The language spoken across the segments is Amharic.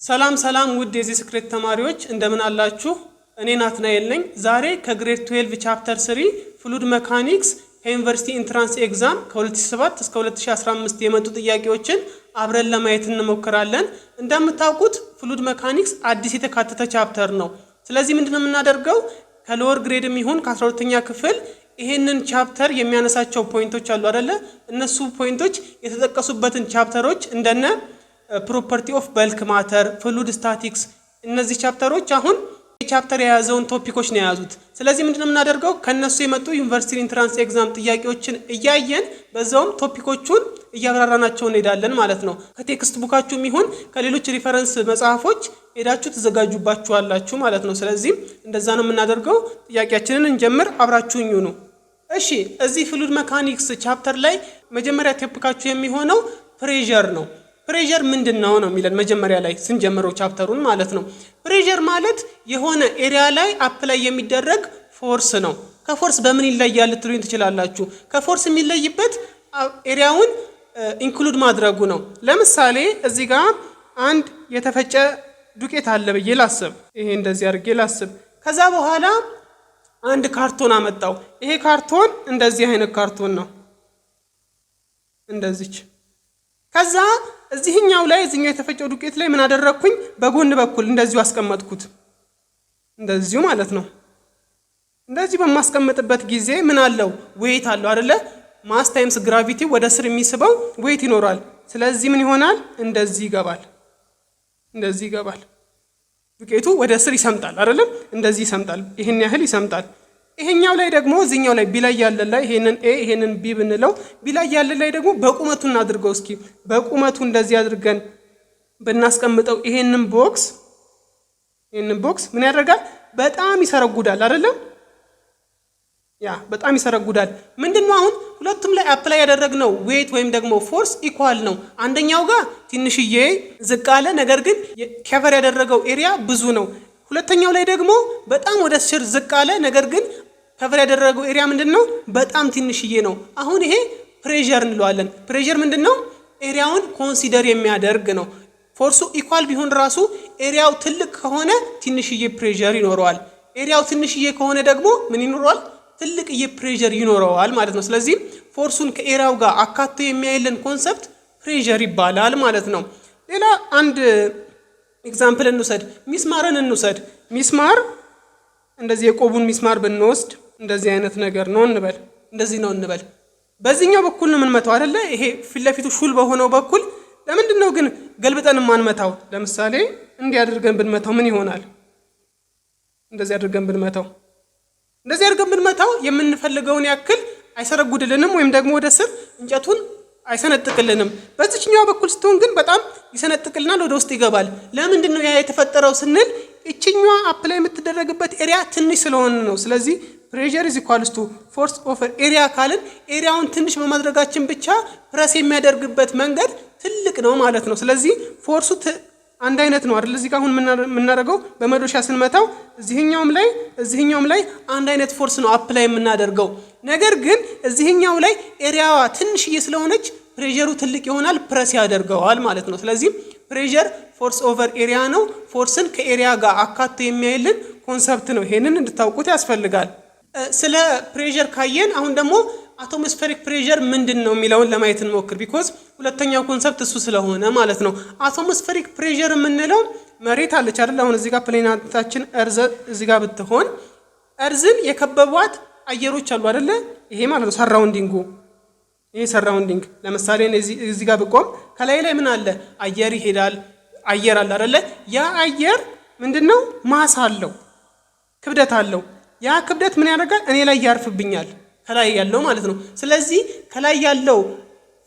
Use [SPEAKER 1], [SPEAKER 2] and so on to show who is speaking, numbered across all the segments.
[SPEAKER 1] ሰላም ውድ የዚህ ስክሬት ተማሪዎች እንደምን አላችሁ? እኔ ናትናኤል ነኝ። ዛሬ ከግሬድ 12 ቻፕተር 3 ፍሉድ ሜካኒክስ ከዩኒቨርሲቲ ኢንትራንስ ኤግዛም ከ2007 እስከ 2015 የመጡ ጥያቄዎችን አብረን ለማየት እንሞክራለን። እንደምታውቁት ፍሉድ ሜካኒክስ አዲስ የተካተተ ቻፕተር ነው። ስለዚህ ምንድነው የምናደርገው? ከሎወር ግሬድም ይሁን ከ12ኛ ክፍል ይሄንን ቻፕተር የሚያነሳቸው ፖይንቶች አሉ አይደለ? እነሱ ፖይንቶች የተጠቀሱበትን ቻፕተሮች እንደነ ፕሮፐርቲ ኦፍ በልክ ማተር፣ ፍሉድ ስታቲክስ እነዚህ ቻፕተሮች አሁን ቻፕተር የያዘውን ቶፒኮች ነው የያዙት። ስለዚህ ምንድነው የምናደርገው? ከነሱ የመጡ ዩኒቨርሲቲ ኢንትራንስ ኤግዛም ጥያቄዎችን እያየን በዛውም ቶፒኮቹን እያብራራናቸው እንሄዳለን ማለት ነው። ከቴክስት ቡካችሁም ይሁን ከሌሎች ሪፈረንስ መጽሐፎች ሄዳችሁ ተዘጋጁባችኋላችሁ ማለት ነው። ስለዚህ እንደዛ ነው የምናደርገው። ጥያቄያችንን እንጀምር፣ አብራችሁኝ ሁኑ። እሺ፣ እዚህ ፍሉድ ሜካኒክስ ቻፕተር ላይ መጀመሪያ ቶፒካችሁ የሚሆነው ፕሬዠር ነው። ፕሬዠር ምንድነው ነው የሚለን መጀመሪያ ላይ ስንጀምረው ቻፕተሩን ማለት ነው። ፕሬዠር ማለት የሆነ ኤሪያ ላይ አፕላይ የሚደረግ ፎርስ ነው። ከፎርስ በምን ይለያል ልትሉኝ ትችላላችሁ። ከፎርስ የሚለይበት ኤሪያውን ኢንክሉድ ማድረጉ ነው። ለምሳሌ እዚህ ጋር አንድ የተፈጨ ዱቄት አለ ብዬ ላስብ። ይሄ እንደዚህ አድርጌ ላስብ። ከዛ በኋላ አንድ ካርቶን አመጣው። ይሄ ካርቶን እንደዚህ አይነት ካርቶን ነው፣ እንደዚች። ከዛ እዚህኛው ላይ እዚህኛው የተፈጨው ዱቄት ላይ ምን አደረኩኝ? በጎን በኩል እንደዚሁ አስቀመጥኩት፣ እንደዚሁ ማለት ነው። እንደዚህ በማስቀምጥበት ጊዜ ምን አለው? ዌይት አለው አይደለ? ማስ ታይምስ ግራቪቲ ወደ ስር የሚስበው ዌይት ይኖራል። ስለዚህ ምን ይሆናል? እንደዚህ ይገባል፣ እንደዚህ ይገባል። ዱቄቱ ወደ ስር ይሰምጣል አይደለም? እንደዚህ ይሰምጣል፣ ይሄን ያህል ይሰምጣል። ይሄኛው ላይ ደግሞ እዚህኛው ላይ ቢላይ ያለ ላይ ይሄንን ኤ ይሄንን ቢ ብንለው ቢላይ ያለ ላይ ደግሞ በቁመቱ እናድርገው እስኪ። በቁመቱ እንደዚህ አድርገን ብናስቀምጠው ይሄንን ቦክስ ምን ያደርጋል? በጣም ይሰረጉዳል አይደለም? ያ በጣም ይሰረጉዳል። ምንድነው አሁን ሁለቱም ላይ አፕላይ ያደረግነው ዌይት ወይም ደግሞ ፎርስ ኢኳል ነው። አንደኛው ጋር ትንሽዬ ዝቅ አለ፣ ነገር ግን ከቨር ያደረገው ኤሪያ ብዙ ነው። ሁለተኛው ላይ ደግሞ በጣም ወደ ስር ዝቅ አለ፣ ነገር ግን ከቨር ያደረገው ኤሪያ ምንድነው? በጣም ትንሽዬ ነው። አሁን ይሄ ፕሬዠር እንለዋለን። ፕሬዠር ምንድነው? ኤሪያውን ኮንሲደር የሚያደርግ ነው። ፎርሱ ኢኳል ቢሆን ራሱ ኤሪያው ትልቅ ከሆነ ትንሽዬ ፕሬዠር ይኖረዋል። ኤሪያው ትንሽዬ ከሆነ ደግሞ ምን ይኖረዋል? ትልቅዬ ፕሬዠር ይኖረዋል ማለት ነው። ስለዚህ ፎርሱን ከኤሪያው ጋር አካቶ የሚያይልን ኮንሰፕት ፕሬዠር ይባላል ማለት ነው። ሌላ አንድ ኤግዛምፕል እንውሰድ። ሚስማርን እንውሰድ። ሚስማር እንደዚህ የቆቡን ሚስማር ብንወስድ እንደዚህ አይነት ነገር ነው እንበል፣ እንደዚህ ነው እንበል። በዚህኛው በኩል ነው የምንመታው አይደለ? ይሄ ፊት ለፊቱ ሹል በሆነው በኩል። ለምንድን ነው ግን ገልብጠን የማንመታው? ለምሳሌ እንዲህ አድርገን ብንመታው ምን ይሆናል? እንደዚህ አድርገን ብንመታው የምንፈልገውን ያክል አይሰረጉድልንም፣ ወይም ደግሞ ወደ ስር እንጨቱን አይሰነጥቅልንም። በዚህኛው በኩል ስትሆን ግን በጣም ይሰነጥቅልናል፣ ወደ ውስጥ ይገባል። ለምንድን ነው ያ የተፈጠረው ስንል እቺኛዋ አፕላይ የምትደረግበት ኤሪያ ትንሽ ስለሆነ ነው። ስለዚህ ፕሬዠር ኢዝ ኢኳልስ ቱ ፎርስ ኦቨር ኤሪያ ካልን ኤሪያውን ትንሽ በማድረጋችን ብቻ ፕረስ የሚያደርግበት መንገድ ትልቅ ነው ማለት ነው። ስለዚህ ፎርሱ አንድ አይነት ነው አይደል? እዚህ ጋር አሁን የምናደርገው በመዶሻ ስንመታው እዚህኛውም ላይ አንድ አይነት ፎርስ ነው አፕላይ የምናደርገው። ነገር ግን እዚህኛው ላይ ኤሪያዋ ትንሽዬ ስለሆነች ፕሬዠሩ ትልቅ ይሆናል፣ ፕረስ ያደርገዋል ማለት ነው። ስለዚህ ፕሬዠር ፎርስ ኦቨር ኤሪያ ነው። ፎርስን ከኤሪያ ጋር አካቶ የሚያይልን ኮንሰፕት ነው። ይሄንን እንድታውቁት ያስፈልጋል። ስለ ፕሬዠር ካየን አሁን ደግሞ አቶሞስፌሪክ ፕሬዠር ምንድን ነው የሚለውን ለማየት እንሞክር። ቢኮዝ ሁለተኛው ኮንሰፕት እሱ ስለሆነ ማለት ነው። አቶሞስፌሪክ ፕሬዠር የምንለው መሬት አለች አይደል? አሁን እዚህ ጋር ፕሌናታችን እርዝ እዚህ ጋር ብትሆን እርዝን የከበቧት አየሮች አሉ አይደለ? ይሄ ማለት ነው ሰራውንዲንጉ። ይሄ ሰራውንዲንግ ለምሳሌ እዚህ ጋር ብቆም ከላይ ላይ ምን አለ? አየር ይሄዳል። አየር አለ አይደለ? ያ አየር ምንድነው? ማስ አለው፣ ክብደት አለው። ያ ክብደት ምን ያደርጋል? እኔ ላይ ያርፍብኛል፣ ከላይ ያለው ማለት ነው። ስለዚህ ከላይ ያለው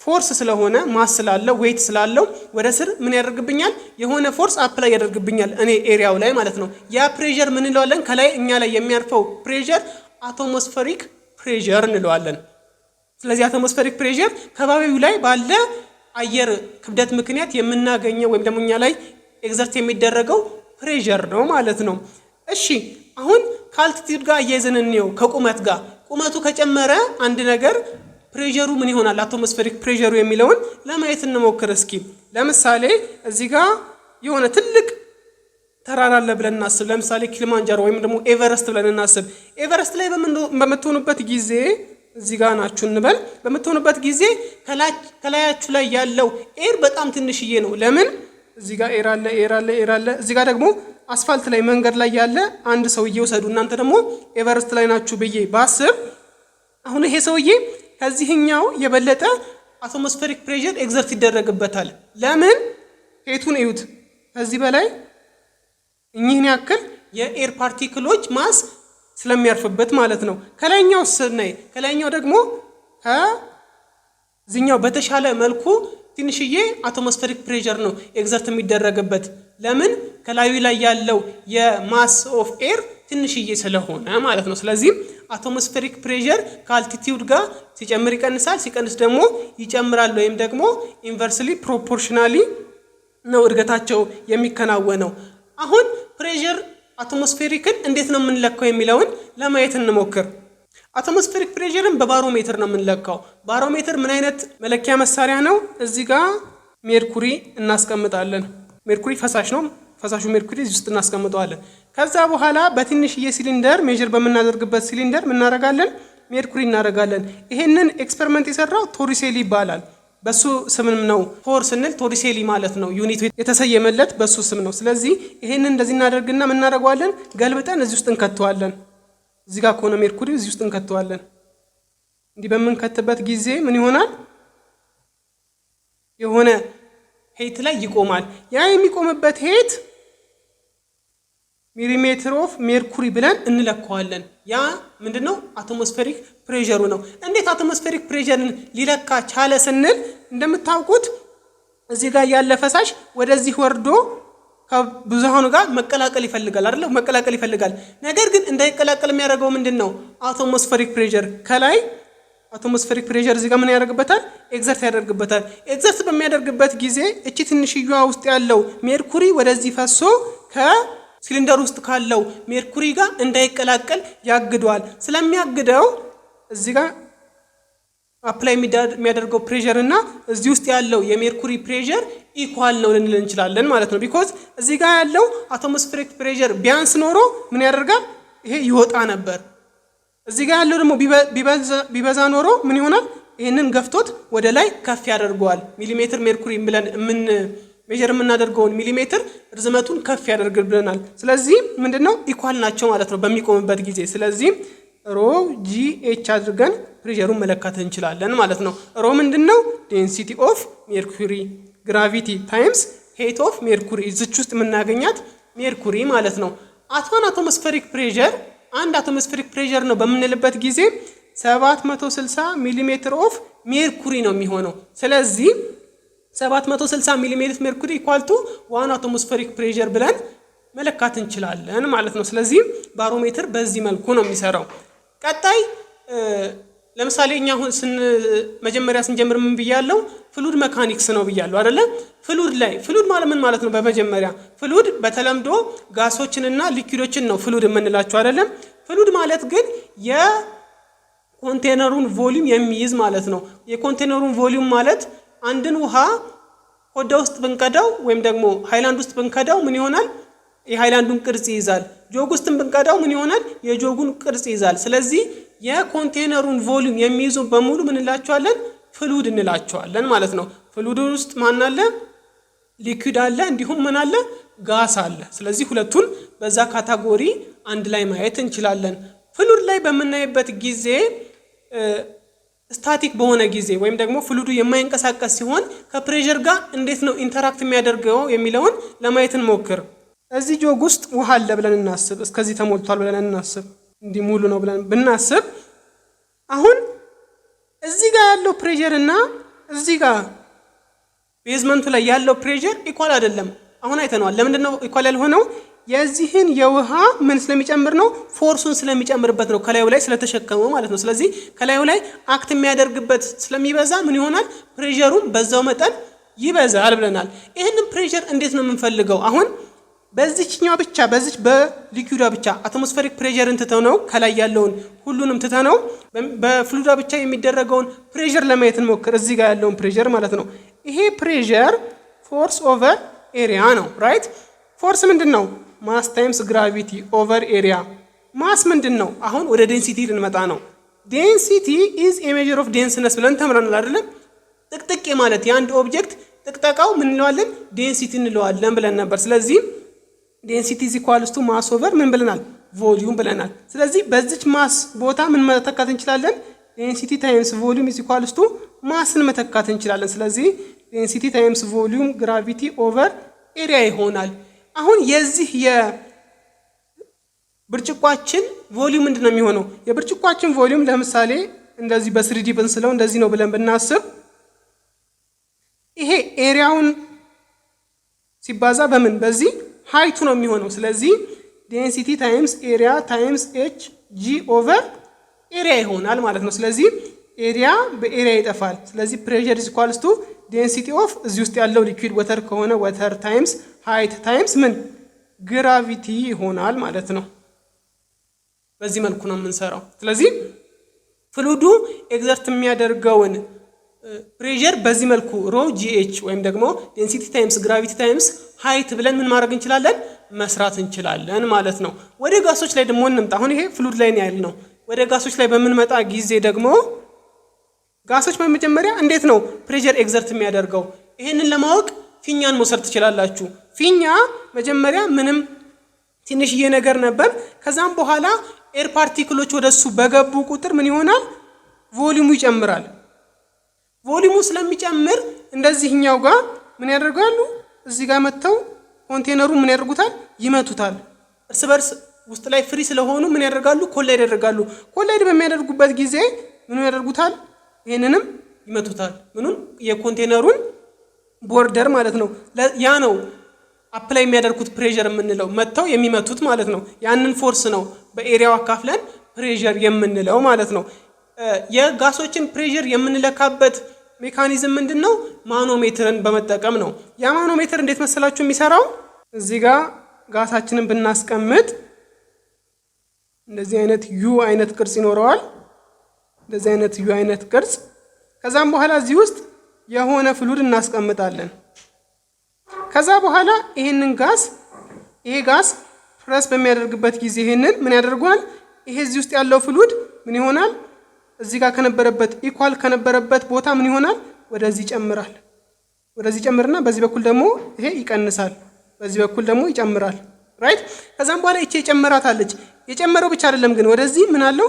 [SPEAKER 1] ፎርስ ስለሆነ ማስ ስላለው ዌይት ስላለው ወደ ስር ምን ያደርግብኛል? የሆነ ፎርስ አፕላይ ያደርግብኛል እኔ ኤሪያው ላይ ማለት ነው። ያ ፕሬዠር ምን እንለዋለን? ከላይ እኛ ላይ የሚያርፈው ፕሬዠር አቶሞስፌሪክ ፕሬዠር እንለዋለን። ስለዚህ አቶሞስፌሪክ ፕሬዠር ከባቢው ላይ ባለ አየር ክብደት ምክንያት የምናገኘው ወይም ደግሞ እኛ ላይ ኤግዘርት የሚደረገው ፕሬዠር ነው ማለት ነው። እሺ፣ አሁን ከአልቲቲዩድ ጋር እያይዘን እንየው። ከቁመት ጋር ቁመቱ ከጨመረ አንድ ነገር ፕሬዠሩ ምን ይሆናል? አቶሞስፌሪክ ፕሬዠሩ የሚለውን ለማየት እንሞክር እስኪ። ለምሳሌ እዚህ ጋር የሆነ ትልቅ ተራራ አለ ብለን እናስብ። ለምሳሌ ኪሊማንጃሮ ወይም ደግሞ ኤቨረስት ብለን እናስብ። ኤቨረስት ላይ በምትሆኑበት ጊዜ እዚህ ጋር ናችሁ እንበል። በምትሆኑበት ጊዜ ከላያችሁ ላይ ያለው ኤር በጣም ትንሽዬ ነው። ለምን? እዚህ ጋር ኤር አለ። እዚህ ጋር ደግሞ አስፋልት ላይ መንገድ ላይ ያለ አንድ ሰውዬ ወሰዱ። እናንተ ደግሞ ኤቨረስት ላይ ናችሁ ብዬ ባስብ፣ አሁን ይሄ ሰውዬ ከዚህኛው የበለጠ አትሞስፌሪክ ፕሬሸር ኤግዘርት ይደረግበታል። ለምን? ሄቱን እዩት። ከዚህ በላይ እኚህን ያክል የኤር ፓርቲክሎች ማስ ስለሚያርፍበት ማለት ነው። ከላይኛው ስናይ ከላይኛው ደግሞ ከዚህኛው በተሻለ መልኩ ትንሽዬ አትሞስፌሪክ ፕሬሸር ነው ኤግዘርት የሚደረግበት። ለምን? ከላዩ ላይ ያለው የማስ ኦፍ ኤር ትንሽዬ ስለሆነ ማለት ነው። ስለዚህ አትሞስፌሪክ ፕሬሸር ከአልቲቲዩድ ጋር ሲጨምር ይቀንሳል፣ ሲቀንስ ደግሞ ይጨምራል። ወይም ደግሞ ኢንቨርስሊ ፕሮፖርሽናሊ ነው እድገታቸው የሚከናወነው። አሁን ፕሬሸር አትሞስፌሪክን እንዴት ነው የምንለካው የሚለውን ለማየት እንሞክር። አትሞስፌሪክ ፕሬሸርን በባሮሜትር ነው የምንለካው። ባሮሜትር ምን አይነት መለኪያ መሳሪያ ነው? እዚህ ጋር ሜርኩሪ እናስቀምጣለን። ሜርኩሪ ፈሳሽ ነው። ፈሳሹ ሜርኩሪ እዚህ ውስጥ እናስቀምጠዋለን። ከዛ በኋላ በትንሽዬ ሲሊንደር ሜዥር በምናደርግበት ሲሊንደር ምን እናደርጋለን? ሜርኩሪ እናደርጋለን። ይሄንን ኤክስፐሪመንት የሰራው ቶሪሴሊ ይባላል። በሱ ስምም ነው ቶር ስንል ቶሪሴሊ ማለት ነው። ዩኒቱ የተሰየመለት በሱ ስም ነው። ስለዚህ ይሄንን እንደዚህ እናደርግና ምን እናደርገዋለን? ገልብጠን እዚህ ውስጥ እንከተዋለን። እዚህ ጋር ከሆነ ሜርኩሪ እዚህ ውስጥ እንከተዋለን። እንዲህ በምንከትበት ጊዜ ምን ይሆናል? የሆነ ሄት ላይ ይቆማል። ያ የሚቆምበት ሄት ሚሊሜትር ኦፍ ሜርኩሪ ብለን እንለካዋለን። ያ ምንድነው? አትሞስፌሪክ ፕሬሸሩ ነው። እንዴት አትሞስፌሪክ ፕሬሸርን ሊለካ ቻለ ስንል እንደምታውቁት እዚህ ጋር ያለ ፈሳሽ ወደዚህ ወርዶ ከብዙሃኑ ጋር መቀላቀል ይፈልጋል አይደል? መቀላቀል ይፈልጋል። ነገር ግን እንዳይቀላቀል የሚያደርገው ምንድነው? አትሞስፌሪክ ፕሬሸር። ከላይ አትሞስፌሪክ ፕሬሸር እዚህ ጋር ምን ያደርግበታል? ኤግዘርት ያደርግበታል። ኤግዘርት በሚያደርግበት ጊዜ እቺ ትንሽዬዋ ውስጥ ያለው ሜርኩሪ ወደዚህ ፈሶ ከሲሊንደር ውስጥ ካለው ሜርኩሪ ጋር እንዳይቀላቀል ያግደዋል። ስለሚያግደው እዚህ ጋር አፕላይ የሚያደርገው ፕሬሸር እና እዚህ ውስጥ ያለው የሜርኩሪ ፕሬሸር ኢኳል ነው ልንል እንችላለን ማለት ነው። ቢኮዝ እዚህ ጋር ያለው አትሞስፌሪክ ፕሬሸር ቢያንስ ኖሮ ምን ያደርጋል? ይሄ ይወጣ ነበር። እዚህ ጋር ያለው ደግሞ ቢበዛ ኖሮ ምን ይሆናል? ይሄንን ገፍቶት ወደ ላይ ከፍ ያደርገዋል። ሚሊሜትር ሜርኩሪ ብለን ሜጀር የምናደርገውን ሚሊሜትር ርዝመቱን ከፍ ያደርግልናል። ስለዚህ ምንድነው? ኢኳል ናቸው ማለት ነው በሚቆምበት ጊዜ። ስለዚህ ሮ ጂ ኤች አድርገን ፕሬሸሩን መለካት እንችላለን ማለት ነው። ሮ ምንድነው? ዴንሲቲ ኦፍ ሜርኩሪ ግራቪቲ ታይምስ ሄት ኦፍ ሜርኩሪ፣ እዚች ውስጥ የምናገኛት ሜርኩሪ ማለት ነው። አቷን አትሞስፌሪክ ፕሬሸር አንድ አትሞስፌሪክ ፕሬሸር ነው በምንልበት ጊዜ 760 ሚሊሜትር ኦፍ ሜርኩሪ ነው የሚሆነው። ስለዚህ 760 ሚሊሜትር ሜርኩሪ ኢኳልቱ 1 አትሞስፌሪክ ፕሬሸር ብለን መለካት እንችላለን ማለት ነው። ስለዚህ ባሮሜትር በዚህ መልኩ ነው የሚሰራው። ቀጣይ ለምሳሌ እኛ አሁን መጀመሪያ ስንጀምር ምን ብያለሁ? ፍሉድ መካኒክስ ነው ብያለሁ አይደለ? ፍሉድ ላይ ፍሉድ ማለት ምን ማለት ነው? በመጀመሪያ ፍሉድ በተለምዶ ጋሶችንና ሊኩዊዶችን ነው ፍሉድ የምንላቸው አይደለም? ፍሉድ ማለት ግን የኮንቴነሩን ቮሊዩም የሚይዝ ማለት ነው። የኮንቴነሩን ቮሊዩም ማለት አንድን ውሃ ኮዳ ውስጥ ብንቀዳው ወይም ደግሞ ሃይላንድ ውስጥ ብንቀዳው ምን ይሆናል? የሃይላንዱን ቅርጽ ይይዛል። ጆግ ውስጥ ብንቀዳው ምን ይሆናል? የጆጉን ቅርጽ ይይዛል። ስለዚህ የኮንቴነሩን ቮሊዩም የሚይዙ በሙሉ ምን እንላቸዋለን? ፍሉድ እንላቸዋለን ማለት ነው። ፍሉድ ውስጥ ማን አለ? ሊኩዊድ አለ፣ እንዲሁም ምን አለ? ጋስ አለ። ስለዚህ ሁለቱን በዛ ካታጎሪ አንድ ላይ ማየት እንችላለን። ፍሉድ ላይ በምናይበት ጊዜ ስታቲክ በሆነ ጊዜ ወይም ደግሞ ፍሉዱ የማይንቀሳቀስ ሲሆን ከፕሬሸር ጋር እንዴት ነው ኢንተራክት የሚያደርገው የሚለውን ለማየት እንሞክር። እዚህ ጆግ ውስጥ ውሃ አለ ብለን እናስብ። እስከዚህ ተሞልቷል ብለን እናስብ። እንዲህ ሙሉ ነው ብለን ብናስብ አሁን እዚህ ጋር ያለው ፕሬሸር እና እዚህ ጋር ቤዝመንቱ ላይ ያለው ፕሬሸር ኢኳል አይደለም። አሁን አይተነዋል። ለምንድን ነው ኢኳል ያልሆነው? የዚህን የውሃ ምን ስለሚጨምር ነው? ፎርሱን ስለሚጨምርበት ነው፣ ከላዩ ላይ ስለተሸከመው ማለት ነው። ስለዚህ ከላዩ ላይ አክት የሚያደርግበት ስለሚበዛ ምን ይሆናል? ፕሬሸሩም በዛው መጠን ይበዛል ብለናል። ይህንን ፕሬሸር እንዴት ነው የምንፈልገው? አሁን በዚህኛው ብቻ በዚች በሊኩዊዷ ብቻ አትሞስፌሪክ ፕሬሸርን ትተነው ከላይ ያለውን ሁሉንም ትተነው በፍሉዷ ብቻ የሚደረገውን ፕሬሸር ለማየት እንሞክር። እዚህ ጋር ያለውን ፕሬሸር ማለት ነው። ይሄ ፕሬሸር ፎርስ ኦቨር ኤሪያ ነው ራይት። ፎርስ ምንድን ነው? ማስ ታይምስ ግራቪቲ ኦቨር ኤሪያ። ማስ ምንድን ነው? አሁን ወደ ዴንሲቲ ልንመጣ ነው። ዴንሲቲ ኢዝ ኤ ሜዥር ኦፍ ዴንስነስ ብለን ተምረናል አይደለም? ጥቅጥቅ ማለት የአንድ ኦብጀክት ጥቅጠቃው ምን እንለዋለን? ዴንሲቲ እንለዋለን ብለን ነበር። ስለዚህ ዴንሲቲ ኢዝ ኢኳልስ ቱ ማስ ኦቨር ምን ብለናል? ቮሊዩም ብለናል። ስለዚህ በዚች ማስ ቦታ ምን መተካት እንችላለን? ዴንሲቲ ታይምስ ቮሊዩም ኢዝ ኢኳልስ ቱ ማስን መተካት እንችላለን። ስለዚህ ዴንሲቲ ታይምስ ቮሊዩም ግራቪቲ ኦቨር ኤሪያ ይሆናል። አሁን የዚህ የብርጭቋችን ቮሊዩም ምንድን ነው የሚሆነው? የብርጭቋችን ቮሊዩም ለምሳሌ እንደዚህ በስሪዲ ብንስለው እንደዚህ ነው ብለን ብናስብ ይሄ ኤሪያውን ሲባዛ በምን በዚህ ሃይቱ ነው የሚሆነው። ስለዚህ ዴንሲቲ ታይምስ ኤሪያ ታይምስ ኤች ጂ ኦቨር ኤሪያ ይሆናል ማለት ነው። ስለዚህ ኤሪያ በኤሪያ ይጠፋል። ስለዚህ ፕሬሸር ኢዝ ኢኳልስ ቱ ዴንሲቲ ኦፍ እዚህ ውስጥ ያለው ሊኩዊድ ወተር ከሆነ ወተር ታይምስ ሃይት ታይምስ ምን ግራቪቲ ይሆናል ማለት ነው። በዚህ መልኩ ነው የምንሰራው። ስለዚህ ፍሉዱ ኤግዘርት የሚያደርገውን ፕሬሸር በዚህ መልኩ ሮ ጂኤች ወይም ደግሞ ዴንሲቲ ታይምስ ግራቪቲ ታይምስ ሃይት ብለን ምን ማድረግ እንችላለን? መስራት እንችላለን ማለት ነው። ወደ ጋሶች ላይ ደግሞ እንምጣ። አሁን ይሄ ፍሉድ ላይ ነው ያልነው። ወደ ጋሶች ላይ በምንመጣ ጊዜ ደግሞ ጋሶች በመጀመሪያ እንዴት ነው ፕሬሸር ኤግዘርት የሚያደርገው? ይሄንን ለማወቅ ፊኛን መውሰድ ትችላላችሁ። ፊኛ መጀመሪያ ምንም ትንሽዬ ነገር ነበር። ከዛም በኋላ ኤር ፓርቲክሎች ወደሱ በገቡ ቁጥር ምን ይሆናል? ቮሊዩሙ ይጨምራል። ቮሊዩሙ ስለሚጨምር እንደዚህኛው ጋር ምን ያደርጋሉ? እዚህ ጋር መተው ኮንቴነሩ ምን ያደርጉታል? ይመቱታል። እርስ በርስ ውስጥ ላይ ፍሪ ስለሆኑ ምን ያደርጋሉ? ኮላይድ ያደርጋሉ። ኮላይድ በሚያደርጉበት ጊዜ ምን ያደርጉታል? ይሄንንም ይመቱታል። ምኑን? የኮንቴነሩን ቦርደር ማለት ነው። ያ ነው አፕላይ የሚያደርጉት ፕሬሸር የምንለው መተው የሚመቱት ማለት ነው። ያንን ፎርስ ነው በኤሪያው አካፍለን ፕሬሸር የምንለው ማለት ነው። የጋሶችን ፕሬሸር የምንለካበት ሜካኒዝም ምንድነው? ማኖሜትርን በመጠቀም ነው። ያ ማኖሜትር እንዴት መሰላችሁ የሚሰራው? እዚህ ጋር ጋሳችንን ብናስቀምጥ እንደዚህ አይነት ዩ አይነት ቅርጽ ይኖረዋል። እንደዚህ አይነት ዩ አይነት ቅርጽ። ከዛም በኋላ እዚህ ውስጥ የሆነ ፍሉድ እናስቀምጣለን። ከዛ በኋላ ይሄንን ጋስ ይሄ ጋስ ፕረስ በሚያደርግበት ጊዜ ይሄንን ምን ያደርጓል? ይሄ እዚህ ውስጥ ያለው ፍሉድ ምን ይሆናል? እዚህ ጋር ከነበረበት ኢኳል ከነበረበት ቦታ ምን ይሆናል? ወደዚህ ይጨምራል። ወደዚህ ጨምርና በዚህ በኩል ደግሞ ይሄ ይቀንሳል። በዚህ በኩል ደግሞ ይጨምራል። ራይት። ከዛም በኋላ እቺ የጨመራታለች። የጨመረው ብቻ አይደለም ግን ወደዚህ ምን አለው?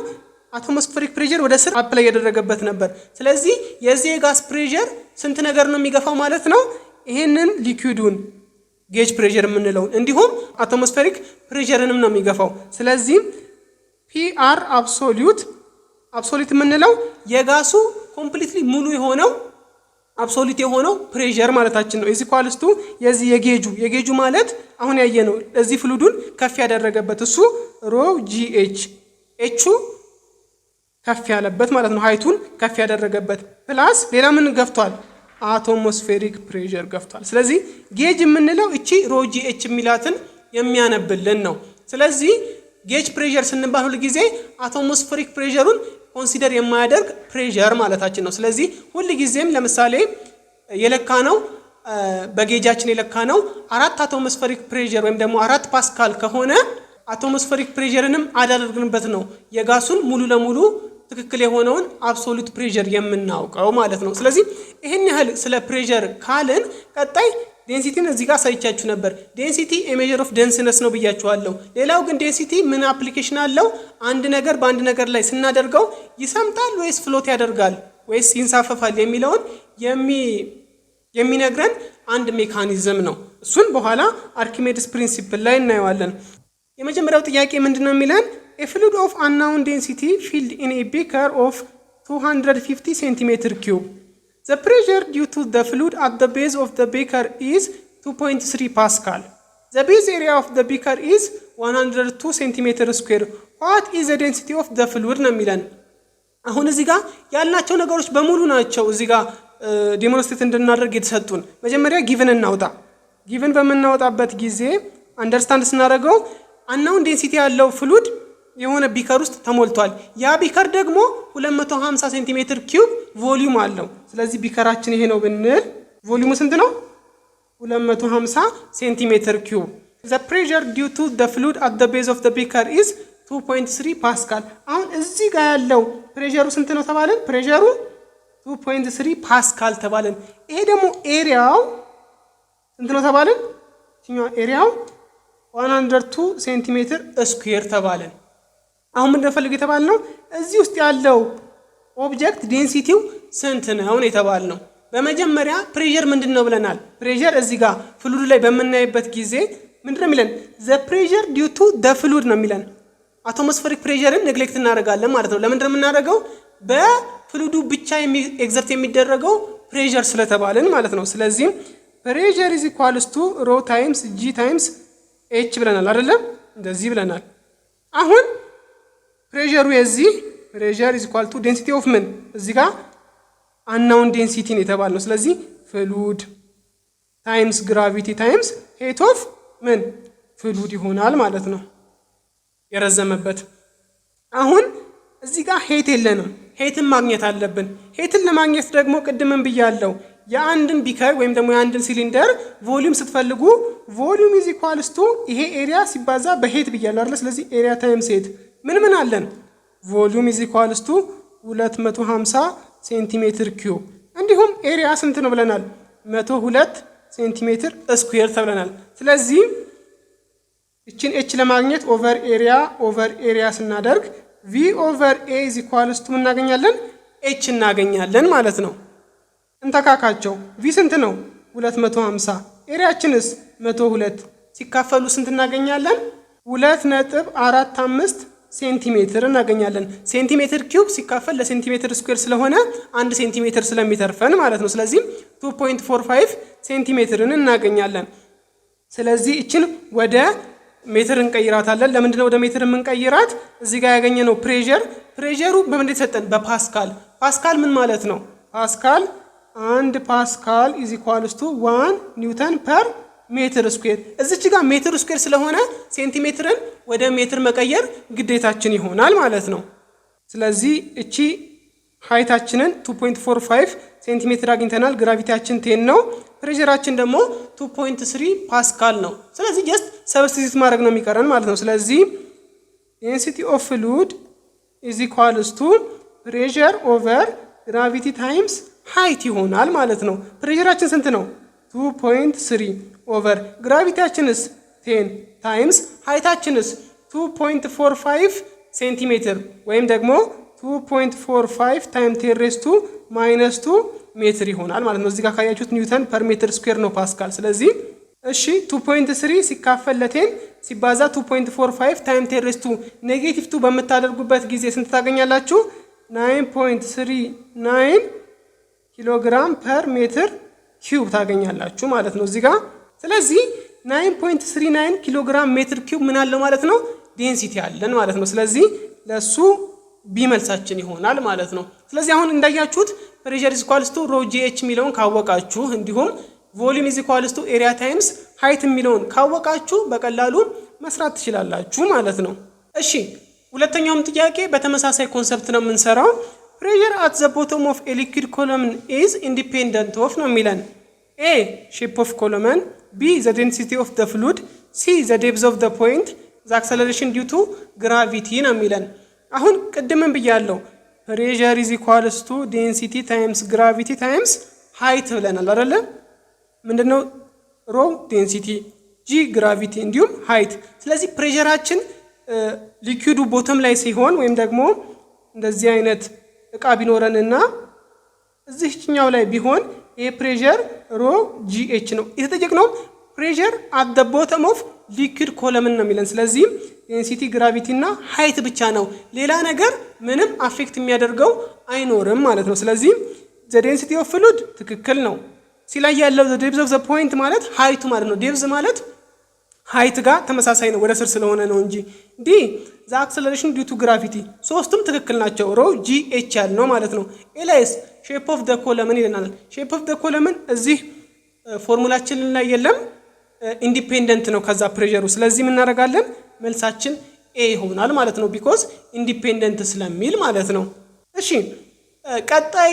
[SPEAKER 1] አቶሞስፌሪክ ፕሬሸር ወደ ስር አፕላይ ያደረገበት ነበር። ስለዚህ የዚህ የጋስ ፕሬሸር ስንት ነገር ነው የሚገፋው ማለት ነው? ይሄንን ሊኩዊዱን ጌጅ ፕሬሸር የምንለውን እንዲሁም አቶሞስፌሪክ ፕሬሸርንም ነው የሚገፋው። ስለዚህ ፒአር አብሶሉት የምንለው የጋሱ ኮምፕሊትሊ ሙሉ የሆነው አብሶሉት የሆነው ፕሬሸር ማለታችን ነው። ኢዝ ኢኳልስ ቱ የዚህ የጌጁ ማለት አሁን ያየነው እዚህ ፍሉዱን ከፍ ያደረገበት እሱ ሮ ጂኤች ኤቹ ከፍ ያለበት ማለት ነው። ሃይቱን ከፍ ያደረገበት ፕላስ ሌላ ምን ገፍቷል? አቶሞስፌሪክ ፕሬሸር ገፍቷል። ስለዚህ ጌጅ የምንለው እቺ ሮ ጂኤች የሚላትን የሚያነብልን ነው። ስለዚህ ጌጅ ፕሬሸር ስንባል ሁሉ ጊዜ አቶሞስፌሪክ ፕሬሸሩን ኮንሲደር የማያደርግ ፕሬሸር ማለታችን ነው። ስለዚህ ሁሉ ጊዜም ለምሳሌ የለካነው በጌጃችን የለካነው 4 አቶሞስፌሪክ ፕሬሸር ወይም ደግሞ 4 ፓስካል ከሆነ አቶሞስፌሪክ ፕሬሸርንም አዳርግንበት ነው የጋሱን ሙሉ ለሙሉ ትክክል የሆነውን አብሶሉት ፕሬሸር የምናውቀው ማለት ነው። ስለዚህ ይሄን ያህል ስለ ፕሬሸር ካልን ቀጣይ ዴንሲቲን እዚህ ጋር ሳይቻችሁ ነበር። ዴንሲቲ ኤ ሜዥር ኦፍ ዴንስነስ ነው ብያችኋለሁ። ሌላው ግን ዴንሲቲ ምን አፕሊኬሽን አለው? አንድ ነገር በአንድ ነገር ላይ ስናደርገው ይሰምጣል ወይስ ፍሎት ያደርጋል ወይስ ይንሳፈፋል የሚለውን የሚነግረን አንድ ሜካኒዝም ነው። እሱን በኋላ አርኪሜድስ ፕሪንሲፕል ላይ እናየዋለን። የመጀመሪያው ጥያቄ ምንድነው የሚለን? a fluid of unknown density filled in a beaker of 250 centimeter cube. The pressure due to the fluid at the base of the beaker is 2.3 Pascal. The base area of the beaker is 102 centimeter square. What is the density of the fluid ነው የሚለን። አሁን እዚህ ጋር ያልናቸው ነገሮች በሙሉ ናቸው እዚህ ጋር ዴሞንስትሬት እንድናደርግ የተሰጡን። መጀመሪያ ጊቭን እናውጣ። ጊቭን በመናወጣበት ጊዜ አንደርስታንድ ስናደርገው unknown density ያለው ፍሉድ የሆነ ቢከር ውስጥ ተሞልቷል። ያ ቢከር ደግሞ 250 ሴንቲሜትር ኪዩብ ቮሊዩም አለው። ስለዚህ ቢከራችን ይሄ ነው ብንል ቮሊዩሙ ስንት ነው? 250 ሴንቲሜትር ኪዩብ። the pressure due to the fluid at the base of the beaker is 2.3 ፓስካል። አሁን እዚህ ጋር ያለው ፕሬሸሩ ስንት ነው ተባለን? ፕሬሸሩ 2.3 ፓስካል ተባለን። ይሄ ደግሞ ኤሪያው ስንት ነው ተባለን? ኤሪያው 102 ሴንቲሜትር ስኩዌር ተባለን። አሁን ምን እንደፈልግ የተባልነው እዚህ ውስጥ ያለው ኦብጀክት ዴንሲቲው ስንት ነው የተባልነው። በመጀመሪያ ፕሬሸር ምንድነው ብለናል? ፕሬሸር እዚህ ጋር ፍሉድ ላይ በመናይበት ጊዜ ምንድነው የሚለን? the pressure due to the fluid ነው የሚለን። አቶሞስፌሪክ ፕሬሸርን ኔግሌክት እናደርጋለን ማለት ነው። ለምንድነው የምናደርገው? በፍሉዱ ብቻ ኤግዘርት የሚደረገው ፕሬሸር ስለተባለን ማለት ነው። ስለዚህ pressure is equals to rho times g times h ብለናል አይደለም? እንደዚህ ብለናል። አሁን ፕሬሸሩ የዚህ pressure is equal to density of ምን እዚህ ጋር unknown density ነው የተባልነው። ስለዚህ ፍሉድ ታይምስ ግራቪቲ ታይምስ ሄት ኦፍ ምን ፍሉድ ይሆናል ማለት ነው የረዘመበት። አሁን እዚህ ጋር ሄት የለንም፣ ሄትን ማግኘት አለብን። ሄትን ለማግኘት ደግሞ ቅድምን ብያለው የአንድን ቢከር ወይም ደግሞ የአንድን ሲሊንደር ቮሊዩም ስትፈልጉ ቮሊዩም ኢዝ ኢኳልስ ቱ ይሄ ኤሪያ ሲባዛ በሄት ብያለሁ አይደል? ስለዚህ ኤሪያ ታይምስ ሄት ምን አለን? ቮሊዩም ኢዝ ኢኳልስ ቱ 250 ሴንቲሜትር ኪዩብ። እንዲሁም ኤሪያ ስንት ነው ብለናል? 102 ሴንቲሜትር ስኩዌር ተብለናል። ስለዚህ እቺን ኤች ለማግኘት ኦቨር ኤሪያ ስናደርግ ቪ ኦቨር ኤ ኢዝ ኢኳልስ ቱ እናገኛለን ኤች እናገኛለን ማለት ነው። እንተካካቸው። ቪ ስንት ነው? 250። ኤሪያችንስ 102 ሲካፈሉ ስንት እናገኛለን? 2.45 ሴንቲሜትር እናገኛለን። ሴንቲሜትር ኪዩብ ሲካፈል ለሴንቲሜትር ስኩዌር ስለሆነ 1 ሴንቲሜትር ስለሚተርፈን ማለት ነው። ስለዚህ 2.45 ሴንቲሜትርን እናገኛለን። ስለዚህ እችን ወደ ሜትር እንቀይራታለን። ለምንድነው ወደ ሜትር የምንቀይራት? እዚህ ጋር ያገኘነው ፕሬሸሩ በምን ተሰጠን? በፓስካል። ፓስካል ምን ማለት ነው? ፓስካል 1 ፓስካል ኢዝ ኢኳልስ ቱ 1 ኒውተን ፐር ሜትር ስኩዌር። እዚች ጋር ሜትር ስኩዌር ስለሆነ ሴንቲሜትርን ወደ ሜትር መቀየር ግዴታችን ይሆናል ማለት ነው። ስለዚህ እቺ ሃይታችንን 2.45 ሴንቲሜትር አግኝተናል። ግራቪቲያችን 10 ነው። ፕሬሸራችን ደግሞ 2.3 ፓስካል ነው። ስለዚህ ጀስት ሰብስቲቱት ማድረግ ነው የሚቀረን ማለት ነው። ስለዚህ ዴንሲቲ ኦፍ ፍሉድ ኢዝ ኢኳልስ ቱ ፕሬሸር ኦቨር ግራቪቲ ታይምስ ሃይት ይሆናል ማለት ነው። ፕሬሸራችን ስንት ነው? 2.3 ኦቨር ግራቪቲያችንስ 10 ታይምስ ሃይታችንስ 2.45 ሴንቲሜትር ወይም ደግሞ 2.45 ታይም 10⁻² ሜትር ይሆናል ማለት ነው። እዚህ ጋር ካያችሁት ኒውተን ፐር ሜትር ስኩዌር ነው ፓስካል። ስለዚህ እሺ 2.3 ሲካፈል ለ10 ሲባዛ 2.45 ታይም 10⁻2 በምታደርጉበት ጊዜ ስንት ታገኛላችሁ? 9.39 ኪሎግራም ፐር ሜትር ኪዩብ ታገኛላችሁ ማለት ነው እዚህ ጋር። ስለዚህ 9.39 ኪሎግራም ሜትር ኪዩብ ምን አለው ማለት ነው? ዴንሲቲ አለን ማለት ነው። ስለዚህ ለሱ ቢመልሳችን ይሆናል ማለት ነው። ስለዚህ አሁን እንዳያችሁት ፕሬሸር ኢዝ ኢኳልስ ቱ ሮ ጂኤች የሚለውን ካወቃችሁ እንዲሁም ቮሊዩም ኢዝ ኢኳልስ ቱ ኤሪያ ታይምስ ሃይት የሚለውን ካወቃችሁ በቀላሉ መስራት ትችላላችሁ ማለት ነው። እሺ ሁለተኛውም ጥያቄ በተመሳሳይ ኮንሰፕት ነው የምንሰራው። ፕሬሸር አት ዘ ቦቶም ኦፍ ኤ ሊኩዊድ ኮለመን ኢዝ ኢንዲፔንደንት ኦፍ ነው የሚለን ኤ ሼፕ ኦፍ ኮለመን፣ ቢ ዘ ዴንሲቲ ኦፍ ዘ ፍሉድ፣ ሲ ዘ ዴፕዝ ኦፍ ዘ ፖይንት፣ ዘ አክሰለሬሽን ዲው ቱ ግራቪቲ ነው የሚለን። አሁን ቅድምን ብያለሁ ፕሬሸር ኢዝ ኢኳልስ ቱ ዴንሲቲ ታይምስ ግራቪቲ ታይምስ ሃይት ብለናል አይደለ? ምንድነው? ሮ ዴንሲቲ፣ ጂ ግራቪቲ እንዲሁም ሃይት። ስለዚህ ፕሬሸራችን ሊኩዊዱ ቦተም ላይ ሲሆን ወይም ደግሞ እንደዚህ አይነት እቃ ቢኖረንና እዚህኛው ላይ ቢሆን ይሄ ፕሬሸር ሮ ጂኤች ነው የተጠየቅነው። ፕሬሸር አት ዘ ቦተም ኦፍ ሊኩዊድ ኮለምን ነው የሚለን። ስለዚህ ዴንሲቲ ግራቪቲ እና ሃይት ብቻ ነው፣ ሌላ ነገር ምንም አፌክት የሚያደርገው አይኖርም ማለት ነው። ስለዚህ ዘ ዴንሲቲ ኦፍ ፍሉድ ትክክል ነው። ሲላይ ያለው ዘ ዴፕዝ ኦፍ ዘ ፖይንት ማለት ሃይቱ ማለት ነው። ዴፕዝ ማለት ሃይት ጋር ተመሳሳይ ነው ወደ ስር ስለሆነ ነው እንጂ። ዲ ዘ አክሰለሬሽን ዲው ቱ ግራቪቲ ሶስቱም ትክክል ናቸው። ሮ ጂ ኤች ያልነው ማለት ነው። ኤላይስ ሼፕ ኦፍ ዘ ኮለምን ይለናል። ሼፕ ኦፍ ዘ ኮለምን እዚህ ፎርሙላችን ላይ የለም፣ ኢንዲፔንደንት ነው ከዛ ፕሬሸሩ። ስለዚህ ምን እናደርጋለን? መልሳችን ኤ ይሆናል ማለት ነው። ቢኮዝ ኢንዲፔንደንት ስለሚል ማለት ነው። እሺ ቀጣይ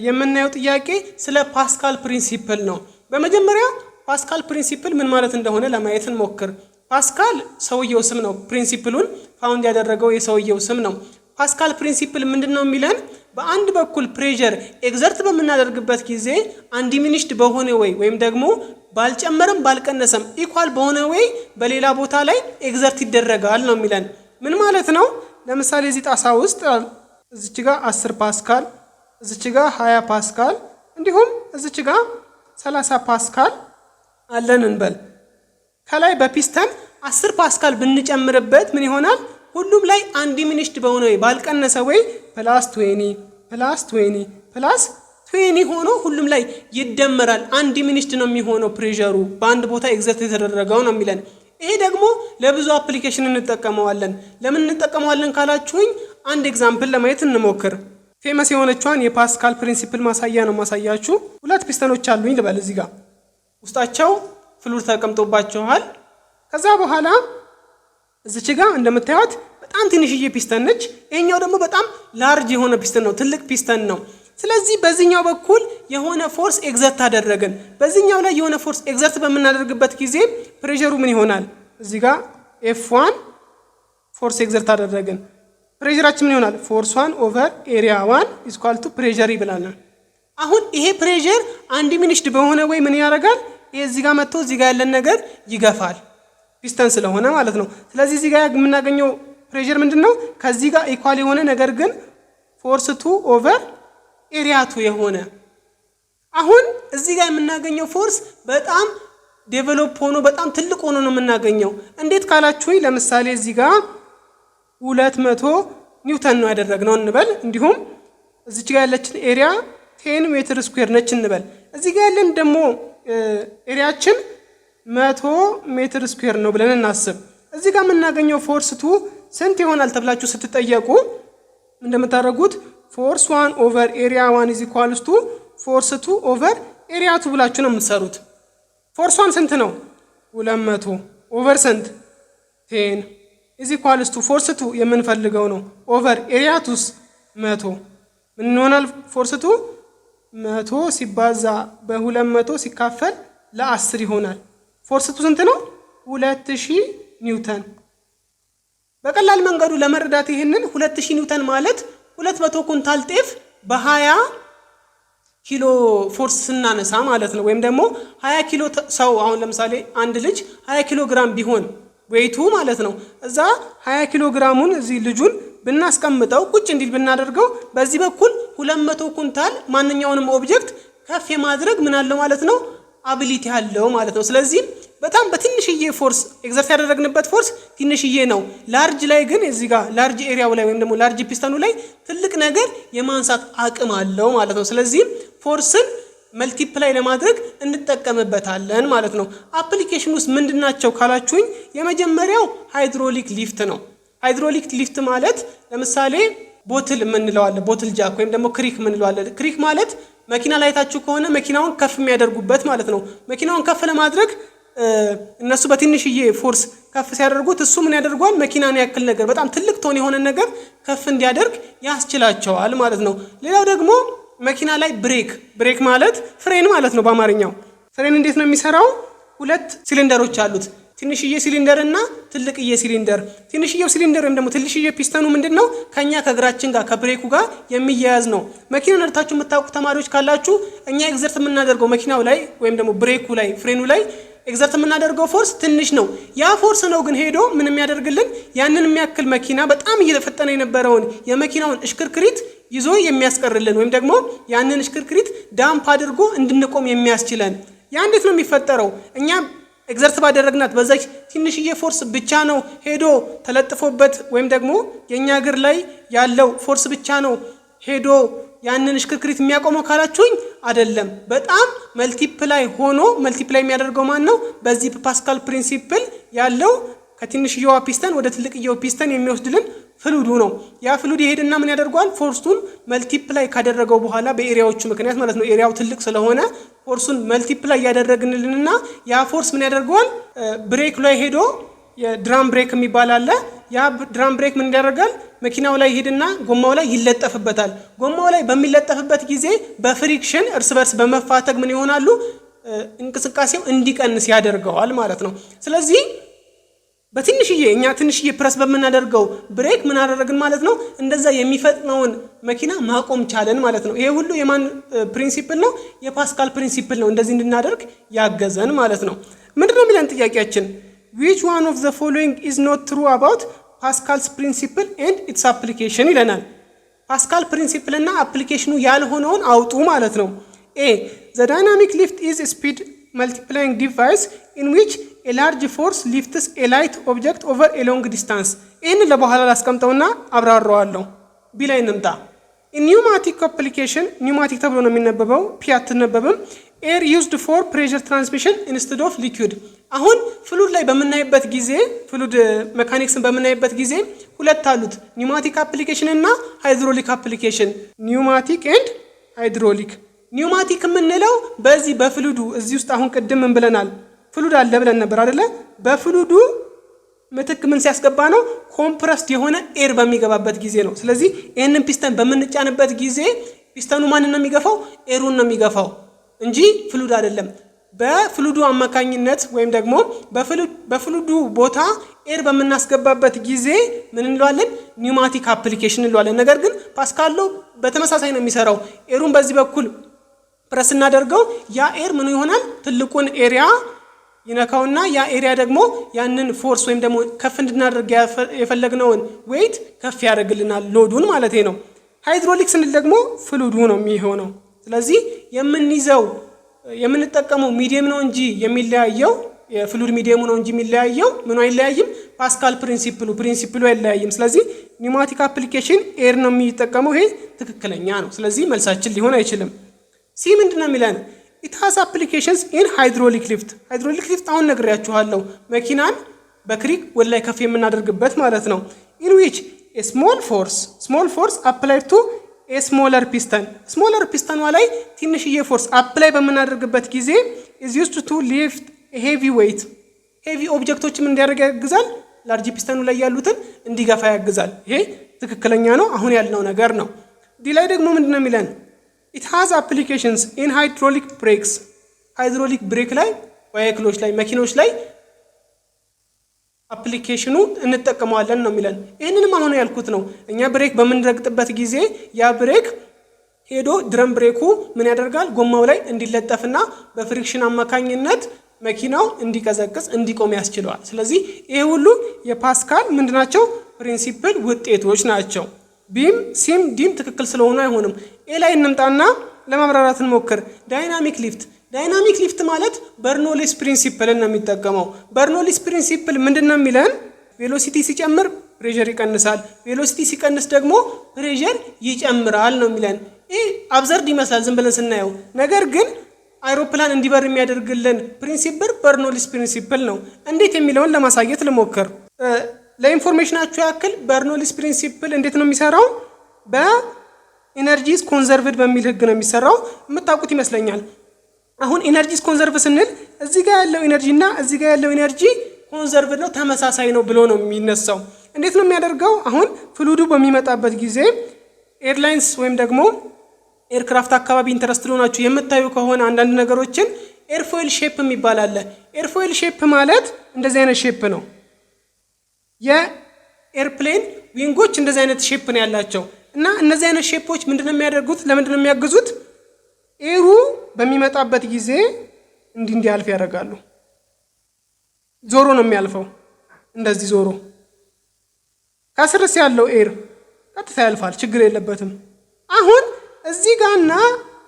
[SPEAKER 1] የምናየው ጥያቄ ስለ ፓስካል ፕሪንሲፕል ነው። በመጀመሪያ ፓስካል ፕሪንሲፕል ምን ማለት እንደሆነ ለማየት እንሞክር። ፓስካል ሰውየው ስም ነው። ፕሪንሲፕሉን ፋውንድ ያደረገው የሰውየው ስም ነው። ፓስካል ፕሪንሲፕል ምንድነው የሚለን? በአንድ በኩል ፕሬሸር ኤግዘርት በምናደርግበት ጊዜ አንዲሚኒሽድ በሆነ ወይ ወይም ደግሞ ባልጨመረም ባልቀነሰም ኢኳል በሆነ ወይ በሌላ ቦታ ላይ ኤግዘርት ይደረጋል ነው የሚለን። ምን ማለት ነው? ለምሳሌ እዚህ ጣሳ ውስጥ እዚች ጋር 10 ፓስካል፣ እዚች ጋር 20 ፓስካል እንዲሁም እዚች ጋር 30 ፓስካል አለን እንበል። ከላይ በፒስተን 10 ፓስካል ብንጨምርበት ምን ይሆናል? ሁሉም ላይ አንዲሚኒሽድ በሆነ ወይ ባልቀነሰ ወይ ፕላስ 20 ፕላስ 20 ፕላስ 20 ሆኖ ሁሉም ላይ ይደመራል። አንዲሚኒሽድ ነው የሚሆነው ፕሬሸሩ በአንድ ቦታ ኤግዘርት የተደረገው ነው የሚለን። ይሄ ደግሞ ለብዙ አፕሊኬሽን እንጠቀመዋለን። ለምን እንጠቀመዋለን ካላችሁኝ አንድ ኤግዛምፕል ለማየት እንሞክር። ፌመስ የሆነችዋን የፓስካል ፕሪንሲፕል ማሳያ ነው ማሳያችሁ። 2 ፒስተኖች አሉኝ ልበል። እዚህ ጋር ውስጣቸው ፍሉር ተቀምጦባቸዋል። ከዛ በኋላ እዚች ጋር እንደምታዩት በጣም ትንሽዬ ፒስተን ነች። ይሄኛው ደግሞ በጣም ላርጅ የሆነ ፒስተን ነው፣ ትልቅ ፒስተን ነው። ስለዚህ በዚህኛው በኩል የሆነ ፎርስ ኤግዘርት አደረግን። በዚህኛው ላይ የሆነ ፎርስ ኤግዘርት በምናደርግበት ጊዜ ፕሬሸሩ ምን ይሆናል? እዚህ ጋር F1 ፎርስ ኤግዘርት አደረግን። ፕሬሸራችን ምን ይሆናል? ፎርስ 1 ኦቨር ኤሪያ 1 ኢዝ ኢኳል ቱ ፕሬሸር ይብላል። አሁን ይሄ ፕሬሸር አንዲሚኒሽድ በሆነ ወይ ምን ያደርጋል? ይሄ እዚህ ጋር መጥቶ እዚህ ጋር ያለን ነገር ይገፋል፣ ፒስተን ስለሆነ ማለት ነው። ስለዚህ እዚህ ጋር የምናገኘው ፕሬሸር ምንድነው? ከዚህ ጋር ኢኳል የሆነ ነገር ግን ፎርስ 2 ኦቨር ኤሪያ 2 የሆነ። አሁን እዚህ ጋር የምናገኘው ፎርስ በጣም ዴቨሎፕ ሆኖ በጣም ትልቅ ሆኖ ነው የምናገኘው። እንዴት ካላችሁኝ ለምሳሌ እዚህ ጋር 200 ኒውተን ነው ያደረግነው እንበል። እንዲሁም እዚች ጋር ያለችን ኤሪያ 10 ሜትር ስኩዌር ነች እንበል። እዚህ ጋር ያለን ደግሞ ኤሪያችን 100 ሜትር ስኩዌር ነው ብለን እናስብ። እዚህ ጋር የምናገኘው ፎርስ 2 ስንት ይሆናል ተብላችሁ ስትጠየቁ እንደምታደርጉት ፎርስ 1 ኦቨር ኤሪያ 1 ኢዝ ኢኳልስ ቱ ፎርስ 2 ኦቨር ኤሪያ 2 ብላችሁ ነው የምትሰሩት። ፎርስ 1 ስንት ነው? 200 ኦቨር ስንት? 10 ኢዝ ኢኳልስ ቱ ፎርስ 2 የምንፈልገው ነው ኦቨር ኤሪያ 2 100 ምን ይሆናል? ፎርስ 2 100 ሲባዛ በ200 ሲካፈል ለ10 ይሆናል። ፎርስ 2 ስንት ነው? 2000 ኒውተን። በቀላል መንገዱ ለመረዳት ይሄንን 2000 ኒውተን ማለት 200 ኩንታል ጤፍ በ20 ኪሎ ፎርስ ስናነሳ ማለት ነው። ወይም ደግሞ 20 ኪሎ ሰው አሁን ለምሳሌ አንድ ልጅ 20 ኪሎ ግራም ቢሆን ዌይቱ ማለት ነው። እዛ 20 ኪሎ ግራሙን እዚህ ልጁን ብናስቀምጠው ቁጭ እንዲል ብናደርገው በዚህ በኩል 200 ኩንታል ማንኛውንም ኦብጀክት ከፍ የማድረግ ምን አለው ማለት ነው? አቢሊቲ አለው ማለት ነው። ስለዚህ በጣም በትንሽዬ ፎርስ ኤግዘርት ያደረግንበት ፎርስ ትንሽዬ ነው። ላርጅ ላይ ግን እዚህ ጋር ላርጅ ኤሪያው ላይ ወይም ደግሞ ላርጅ ፒስተኑ ላይ ትልቅ ነገር የማንሳት አቅም አለው ማለት ነው። ስለዚህ ፎርስን መልቲፕላይ ለማድረግ እንጠቀምበታለን ማለት ነው። አፕሊኬሽን ውስጥ ምንድናቸው ካላችሁኝ የመጀመሪያው ሃይድሮሊክ ሊፍት ነው። ሃይድሮሊክ ሊፍት ማለት ለምሳሌ ቦትል የምንለው አለ፣ ቦትል ጃክ ወይም ደግሞ ክሪክ የምንለው አለ። ክሪክ ማለት መኪና ላይ ታችሁ ከሆነ መኪናውን ከፍ የሚያደርጉበት ማለት ነው። መኪናውን ከፍ ለማድረግ እነሱ በትንሽዬ ፎርስ ከፍ ሲያደርጉት እሱ ምን ያደርጓል? መኪናን ያክል ነገር በጣም ትልቅ ቶን የሆነ ነገር ከፍ እንዲያደርግ ያስችላቸዋል ማለት ነው። ሌላው ደግሞ መኪና ላይ ብሬክ ማለት ፍሬን ማለት ነው በአማርኛው። ፍሬን እንዴት ነው የሚሰራው? 2 ሲሊንደሮች አሉት፣ ትንሽዬ ሲሊንደር እና ትልቅዬ ሲሊንደር። ትንሽዬው ሲሊንደር ወይም ደግሞ ትንሽዬ ፒስተኑ ምንድነው? ከኛ ከእግራችን ጋር ከብሬኩ ጋር የሚያያዝ ነው። መኪና ነድታችሁ የምታውቁ ተማሪዎች ካላችሁ እኛ ኤግዘርት የምናደርገው መኪናው ላይ ወይም ደግሞ ብሬኩ ላይ ፍሬኑ ላይ ኤግዘርት የምናደርገው ፎርስ ትንሽ ነው። ያ ፎርስ ነው ግን ሄዶ ምን የሚያደርግልን? ያንን የሚያክል መኪና በጣም እየተፈጠነ የነበረውን የመኪናውን እሽክርክሪት ይዞ የሚያስቀርልን ወይም ደግሞ ያንን እሽክርክሪት ዳምፕ አድርጎ እንድንቆም የሚያስችለን። ያ እንዴት ነው የሚፈጠረው? እኛ ኤግዘርት ባደረግናት በዛች ትንሽዬ ፎርስ ብቻ ነው ሄዶ ተለጥፎበት ወይም ደግሞ የኛ እግር ላይ ያለው ፎርስ ብቻ ነው ሄዶ ያንን እሽክርክሪት የሚያቆመው ካላችሁኝ አይደለም። በጣም መልቲፕላይ ሆኖ መልቲፕላይ የሚያደርገው ማን ነው? በዚህ ፓስካል ፕሪንሲፕል ያለው ከትንሽዬዋ ፒስተን ወደ ትልቅዬው ፒስተን የሚወስድልን ፍሉዱ ነው። ያ ፍሉድ ይሄድና ምን ያደርገዋል? ፎርሱን መልቲፕላይ ካደረገው በኋላ በኤሪያዎቹ ምክንያት ማለት ነው። ኤሪያው ትልቅ ስለሆነ ፎርሱን መልቲፕላይ ያደረግንልንና ያ ፎርስ ምን ያደርገዋል? ብሬክ ላይ ሄዶ የድራም ብሬክ የሚባል አለ። ያ ድራም ብሬክ ምን ያደርጋል? መኪናው ላይ ሄድና ጎማው ላይ ይለጠፍበታል። ጎማው ላይ በሚለጠፍበት ጊዜ በፍሪክሽን እርስ በርስ በመፋተግ ምን ይሆናሉ? እንቅስቃሴው እንዲቀንስ ያደርገዋል ማለት ነው። ስለዚህ እኛ ትንሽዬ ፕረስ በምናደርገው ብሬክ ምን አደረግን ማለት ነው? እንደዛ የሚፈጥነውን መኪና ማቆም ቻለን ማለት ነው። ይሄ ሁሉ የማን ፕሪንሲፕል ነው? የፓስካል ፕሪንሲፕል ነው እንደዚህ እንድናደርግ ያገዘን ማለት ነው። ምንድነው የሚለን ጥያቄያችን? which one of the following is not true about Pascal's principle and its application ይለናል። ፓስካል ፕሪንሲፕል እና አፕሊኬሽኑ ያልሆነውን አውጡ ማለት ነው። a the dynamic lift is a speed multiplying device in which a large force lifts a light object over a long distance ይህን ለበኋላ ላስቀምጠውና አብራራዋለሁ። ቢ ላይ እንምጣ። in pneumatic application pneumatic ተብሎ ነው የሚነበበው፣ ፒ አትነበብም። air used for pressure transmission instead of liquid አሁን ፍሉድ ላይ በመናይበት ጊዜ ፍሉድ ሜካኒክስን በመናይበት ጊዜ ሁለት አሉት፣ ኒውማቲክ አፕሊኬሽን እና ሃይድሮሊክ አፕሊኬሽን። ኒውማቲክ ኤንድ ሃይድሮሊክ። ኒውማቲክ የምንለው በዚህ በፍሉዱ እዚህ ውስጥ አሁን ቅድም ምን ብለናል? ፍሉድ አለ ብለን ነበር አይደለ? በፍሉዱ ምትክ ምን ሲያስገባ ነው? ኮምፕረስድ የሆነ ኤር በሚገባበት ጊዜ ነው። ስለዚህ ይህንን ፒስተን በምንጫንበት ጊዜ ፒስተኑ ማንን ነው የሚገፋው? ኤሩን ነው የሚገፋው እንጂ ፍሉድ አይደለም። በፍሉዱ አማካኝነት ወይም ደግሞ በፍሉዱ ቦታ ኤር በምናስገባበት ጊዜ ምን እንለዋለን? ኒውማቲክ አፕሊኬሽን እንለዋለን። ነገር ግን ፓስካል በተመሳሳይ ነው የሚሰራው። ኤሩን በዚህ በኩል ፕረስ እናደርገው፣ ያ ኤር ምን ይሆናል? ትልቁን ኤሪያ ይነካውና ያ ኤሪያ ደግሞ ያንን ፎርስ ወይም ደግሞ ከፍ እንድናደርግ የፈለግነውን ዌይት ከፍ ያደርግልናል፣ ሎዱን ማለት ነው። ሃይድሮሊክ ስንል ደግሞ ፍሉዱ ነው የሚሆነው። ስለዚህ የምንጠቀመው ሚዲየም ነው እንጂ የሚለያየው የፍሉድ ሚዲየሙ ነው እንጂ የሚለያየው ምኑ አይለያይም? ፓስካል ፕሪንሲፕሉ አይለያይም። ስለዚህ ኒውማቲክ አፕሊኬሽን ኤር ነው የሚጠቀመው። ይሄ ትክክለኛ ነው። ስለዚህ መልሳችን ሊሆን አይችልም። ሲ ምንድነው የሚለን? it has applications in hydraulic lift hydraulic lift አሁን ነግሬያችኋለሁ፣ መኪናን በክሪክ ወደ ላይ ከፍ የምናደርግበት ማለት ነው። in which a small force applied to a smaller piston ላይ ትንሽዬ ፎርስ አፕላይ በምናደርግበት ጊዜ is used to lift a heavy weight heavy ኦብጀክቶችም እንዲያደርግ ያግዛል፣ ላርጅ ፒስተኑ ላይ ያሉትን እንዲገፋ ያግዛል። ይሄ ትክክለኛ ነው፣ አሁን ያልነው ነገር ነው። ዲ ላይ ደግሞ ምንድነው የሚለን? it has applications in hydraulic brakes hydraulic brake ላይ ቫይክሎች ላይ መኪኖች ላይ አፕሊኬሽኑ እንጠቀመዋለን ነው የሚለን። ይሄንንም አሁን ያልኩት ነው። እኛ ብሬክ በምንረግጥበት ጊዜ ያ ብሬክ ሄዶ ድረም ብሬኩ ምን ያደርጋል? ጎማው ላይ እንዲለጠፍና በፍሪክሽን አማካኝነት መኪናው እንዲቀዘቅዝ እንዲቆም ያስችለዋል። ስለዚህ ይሄ ሁሉ የፓስካል ምንድናቸው? ፕሪንሲፕል ውጤቶች ናቸው። ቢም ሲም ዲም ትክክል ስለሆኑ አይሆንም። ኤ ላይ እንምጣና ለማብራራት እንሞክር። ዳይናሚክ ሊፍት ማለት በርኖሊስ ፕሪንሲፕልን ነው የሚጠቀመው። በርኖሊስ ፕሪንሲፕል ምንድነው የሚለን? ቬሎሲቲ ሲጨምር ፕሬሸር ይቀንሳል፣ ቬሎሲቲ ሲቀንስ ደግሞ ፕሬሸር ይጨምራል ነው የሚለን። ይሄ አብዘርድ ይመስላል ዝም ብለን ስናየው፣ ነገር ግን አይሮፕላን እንዲበር የሚያደርግልን ፕሪንሲፕል በርኖሊስ ፕሪንሲፕል ነው። እንዴት የሚለውን ለማሳየት ልሞክር። ለኢንፎርሜሽናችሁ ያክል በርኖሊስ ፕሪንሲፕል እንዴት ነው የሚሰራው? በኢነርጂስ ኮንዘርቭድ በሚል ህግ ነው የሚሰራው። የምታውቁት ይመስለኛል። አሁን ኢነርጂስ ኮንዘርቭ ስንል እዚህ ጋር ያለው ኢነርጂ እና እዚህ ጋር ያለው ኢነርጂ ኮንዘርቭድ ነው፣ ተመሳሳይ ነው ብሎ ነው የሚነሳው። እንዴት ነው የሚያደርገው? አሁን ፍሉዱ በሚመጣበት ጊዜ ኤርላይንስ ወይም ደግሞ ኤርክራፍት አካባቢ ኢንተረስት ሆናችሁ የምታዩ ከሆነ አንዳንድ ነገሮችን ኤርፎይል ሼፕ የሚባል አለ። ኤርፎይል ሼፕ ማለት እንደዚህ አይነት ሼፕ ነው። የኤርፕሌን ዊንጎች እንደዚህ አይነት ሼፕ ነው ያላቸው እና እነዚህ አይነት ሼፖች ምንድነው የሚያደርጉት? ለምንድነው የሚያግዙት? ኤሩ በሚመጣበት ጊዜ እንዲያልፍ ያደርጋሉ። ዞሮ ነው የሚያልፈው፣ እንደዚህ ዞሮ። ከስርስ ያለው ኤር ቀጥታ ያልፋል፣ ችግር የለበትም። አሁን እዚህ ጋርና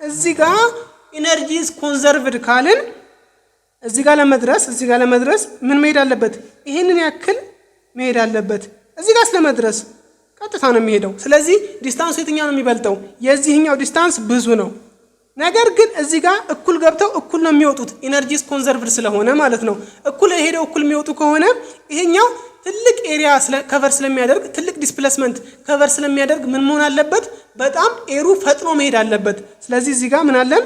[SPEAKER 1] እዚህ ጋር ኢነርጂስ ኮንዘርቭድ ካልን እዚህ ጋር ለመድረስ ምን መሄድ አለበት? ይሄንን ያክል መሄድ አለበት። እዚህ ጋር ስለመድረስ ቀጥታ ነው የሚሄደው። ስለዚህ ዲስታንሱ የትኛው ነው የሚበልጠው? የዚህኛው ዲስታንስ ብዙ ነው። ነገር ግን እዚህ ጋር እኩል ገብተው እኩል ነው የሚወጡት፣ ኢነርጂስ ኮንዘርቭድ ስለሆነ ማለት ነው። እኩል ሄደው እኩል የሚወጡ ከሆነ ይሄኛው ትልቅ ኤሪያ ከቨር ስለሚያደርግ ትልቅ ዲስፕሌስመንት ከቨር ስለሚያደርግ ምን መሆን አለበት? በጣም ኤሩ ፈጥኖ መሄድ አለበት። ስለዚህ እዚህ ጋር ምን አለን?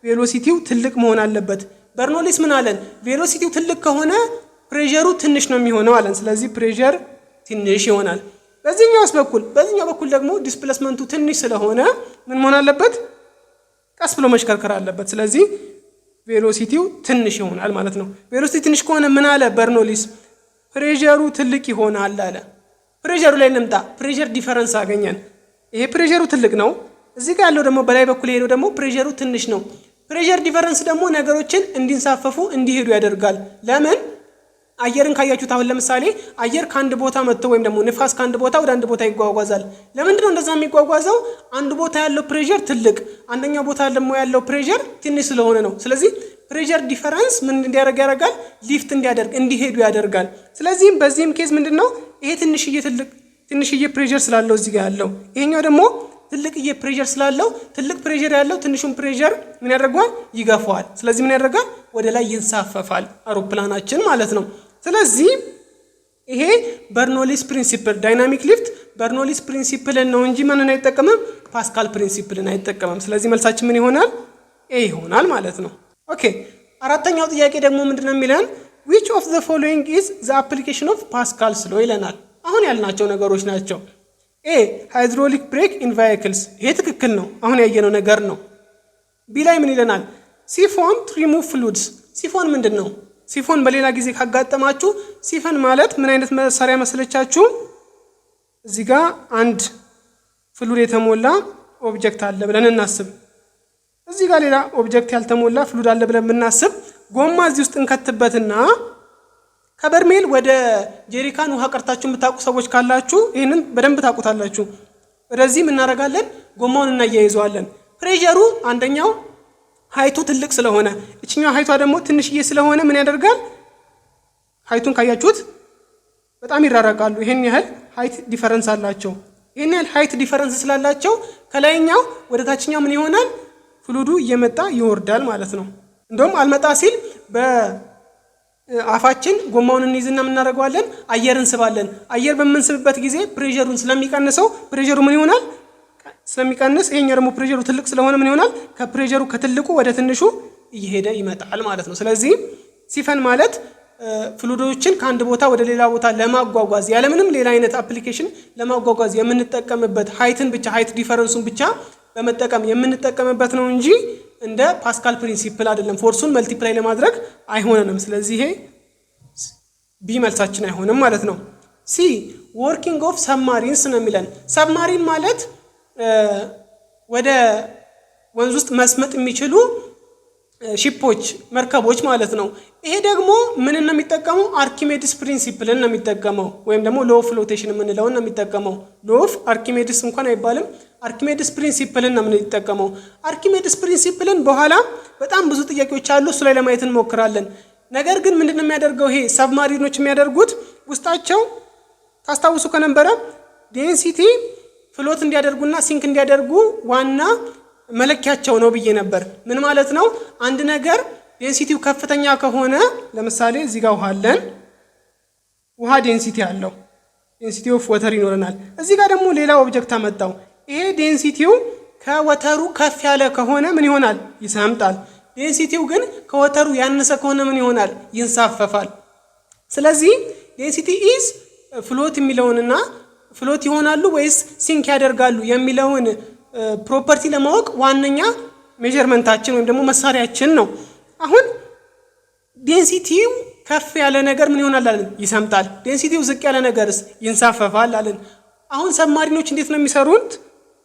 [SPEAKER 1] ቬሎሲቲው ትልቅ መሆን አለበት። በርኖሊስ ምን አለን? ቬሎሲቲው ትልቅ ከሆነ ፕሬሸሩ ትንሽ ነው የሚሆነው አለን። ስለዚህ ፕሬሸር ትንሽ ይሆናል። በዚህኛው በኩል ደግሞ ዲስፕሌስመንቱ ትንሽ ስለሆነ ምን መሆን አለበት? ቀስ ብሎ መሽከርከር አለበት። ስለዚህ ቬሎሲቲው ትንሽ ይሆናል ማለት ነው። ቬሎሲቲ ትንሽ ከሆነ ምን አለ በርኖሊስ? ፕሬሸሩ ትልቅ ይሆናል አለ። ፕሬሸሩ ላይ እንምጣ። ፕሬሸር ዲፈረንስ አገኘን። ይሄ ፕሬሸሩ ትልቅ ነው። እዚህ ጋር ያለው ደግሞ በላይ በኩል ሄዶ ደግሞ ፕሬሸሩ ትንሽ ነው። ፕሬሸር ዲፈረንስ ደግሞ ነገሮችን እንዲንሳፈፉ እንዲሄዱ ያደርጋል። ለምን? አየርን ካያችሁት አሁን ለምሳሌ አየር ከአንድ ቦታ መጥቶ ወይም ደግሞ ንፋስ ከአንድ ቦታ ወደ አንድ ቦታ ይጓጓዛል። ለምንድን ነው እንደዛ የሚጓጓዘው? አንድ ቦታ ያለው ፕሬሸር ትልቅ፣ አንደኛው ቦታ ደግሞ ያለው ፕሬሸር ትንሽ ስለሆነ ነው። ስለዚህ ፕሬሸር ዲፈረንስ ምን እንዲያደርግ ያደርጋል? ሊፍት እንዲያደርግ እንዲሄዱ ያደርጋል። ስለዚህም በዚህም ኬዝ ምንድነው ይሄ ትንሽዬ ፕሬሸር ስላለው እዚህ ጋር ያለው፣ ይሄኛው ደግሞ ትልቅዬ ፕሬሸር ስላለው ትልቅ ፕሬሸር ያለው ትንሹን ፕሬሸር ምን ያደርገዋል? ይገፋዋል። ስለዚህ ምን ያደርጋል? ወደ ላይ ይንሳፈፋል አውሮፕላናችን ማለት ነው። ስለዚህ ይሄ በርኖሊስ ፕሪንሲፕል ዳይናሚክ ሊፍት በርኖሊስ ፕሪንሲፕልን ነው እንጂ ማንን አይጠቀምም? ፓስካል ፕሪንሲፕልን አይጠቀምም። ስለዚህ መልሳችን ምን ይሆናል? ኤ ይሆናል ማለት ነው። ኦኬ አራተኛው ጥያቄ ደግሞ ምንድነው የሚለን? which of the following is the application of Pascal's law ይለናል። አሁን ያልናቸው ነገሮች ናቸው። ኤ ሃይድሮሊክ ብሬክ ኢን ቫይክልስ፣ ይሄ ትክክል ነው፣ አሁን ያየነው ነገር ነው። ቢ ላይ ምን ይለናል? ሲፎን ሪሙቭ ፍሉድስ። ሲፎን ምንድን ነው? ሲፎን በሌላ ጊዜ ካጋጠማችሁ ሲፎን ማለት ምን አይነት መሳሪያ መስለቻችሁ? እዚህ ጋር አንድ ፍሉድ የተሞላ ኦብጀክት አለ ብለን እናስብ። እዚህ ጋር ሌላ ኦብጀክት ያልተሞላ ፍሉድ አለ ብለን ብናስብ ጎማ እዚህ ውስጥ እንከትበትና ከበርሜል ወደ ጄሪካን ውሃ ቀርታችሁ የምታውቁ ሰዎች ካላችሁ ይሄንን በደንብ ታውቁታላችሁ። ወደዚህ ምን እናደርጋለን? ጎማውን እናያይዘዋለን። ፕሬሸሩ አንደኛው ሃይቱ ትልቅ ስለሆነ እቺኛው ሃይቷ ደግሞ ትንሽዬ ስለሆነ ምን ያደርጋል? ሃይቱን ካያችሁት በጣም ይራራቃሉ። ይሄን ያህል ሃይት ዲፈረንስ አላቸው። ይሄን ያህል ሃይት ዲፈረንስ ስላላቸው ከላይኛው ወደ ታችኛው ምን ይሆናል? ፍሉዱ እየመጣ ይወርዳል ማለት ነው። እንደውም አልመጣ ሲል በአፋችን ጎማውን እንይዝና ምን እናደርገዋለን? አየር እንስባለን። አየር በምንስብበት ጊዜ ፕሬሸሩን ስለሚቀንሰው ፕሬሸሩ ምን ይሆናል? ስለሚቀንስ ይሄኛው ደግሞ ፕሬሸሩ ትልቅ ስለሆነ ምን ይሆናል? ከፕሬሸሩ ከትልቁ ወደ ትንሹ እየሄደ ይመጣል ማለት ነው። ስለዚህ ሲፈን ማለት ፍሉዶችን ከአንድ ቦታ ወደ ሌላ ቦታ ለማጓጓዝ ያለምንም ሌላ አይነት አፕሊኬሽን ለማጓጓዝ የምንጠቀምበት ሃይትን ብቻ ሃይት ዲፈረንሱን ብቻ በመጠቀም የምንጠቀምበት ነው እንጂ እንደ ፓስካል ፕሪንሲፕል አይደለም። ፎርሱን መልቲፕላይ ለማድረግ አይሆነንም። ስለዚህ ይሄ ቢ መልሳችን አይሆንም ማለት ነው። ሲ ወርኪንግ ኦፍ ሰብማሪንስ ነው የሚለን። ሰብማሪን ማለት ወደ ወንዝ ውስጥ መስመጥ የሚችሉ ሺፖች መርከቦች ማለት ነው። ይሄ ደግሞ ምን ነው የሚጠቀመው? አርኪሜዲስ ፕሪንሲፕልን ነው የሚጠቀመው፣ ወይም ደግሞ ሎ ኦፍ ፍሎቴሽን የምንለውን ነው የሚጠቀመው። ሎ ኦፍ አርኪሜዲስ እንኳን አይባልም፣ አርኪሜዲስ ፕሪንሲፕልን ነው የምንጠቀመው። አርኪሜዲስ ፕሪንሲፕልን በኋላ በጣም ብዙ ጥያቄዎች አሉ፣ እሱ ላይ ለማየት እንሞክራለን። ነገር ግን ምንድነው የሚያደርገው ይሄ ሰብማሪኖች የሚያደርጉት? ውስጣቸው ታስታውሱ ከነበረ ዴንሲቲ ፍሎት እንዲያደርጉና ሲንክ እንዲያደርጉ ዋና መለኪያቸው ነው ብዬ ነበር። ምን ማለት ነው? አንድ ነገር ዴንሲቲው ከፍተኛ ከሆነ ለምሳሌ እዚህ ጋር ውሃ አለን። ውሃ ዴንሲቲ አለው፣ ዴንሲቲ ኦፍ ወተር ይኖረናል። እዚህ ጋር ደግሞ ሌላ ኦብጀክት አመጣው። ይሄ ዴንሲቲው ከወተሩ ከፍ ያለ ከሆነ ምን ይሆናል? ይሰምጣል። ዴንሲቲው ግን ከወተሩ ያነሰ ከሆነ ምን ይሆናል? ይንሳፈፋል። ስለዚህ ዴንሲቲ ኢዝ ፍሎት የሚለውንና ፍሎት ይሆናሉ ወይስ ሲንክ ያደርጋሉ የሚለውን ፕሮፐርቲ ለማወቅ ዋነኛ ሜዠርመንታችን ወይም ደግሞ መሳሪያችን ነው። አሁን ዴንሲቲው ከፍ ያለ ነገር ምን ይሆናል አለን? ይሰምጣል። ዴንሲቲው ዝቅ ያለ ነገርስ? ይንሳፈፋል አለን። አሁን ሰብማሪኖች እንዴት ነው የሚሰሩት?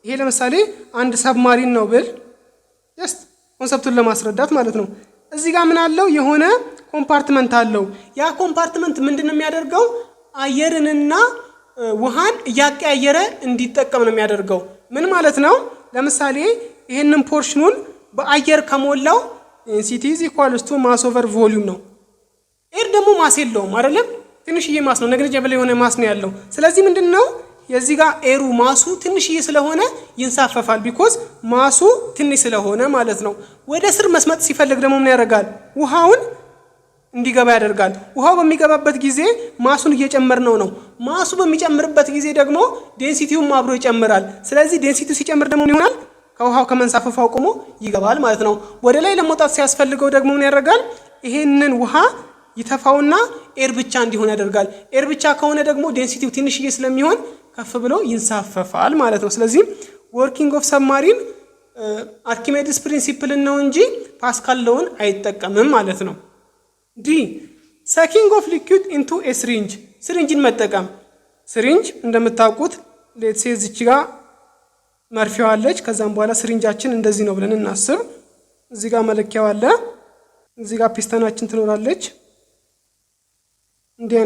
[SPEAKER 1] ይሄ ለምሳሌ አንድ ሰብማሪን ነው ብል ጀስት ኮንሰፕቱን ለማስረዳት ማለት ነው። እዚህ ጋር ምን አለው? የሆነ ኮምፓርትመንት አለው። ያ ኮምፓርትመንት ምንድነው የሚያደርገው? አየርንና ውሃን እያቀያየረ እንዲጠቀም ነው የሚያደርገው። ምን ማለት ነው? ለምሳሌ ይሄንን ፖርሽኑን በአየር ከሞላው ዴንሲቲ ኢዝ ኢኳልስ ቱ ማስ ኦቨር ቮሊዩም ነው። ኤር ደግሞ ማስ የለውም አይደለም፣ ትንሽዬ ማስ ነው፣ ነግሬጀብል የሆነ ማስ ነው ያለው። ስለዚህ ምንድነው የዚህ ጋር ኤሩ ማሱ ትንሽዬ ስለሆነ ይንሳፈፋል፣ ቢኮዝ ማሱ ትንሽ ስለሆነ ማለት ነው። ወደ ስር መስመጥ ሲፈልግ ደግሞ ምን ያደርጋል? ውሃውን እንዲገባ ያደርጋል። ውሃው በሚገባበት ጊዜ ማሱን እየጨመርነው ነው። ማሱ በሚጨምርበት ጊዜ ደግሞ ዴንሲቲውም አብሮ ይጨምራል። ስለዚህ ዴንሲቲው ሲጨምር ደግሞ ምን ይሆናል? ከውሃው ከመንሳፈፍ አቁሞ ይገባል ማለት ነው። ወደ ላይ ለመውጣት ሲያስፈልገው ደግሞ ምን ያደርጋል? ይሄንን ውሃ ይተፋውና ኤር ብቻ እንዲሆን ያደርጋል። ኤር ብቻ ከሆነ ደግሞ ዴንሲቲው ትንሽዬ ስለሚሆን ከፍ ብሎ ይንሳፈፋል ማለት ነው። ስለዚህ ወርኪንግ ኦፍ ሰብማሪን አርኪሜዲስ ፕሪንሲፕልን ነው እንጂ ፓስካል ሎውን አይጠቀምም ማለት ነው። ዲ ሰኪንግ ኦፍ ሊኩዊድ ኢንቱ ኤ ሲሪንጅ ሲሪንጅን መጠቀም ሲሪንጅ እንደምታውቁት ሌትስ ሴ እዚች ጋር መርፌዋ አለች። ከዛም በኋላ ሲሪንጃችን እንደዚህ ነው ብለን እናስብ። እዚህ ጋር መለኪያው አለ። እዚህ ጋር ፒስተናችን ትኖራለች። እንደዚህ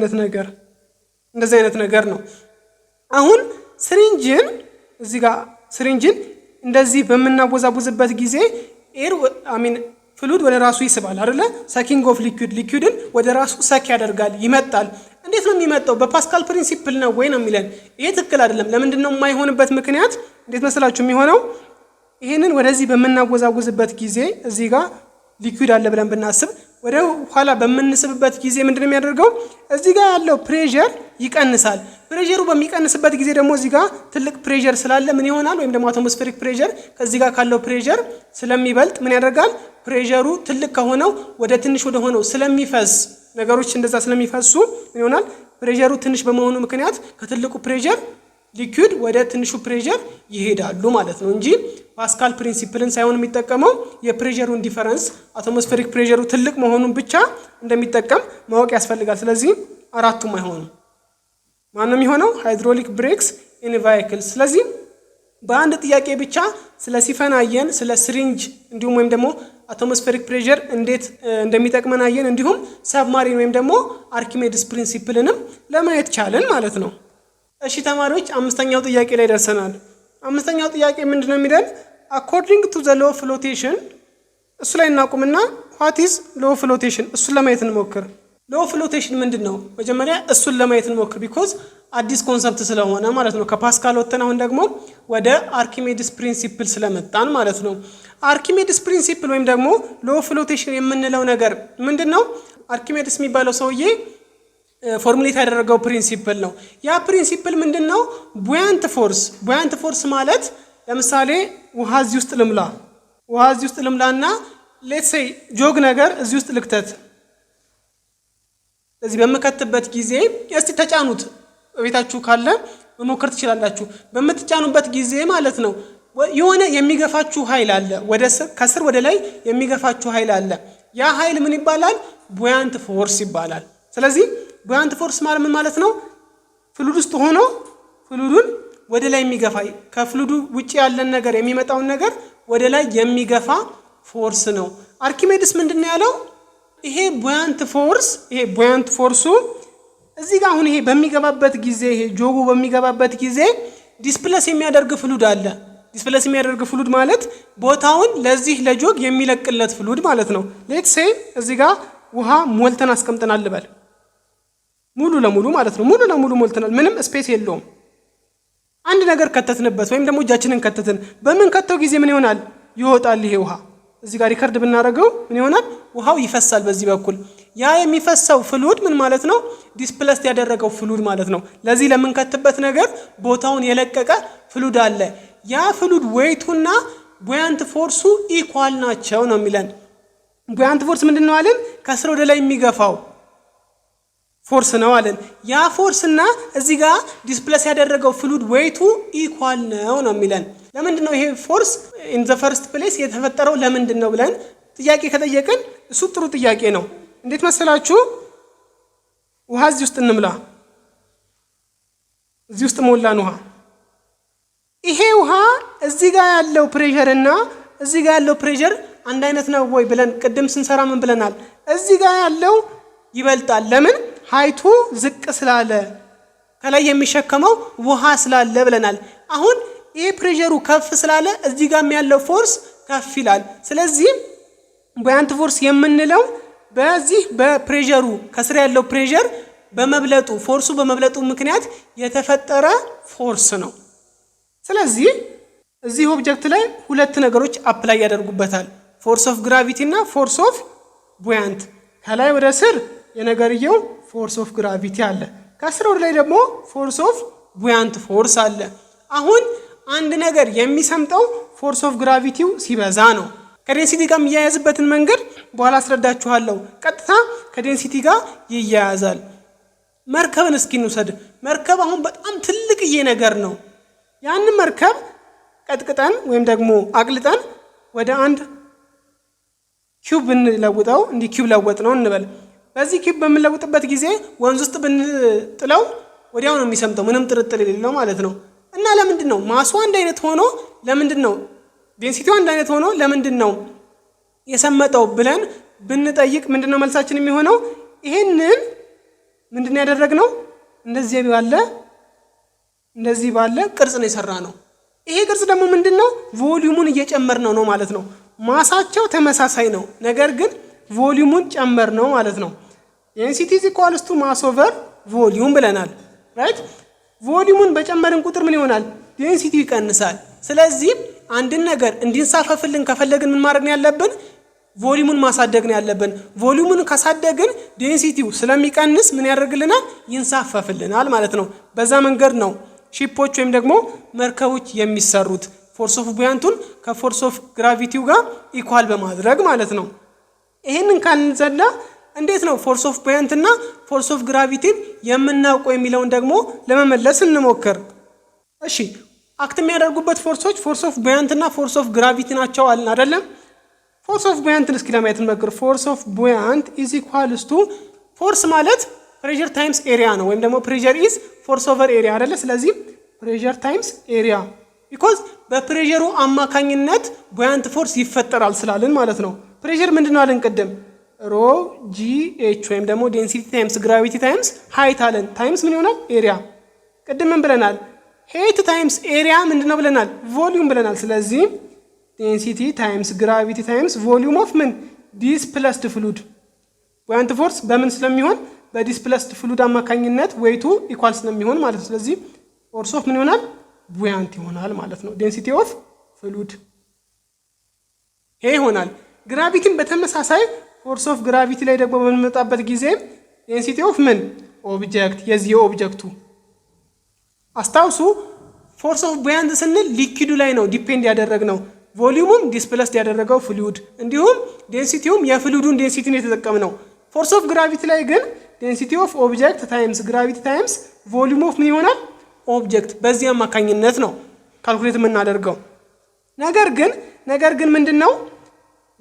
[SPEAKER 1] አይነት ነገር ነው። አሁን ሲሪንጅን እዚህ ጋር ሲሪንጅን እንደዚህ በመናወዛወዝበት ጊዜ ፍሉድ ወደ ራሱ ይስባል አይደለ? ሰኪንግ ኦፍ ሊኩዊድን ወደ ራሱ ሰክ ያደርጋል፣ ይመጣል። እንዴት ነው የሚመጣው? በፓስካል ፕሪንሲፕል ነው ወይ ነው የሚለን። ይሄ ትክክል አይደለም። ለምንድን ነው የማይሆንበት ምክንያት እንዴት መስላችሁ የሚሆነው? ይሄንን ወደዚህ በመናወዛወዝበት ጊዜ እዚህ ጋር ሊኩዊድ አለ ብለን ብናስብ ወደ ኋላ በምንስብበት ጊዜ ምንድነው የሚያደርገው? እዚህ ጋር ያለው ፕሬሸር ይቀንሳል። ፕሬሸሩ በሚቀንስበት ጊዜ ደግሞ እዚህ ጋር ትልቅ ፕሬሸር ስላለ ምን ይሆናል? ወይም ደግሞ አቶሞስፌሪክ ፕሬሸር ከዚህ ጋር ካለው ፕሬሸር ስለሚበልጥ ምን ያደርጋል? ፕሬሸሩ ትልቅ ከሆነው ወደ ትንሽ ወደ ሆነው ስለሚፈስ ነገሮች እንደዛ ስለሚፈሱ ምን ይሆናል? ፕሬሸሩ ትንሽ በመሆኑ ምክንያት ከትልቁ ፕሬሸር ሊኩዊድ ወደ ትንሹ ፕሬሸር ይሄዳሉ ማለት ነው እንጂ ፓስካል ፕሪንሲፕልን ሳይሆን የሚጠቀመው የፕሬሸሩን ዲፈረንስ አቶሞስፌሪክ ፕሬሸሩ ትልቅ መሆኑን ብቻ እንደሚጠቀም ማወቅ ያስፈልጋል። ስለዚህ አራቱም አይሆኑም። ማን ነው የሚሆነው? ሃይድሮሊክ ብሬክስ ኢን ቫይክል። ስለዚህ በአንድ ጥያቄ ብቻ ስለ ሲፈን አየን፣ ስለ ሲሪንጅ እንዲሁም ወይም ደግሞ አቶሞስፌሪክ ፕሬሸር እንዴት እንደሚጠቅመን አየን፣ እንዲሁም ሰብማሪን ወይም ደግሞ አርኪሜድስ ፕሪንሲፕልንም ለማየት ቻለን ማለት ነው። እሺ ተማሪዎች አምስተኛው ጥያቄ ላይ ደርሰናል። አምስተኛው ጥያቄ ምንድነው የሚለን? አኮርዲንግ ቱ ዘ ሎው ፍሎቴሽን እሱ ላይ እናቁምና what is low flotation እሱን ለማየት እንሞክር። ሎው ፍሎቴሽን ምንድነው? መጀመሪያ እሱን ለማየት እንሞክር ቢኮዝ አዲስ ኮንሰፕት ስለሆነ ማለት ነው። ከፓስካል ወጥተን አሁን ደግሞ ወደ አርኪሜድስ ፕሪንሲፕል ስለመጣን ማለት ነው። አርኪሜድስ ፕሪንሲፕል ወይም ደግሞ ሎው ፍሎቴሽን የምንለው ነገር ምንድነው? አርኪሜድስ የሚባለው ሰውዬ ፎርሙሌት ያደረገው ፕሪንሲፕል ነው። ያ ፕሪንሲፕል ምንድነው? ቡያንት ፎርስ ማለት ለምሳሌ ውሃ እዚህ ውስጥ ልምላና ሌትስ ሴይ ጆግ ነገር እዚህ ውስጥ ልክተት። ስለዚህ በመከተበት ጊዜ እስቲ ተጫኑት፣ ቤታችሁ ካለ መሞከር ትችላላችሁ። በመትጫኑበት ጊዜ ማለት ነው የሆነ የሚገፋችሁ ኃይል አለ፣ ከስር ወደ ላይ የሚገፋችሁ ኃይል አለ። ያ ኃይል ምን ይባላል? ቡያንት ፎርስ ይባላል። ስለዚህ ቡያንት ፎርስ ማለት ምን ማለት ነው? ፍሉድ ውስጥ ሆኖ ፍሉዱን ወደ ላይ የሚገፋ ከፍሉዱ ውጪ ያለን ነገር የሚመጣውን ነገር ወደ ላይ የሚገፋ ፎርስ ነው። አርኪሜድስ ምንድነው ያለው? ይሄ ቡያንት ፎርሱ እዚህ ጋር አሁን ይሄ በሚገባበት ጊዜ ይሄ ጆጉ በሚገባበት ጊዜ ዲስፕሌስ የሚያደርግ ፍሉድ አለ። ዲስፕሌስ የሚያደርግ ፍሉድ ማለት ቦታውን ለዚህ ለጆግ የሚለቅለት ፍሉድ ማለት ነው። ሌትስ ሴይ እዚህ ጋር ውሃ ሞልተን አስቀምጠናል ልበል፣ ሙሉ ለሙሉ ማለት ነው። ሙሉ ለሙሉ ሞልተናል፣ ምንም ስፔስ የለውም። አንድ ነገር ከተትንበት ወይም ደግሞ እጃችንን ከተትን፣ በምን ከተው ጊዜ ምን ይሆናል? ይወጣል ይሄ ውሃ። እዚህ ጋር ሪከርድ ብናደርገው ምን ይሆናል? ውሃው ይፈሳል በዚህ በኩል። ያ የሚፈሰው ፍሉድ ምን ማለት ነው? ዲስፕሌስ ያደረገው ፍሉድ ማለት ነው። ለዚህ ለምንከትበት ነገር ቦታውን የለቀቀ ፍሉድ አለ። ያ ፍሉድ ዌይቱና ቡያንት ፎርሱ ኢኳል ናቸው ነው የሚለን። ቡያንት ፎርስ ምንድነው አለን? ከስር ወደ ላይ የሚገፋው ፎርስ ነው አለን። ያ ፎርስና እዚህ ጋር ዲስፕሌስ ያደረገው ፍሉድ ዌይቱ ኢኳል ነው የሚለን። ለምንድነው ይሄ ፎርስ ኢን ዘ ፈርስት ፕሌስ የተፈጠረው ለምንድነው ብለን ጥያቄ ከጠየቅን እሱ ጥሩ ጥያቄ ነው። እንዴት መሰላችሁ? ውሃ እዚህ ውስጥ እንምላ። እዚህ ውስጥ ሞላን ውሃ። ይሄ ውሃ እዚህ ጋር ያለው ፕሬሸር እና እዚህ ጋር ያለው ፕሬሸር አንድ አይነት ነው ወይ ብለን ቅድም ስንሰራ ምን ብለናል? እዚህ ጋር ያለው ይበልጣል። ለምን? ሃይቱ ዝቅ ስላለ ከላይ የሚሸከመው ውሃ ስላለ ብለናል። አሁን ይሄ ፕሬሸሩ ከፍ ስላለ እዚህ ጋር ያለው ፎርስ ከፍ ይላል። ስለዚህ ቡያንት ፎርስ የምንለው በዚህ በፕሬሸሩ ከስር ያለው ፕሬሸር በመብለጡ ፎርሱ በመብለጡ ምክንያት የተፈጠረ ፎርስ ነው። ስለዚህ እዚህ ኦብጀክት ላይ ሁለት ነገሮች አፕላይ ያደርጉበታል። ፎርስ ኦፍ ግራቪቲ እና ፎርስ ኦፍ ቡያንት። ከላይ ወደ ስር የነገርየው ፎርስ ኦፍ ግራቪቲ አለ፣ ከስር ወደ ላይ ደግሞ ፎርስ ኦፍ ቡያንት ፎርስ አለ። አሁን አንድ ነገር የሚሰምጠው ፎርስ ኦፍ ግራቪቲው ሲበዛ ነው። ከዴንሲቲ ጋር የሚያያዝበትን መንገድ በኋላ አስረዳችኋለሁ። ቀጥታ ከዴንሲቲ ጋር ይያያዛል። መርከብን እስኪ እንውሰድ። መርከብ አሁን በጣም ትልቅዬ ነገር ነው። ያንን መርከብ ቀጥቅጠን ወይም ደግሞ አቅልጠን ወደ አንድ ኪዩብ ብንለውጠው እንዲህ ኪዩብ ለወጥ ነው እንበል። በዚህ ኪዩብ በምንለውጥበት ጊዜ ወንዝ ውስጥ ብንጥለው ወዲያው ነው የሚሰምጠው፣ ምንም ጥርጥር የሌለው ማለት ነው። እና ለምንድን ነው ማሱ አንድ አይነት ሆኖ ለምንድን ነው ዴንሲቲው አንድ አይነት ሆኖ ለምንድን ነው የሰመጠው ብለን ብንጠይቅ ምንድን ነው መልሳችን የሚሆነው? ይሄንን ምንድን ነው ያደረግነው? እንደዚህ ባለ ቅርጽ ነው የሰራ ነው። ይሄ ቅርጽ ደግሞ ምንድን ነው? ቮሊዩሙን እየጨመር ነው ማለት ነው። ማሳቸው ተመሳሳይ ነው፣ ነገር ግን ቮሊዩሙን ጨመር ነው ማለት ነው። ዴንሲቲ ኢዝ ኢኳልስ ቱ ማስ ኦቨር ቮሊዩም ብለናል ራይት። ቮሊዩሙን በጨመርን ቁጥር ምን ይሆናል? ዴንሲቲው ይቀንሳል። ስለዚህ አንድን ነገር እንዲንሳፈፍልን ከፈለግን ምን ማድረግ ነው ያለብን? ቮሊዩሙን ማሳደግ ነው ያለብን። ቮሊዩሙን ካሳደግን ዴንሲቲው ስለሚቀንስ ምን ያደርግልናል? ይንሳፈፍልናል ማለት ነው። በዛ መንገድ ነው ሺፖች ወይም ደግሞ መርከቦች የሚሰሩት፣ ፎርስ ኦፍ ቡያንቱን ከፎርስ ኦፍ ግራቪቲው ጋር ኢኳል በማድረግ ማለት ነው። ይሄንን ካንዘላ እንዴት ነው ፎርስ ኦፍ ቡያንት እና ፎርስ ኦፍ ግራቪቲን የምናውቀው የሚለውን ደግሞ ለመመለስ እንሞክር። እሺ አክት የሚያደርጉበት ፎርሶች ፎርስ ኦፍ ቡያንት እና ፎርስ ኦፍ ግራቪቲ ናቸው አልን አይደለም? ፎርስ ኦፍ ቡያንትን እስኪ ለማየት እንሞክር። ፎርስ ኦፍ ቡያንት ኢዝ ኢኳልስ ቱ ፎርስ ማለት ፕሬሸር ታይምስ ኤሪያ ነው፣ ወይም ደግሞ ፕሬሸር ኢዝ ፎርስ ኦቨር ኤሪያ አይደለ? ስለዚህ ፕሬሸር ታይምስ ኤሪያ ቢኮዝ በፕሬሸሩ አማካኝነት ቡያንት ፎርስ ይፈጠራል ስላልን ማለት ነው። ፕሬሸር ምንድነው አለን ቅድም? ሮ ጂ ኤች ወይም ደግሞ ዴንሲቲ ታይምስ ግራቪቲ ታይምስ ሃይት አለን። ታይምስ ምን ይሆናል? ኤሪያ። ቅድም ምን ብለናል? ሄት ታይምስ ኤሪያ ምንድነው ብለናል? ቮሊዩም ብለናል። ስለዚህ ዴንሲቲ ታይምስ ግራቪቲ ታይምስ ቮሊዩም ኦፍ ምን? ዲስፕለስድ ፍሉድ። ቡያንት ፎርስ በምን ስለሚሆን? በዲስፕለስድ ፍሉድ አማካኝነት ዌይቱ ኢኳል ስለሚሆን ማለት ነው። ስለዚህ ፎርስ ኦፍ ምን ይሆናል? ቡያንት ይሆናል ማለት ነው። ዴንሲቲ ኦፍ ፍሉድ ይሄ ይሆናል። ግራቪቲን በተመሳሳይ ፎርስ ኦፍ ግራቪቲ ላይ ደግሞ በምንመጣበት ጊዜ ዴንሲቲ ኦፍ ምን? ኦብጀክት፣ የዚህ የኦብጀክቱ አስታውሱ። ፎርስ ኦፍ ቡያንት ስንል ሊኪዱ ላይ ነው ዲፔንድ ያደረግነው። ቮሊዩሙም ዲስፕለስድ ያደረገው ፍሉድ፣ እንዲሁም ዴንሲቲውም የፍሉዱን ዴንሲቲን የተጠቀምነው። ፎርስ ኦፍ ግራቪቲ ላይ ግን ዴንሲቲ ኦፍ ኦብጀክት ታይምስ ግራቪቲ ታይምስ ቮሊዩም ኦፍ ምን ይሆናል? ኦብጀክት። በዚህ አማካኝነት ነው ካልኩሌት የምናደርገው። ነገር ግን ምንድነው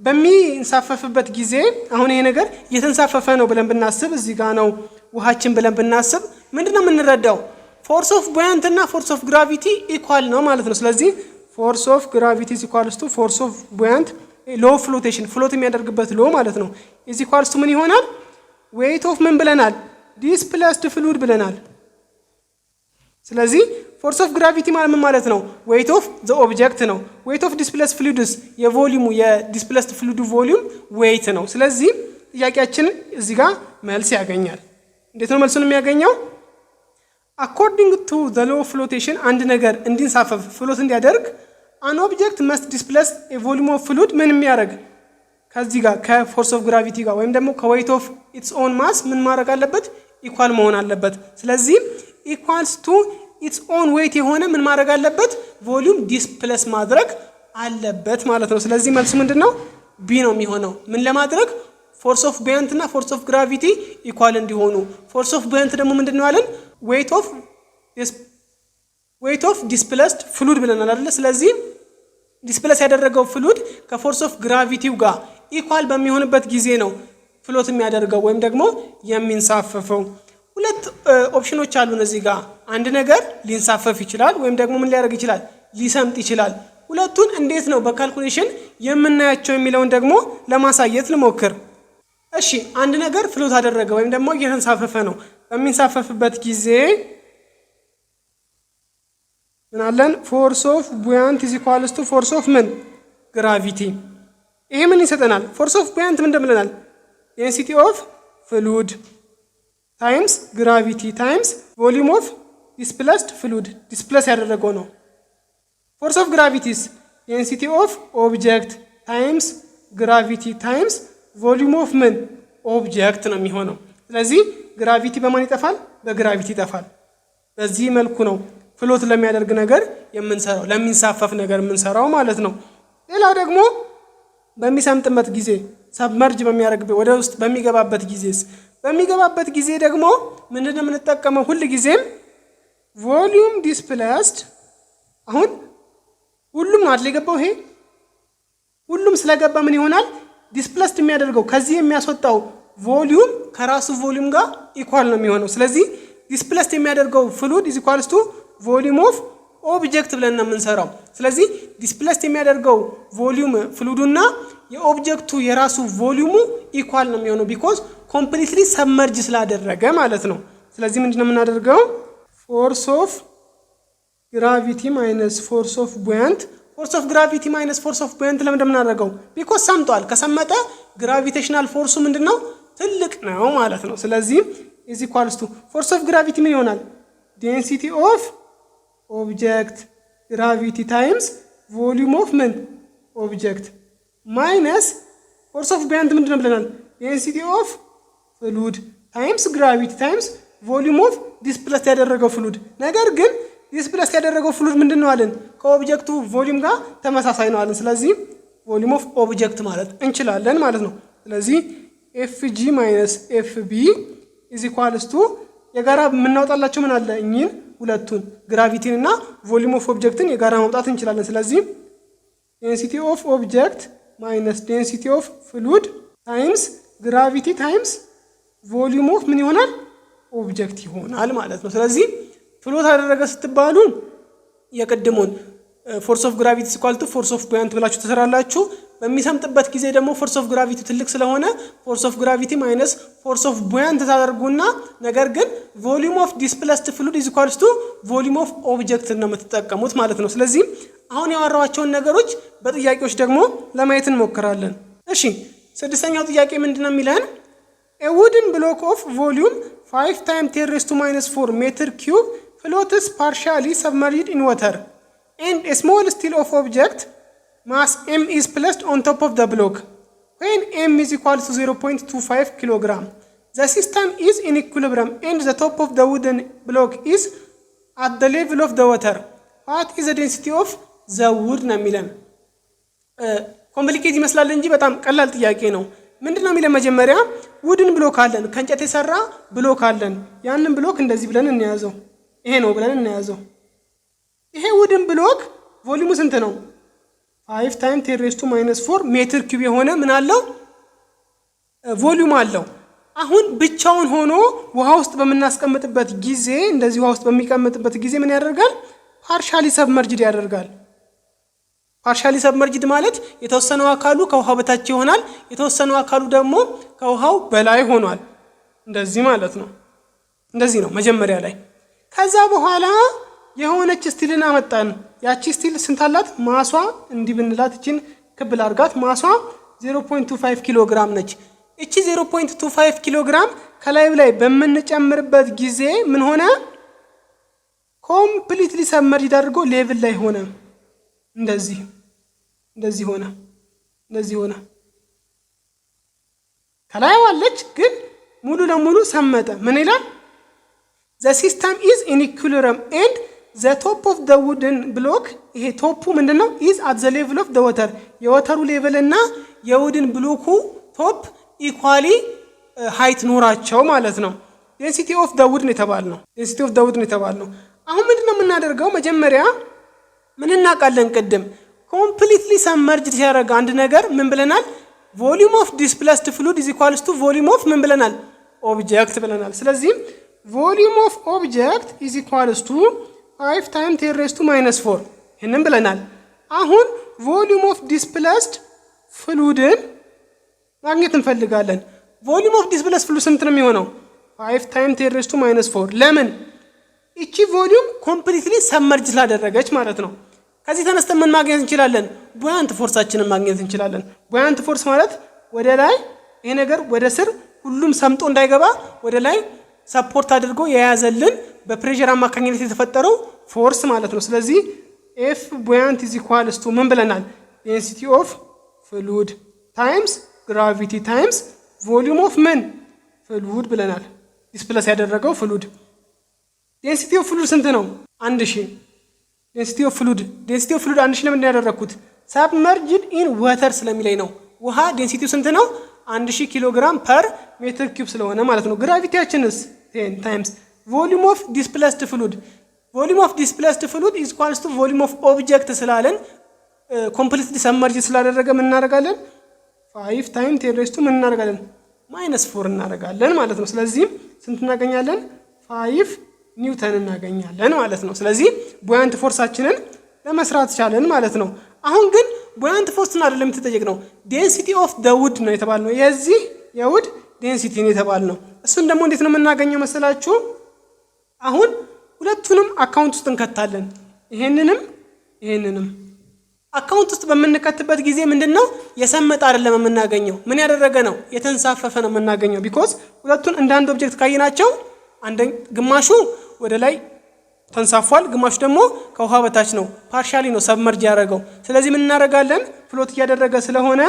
[SPEAKER 1] በሚንሳፈፍበት ጊዜ አሁን ይሄ ነገር እየተንሳፈፈ ነው ብለን ብናስብ፣ እዚህ ጋር ነው ውሃችን ብለን ብናስብ ምንድነው የምንረዳው? ፎርስ ኦፍ ቡያንት እና ፎርስ ኦፍ ግራቪቲ ኢኳል ነው ማለት ነው። ስለዚህ ፎርስ ኦፍ ግራቪቲ ኢዝ ኢኳልስ ቱ ፎርስ ኦፍ ቡያንት ሎ ፍሎቴሽን ፍሎት የሚያደርግበት ሎ ማለት ነው ኢዝ ኢኳልስ ቱ ምን ይሆናል? ዌይት ኦፍ ምን ብለናል? ዲስፕለስድ ፍሉድ ብለናል። ስለዚህ ፎርስ ኦፍ ግራቪቲ ማለት ምን ማለት ነው? ዌይት ኦፍ ዘ ኦብጀክት ነው። ዌይት ኦፍ ዲስፕለስድ ፍሉድስ የቮሊዩሙ የዲስፕለስድ ፍሉዱ ቮሊዩም ዌይት ነው። ስለዚህ ጥያቄያችን እዚህ ጋር መልስ ያገኛል። እንዴት ነው መልሱን የሚያገኘው? አኮርዲንግ ቱ ዘ ሎ ፍሎቴሽን አንድ ነገር እንዲንሳፈፍ ፍሎት እንዲያደርግ አን ኦብጀክት መስት ዲስፕለስ ኤ ቮሊዩም ኦፍ ፍሉድ ምን የሚያደርግ ከዚህ ጋር ከፎርስ ኦፍ ግራቪቲ ጋር ወይም ደግሞ ከዌይት ኦፍ ኢትስ ኦን ማስ ምን ማድረግ አለበት? ኢኳል መሆን አለበት። ስለዚህ ኢኳልስ ቱ ኢትስ ኦን ዌይት የሆነ ምን ማድረግ አለበት? ቮሊዩም ዲስፕለስ ማድረግ አለበት ማለት ነው። ስለዚህ መልሱ ምንድነው? ቢ ነው የሚሆነው። ምን ለማድረግ? ፎርስ ኦፍ ቡያንት እና ፎርስ ኦፍ ግራቪቲ ኢኳል እንዲሆኑ። ፎርስ ኦፍ ቡያንት ደግሞ ምንድነው አለን? ዌይት ኦፍ ዲስፕለስድ ፍሉድ ብለናል አይደል? ስለዚህ ዲስፕለስ ያደረገው ፍሉድ ከፎርስ ኦፍ ግራቪቲው ጋር ኢኳል በሚሆንበት ጊዜ ነው ፍሎት የሚያደርገው ወይም ደግሞ የሚንሳፈፈው። ሁለት ኦፕሽኖች አሉን እዚህ ጋር። አንድ ነገር ሊንሳፈፍ ይችላል ወይም ደግሞ ምን ሊያደርግ ይችላል? ሊሰምጥ ይችላል። ሁለቱን እንዴት ነው በካልኩሌሽን የምናያቸው የሚለውን ደግሞ ለማሳየት ልሞክር። እሺ አንድ ነገር ፍሎት አደረገ ወይም ደግሞ እየተንሳፈፈ ነው። በሚንሳፈፍበት ጊዜ ምን አለን? ፎርስ ኦፍ ቡያንት ኢዝ ኢኳልስ ቱ ፎርስ ኦፍ ምን? ግራቪቲ። ይሄ ምን ይሰጠናል? ፎርስ ኦፍ ቡያንት ምን እንደምንላል? ዴንሲቲ ኦፍ ፍሉድ ታይምስ ግራቪቲ ታይምስ ቮሊዩም ኦፍ ዲስፕለስድ ፍሉድ፣ ዲስፕለስ ያደረገው ነው። ፎርስ ኦፍ ግራቪቲስ ዴንሲቲ ኦፍ ኦብጀክት ታይምስ ግራቪቲ ታይምስ ቮሊዩም ኦፍ ምን? ኦብጀክት ነው የሚሆነው። ስለዚህ ግራቪቲ በማን ይጠፋል? በግራቪቲ ይጠፋል። በዚህ መልኩ ነው ፍሎት ለሚያደርግ ነገር የምንሰራው፣ ለሚንሳፈፍ ነገር የምንሰራው ማለት ነው። ሌላው ደግሞ በሚሰምጥበት ጊዜ ሰብመርጅ በሚያደርግ ወደ ውስጥ በሚገባበት ጊዜ ደግሞ ምንድነው የምንጠቀመው? ሁሉ ጊዜም ቮሊዩም ዲስፕለስድ። አሁን ሁሉም ነው አይደል የገባው? ይሄ ሁሉም ስለገባ ምን ይሆናል? ዲስፕሌስድ የሚያደርገው ከዚህ የሚያስወጣው ቮሊዩም ከራሱ ቮሊዩም ጋር ኢኳል ነው የሚሆነው። ስለዚህ ዲስፕሌስድ የሚያደርገው ፍሉድ ኢዝ ኢኳልስ ቱ ቮሊዩም ኦፍ ኦብጀክት ብለን ነው የምንሰራው። ስለዚህ ዲስፕሌስድ የሚያደርገው ቮሊዩም ፍሉዱና የኦብጀክቱ የራሱ ቮሊዩሙ ኢኳል ነው የሚሆነው ቢኮዝ ኮምፕሊትሊ ሰብመርጅ ስላደረገ ማለት ነው። ስለዚህ ምንድነው የምናደርገው? ፎርስ ኦፍ ግራቪቲ ማይነስ ፎርስ ኦፍ ቡያንት። ፎርስ ኦፍ ግራቪቲ ማይነስ ፎርስ ኦፍ ቡያንት ለምን እንደምናደርገው? ቢኮዝ ሰምጧል። ከሰመጠ ግራቪቴሽናል ፎርሱ ምንድነው? ትልቅ ነው ማለት ነው። ስለዚህ ኢዝ ኢኳልስ ቱ ፎርስ ኦፍ ግራቪቲ ምን ይሆናል? ዴንሲቲ ኦፍ ኦብጀክት ግራቪቲ ታይምስ ቮሊዩም ኦፍ ምን ኦብጀክት ማይነስ ፎርስ ኦፍ ቡያንት ምንድነው ብለናል? ዴንሲቲ ኦፍ ፍሉድ ታይምስ ግራቪቲ ታይምስ ቮሊዩም ኦፍ ዲስፕሌስ ያደረገው ፍሉድ። ነገር ግን ዲስፕሌስ ያደረገው ፍሉድ ምንድነው አለን? ከኦብጀክቱ ቮሊዩም ጋር ተመሳሳይ ነው አለን። ስለዚህ ቮሊዩም ኦፍ ኦብጀክት ማለት እንችላለን ማለት ነው። ስለዚህ ኤፍጂ ማይነስ ኤፍቢ ኢዝ ኢኳልስ ቱ የጋራ የምናወጣላቸው ምን አለ? እኚህን ሁለቱን ግራቪቲን እና ቮሊዩም ኦፍ ኦብጀክትን የጋራ ማውጣት እንችላለን። ስለዚህ ዴንሲቲ ኦፍ ኦብጀክት ማይነስ ዴንሲቲ ኦፍ ፍሉድ ታይምስ ግራቪቲ ታይምስ ቮሊዩም ኦፍ ምን ይሆናል? ኦብጀክት ይሆናል ማለት ነው። ስለዚህ ፍሎት አደረገ ስትባሉ የቅድሙን ፎርስ ኦፍ ግራቪቲ ኢኳል ቱ ፎርስ ኦፍ ቡያንት ብላችሁ ትሰራላችሁ። በሚሰምጥበት ጊዜ ደግሞ ፎርስ ኦፍ ግራቪቲ ትልቅ ስለሆነ ፎርስ ኦፍ ግራቪቲ ማይነስ ፎርስ ኦፍ ቡያንት ታደርጉና ነገር ግን ቮሊዩም ኦፍ ዲስፕሌስድ ፍሉድ ኢዝ ኢኳልስ ቱ ቮሊዩም ኦፍ ኦብጀክት ነው የምትጠቀሙት ማለት ነው። ስለዚህ አሁን ያወራኋቸውን ነገሮች በጥያቄዎች ደግሞ ለማየት እንሞክራለን። እሺ ስድስተኛው ጥያቄ ምንድነው የሚለን? a wooden block of volume 5 times 10 raised to minus 4 meter cube floats partially submerged in water and a small steel of object mass m is placed on top of the block when m is equal to 0.25 kilogram. The system is in equilibrium and the top of the wooden block is at the level of the water. What is the density of the wood? ነው የሚለን። ኮምፕሊኬት ይመስላል እንጂ በጣም ቀላል ጥያቄ ነው። ምንድነው የሚለን? መጀመሪያ ውድን ብሎክ አለን፣ ከእንጨት የሰራ ብሎክ አለን። ያንን ብሎክ እንደዚህ ብለን እንያዘው፣ ይሄ ነው ብለን እንያዘው። ይሄ ውድን ብሎክ ቮሊዩሙ ስንት ነው? 5 ታይም 10 ሬዝ ቱ ማይነስ 4 ሜትር ኪዩብ የሆነ ምን አለው? ቮሊዩም አለው። አሁን ብቻውን ሆኖ ውሃ ውስጥ በምናስቀምጥበት ጊዜ እንደዚህ ውሃ ውስጥ በሚቀመጥበት ጊዜ ምን ያደርጋል? ፓርሻሊ ሰብመርጅድ ያደርጋል። ፓርሻሊ ሰብመርጅድ ማለት የተወሰነው አካሉ ከውሃው በታች ይሆናል፣ የተወሰነው አካሉ ደግሞ ከውሃው በላይ ሆኗል። እንደዚህ ማለት ነው። እንደዚህ ነው መጀመሪያ ላይ። ከዛ በኋላ የሆነች ስቲልን አመጣን። ያቺ ስቲል ስንት አላት? ማሷ እንዲህ ብንላት እቺን ክብ አድርጋት ማሷ 0.25 ኪሎ ግራም ነች። እቺ 0.25 ኪሎ ግራም ከላይ ላይ በምንጨምርበት ጊዜ ምን ሆነ? ኮምፕሊትሊ ሰብመርጅድ አድርጎ ሌቭል ላይ ሆነ። እንደዚህ ሆነ። ከላይ ዋለች ግን ሙሉ ለሙሉ ሰመጠ። ምን ይላል? the system is in equilibrium and the top of the wooden block ይሄ ቶፑ ምንድነው? is at the level of the water የወተሩ ሌቭል እና የውድን ብሎኩ ቶፕ ኢኳሊ ሃይት ኖራቸው ማለት ነው። density of the wood ነው የተባልነው። አሁን ምንድነው የምናደርገው? መጀመሪያ ምን እናውቃለን? ቅድም ኮምፕሊትሊ ሰብመርጅድ ሲያደርግ አንድ ነገር ምን ብለናል? ቮሊዩም ኦፍ ዲስፕሌስድ ፍሉድ ኢዝ ኢኳልስ ቱ ቮሊዩም ኦፍ ምን ብለናል? ኦብጀክት ብለናል። ስለዚህ ቮሊዩም ኦፍ ኦብጀክት ኢዝ ኢኳልስ ቱ 5 ታይም 10 ሬዝ ቱ ማይነስ 4 ይሄንን ብለናል። አሁን ቮሊዩም ኦፍ ዲስፕሌስድ ፍሉድን ማግኘት እንፈልጋለን። ቮሊዩም ኦፍ ዲስፕሌስድ ፍሉድ ስንት ነው የሚሆነው? 5 ታይም 10 ሬዝ ቱ ማይነስ 4 ለምን? እቺ ቮሊዩም ኮምፕሊትሊ ሰብመርጅ ስላደረገች ማለት ነው። ከዚህ ተነስተን ምን ማግኘት እንችላለን? ቡያንት ፎርሳችንን ማግኘት እንችላለን። ቡያንት ፎርስ ማለት ወደ ላይ ይሄ ነገር ወደ ስር ሁሉም ሰምጦ እንዳይገባ ወደ ላይ ሰፖርት አድርጎ የያዘልን በፕሬሸር አማካኝነት የተፈጠረው ፎርስ ማለት ነው። ስለዚህ ኤፍ ቡያንት ኢዝ ኢኳልስ ቱ ምን ብለናል? ዴንሲቲ ኦፍ ፍሉድ ታይምስ ግራቪቲ ታይምስ ቮሊዩም ኦፍ ምን ፍሉድ ብለናል። ዲስፕሌስ ያደረገው ፍሉድ። ዴንሲቲ ኦፍ ፍሉድ ስንት ነው? 1000። ዴንሲቲ ኦፍ ፍሉድ 1000 ለምን ያደረኩት? ሳብመርጅድ ኢን ዋተር ስለሚለኝ ነው። ውሃ ዴንሲቲው ስንት ነው? 1000 ኪሎ ግራም ፐር ሜትር ኪዩብ ስለሆነ ማለት ነው። ግራቪቲያችንስ 10 ታይምስ ቮሊዩም ኦፍ ዲስፕሌስድ ፍሉድ። ቮሊዩም ኦፍ ዲስፕሌስድ ፍሉድ ኢዝ ኢኳልስ ቱ ቮሊዩም ኦፍ ኦብጀክት ስላለን ኮምፕሊትሊ ሰብመርጅድ ስላደረገ ምን እናደርጋለን? 5 ታይም 10 ሬዝ ቱ ምን እናደርጋለን -4 እናደርጋለን ማለት ነው። ስለዚህ ስንት እናገኛለን 5 ኒውተን እናገኛለን ማለት ነው። ስለዚህ ቡያንት ፎርሳችንን ለመስራት ቻለን ማለት ነው። አሁን ግን ቡያንት ፎርስን አይደለም የተጠየቅነው ዴንሲቲ ኦፍ ዘ ውድ ነው የተባልነው። የዚህ የውድ ዴንሲቲ ነው የተባልነው። እሱን ደግሞ እንዴት ነው የምናገኘው መሰላችሁ? አሁን ሁለቱንም አካውንት ውስጥ እንከታለን። ይሄንንም አካውንት ውስጥ በምንከትበት ጊዜ ምንድነው የሰመጠ አይደለም የምናገኘው፣ ምን ያደረገ ነው የተንሳፈፈ ነው የምናገኘው። ቢኮዝ ሁለቱን እንደ አንድ ኦብጀክት ካየናቸው ግማሹ ወደ ላይ ተንሳፏል፣ ግማሹ ደግሞ ከውሃ በታች ነው፣ ፓርሻሊ ነው ሰብመርጅ ያደረገው። ስለዚህ ምን እናደርጋለን ፍሎት እያደረገ ስለሆነ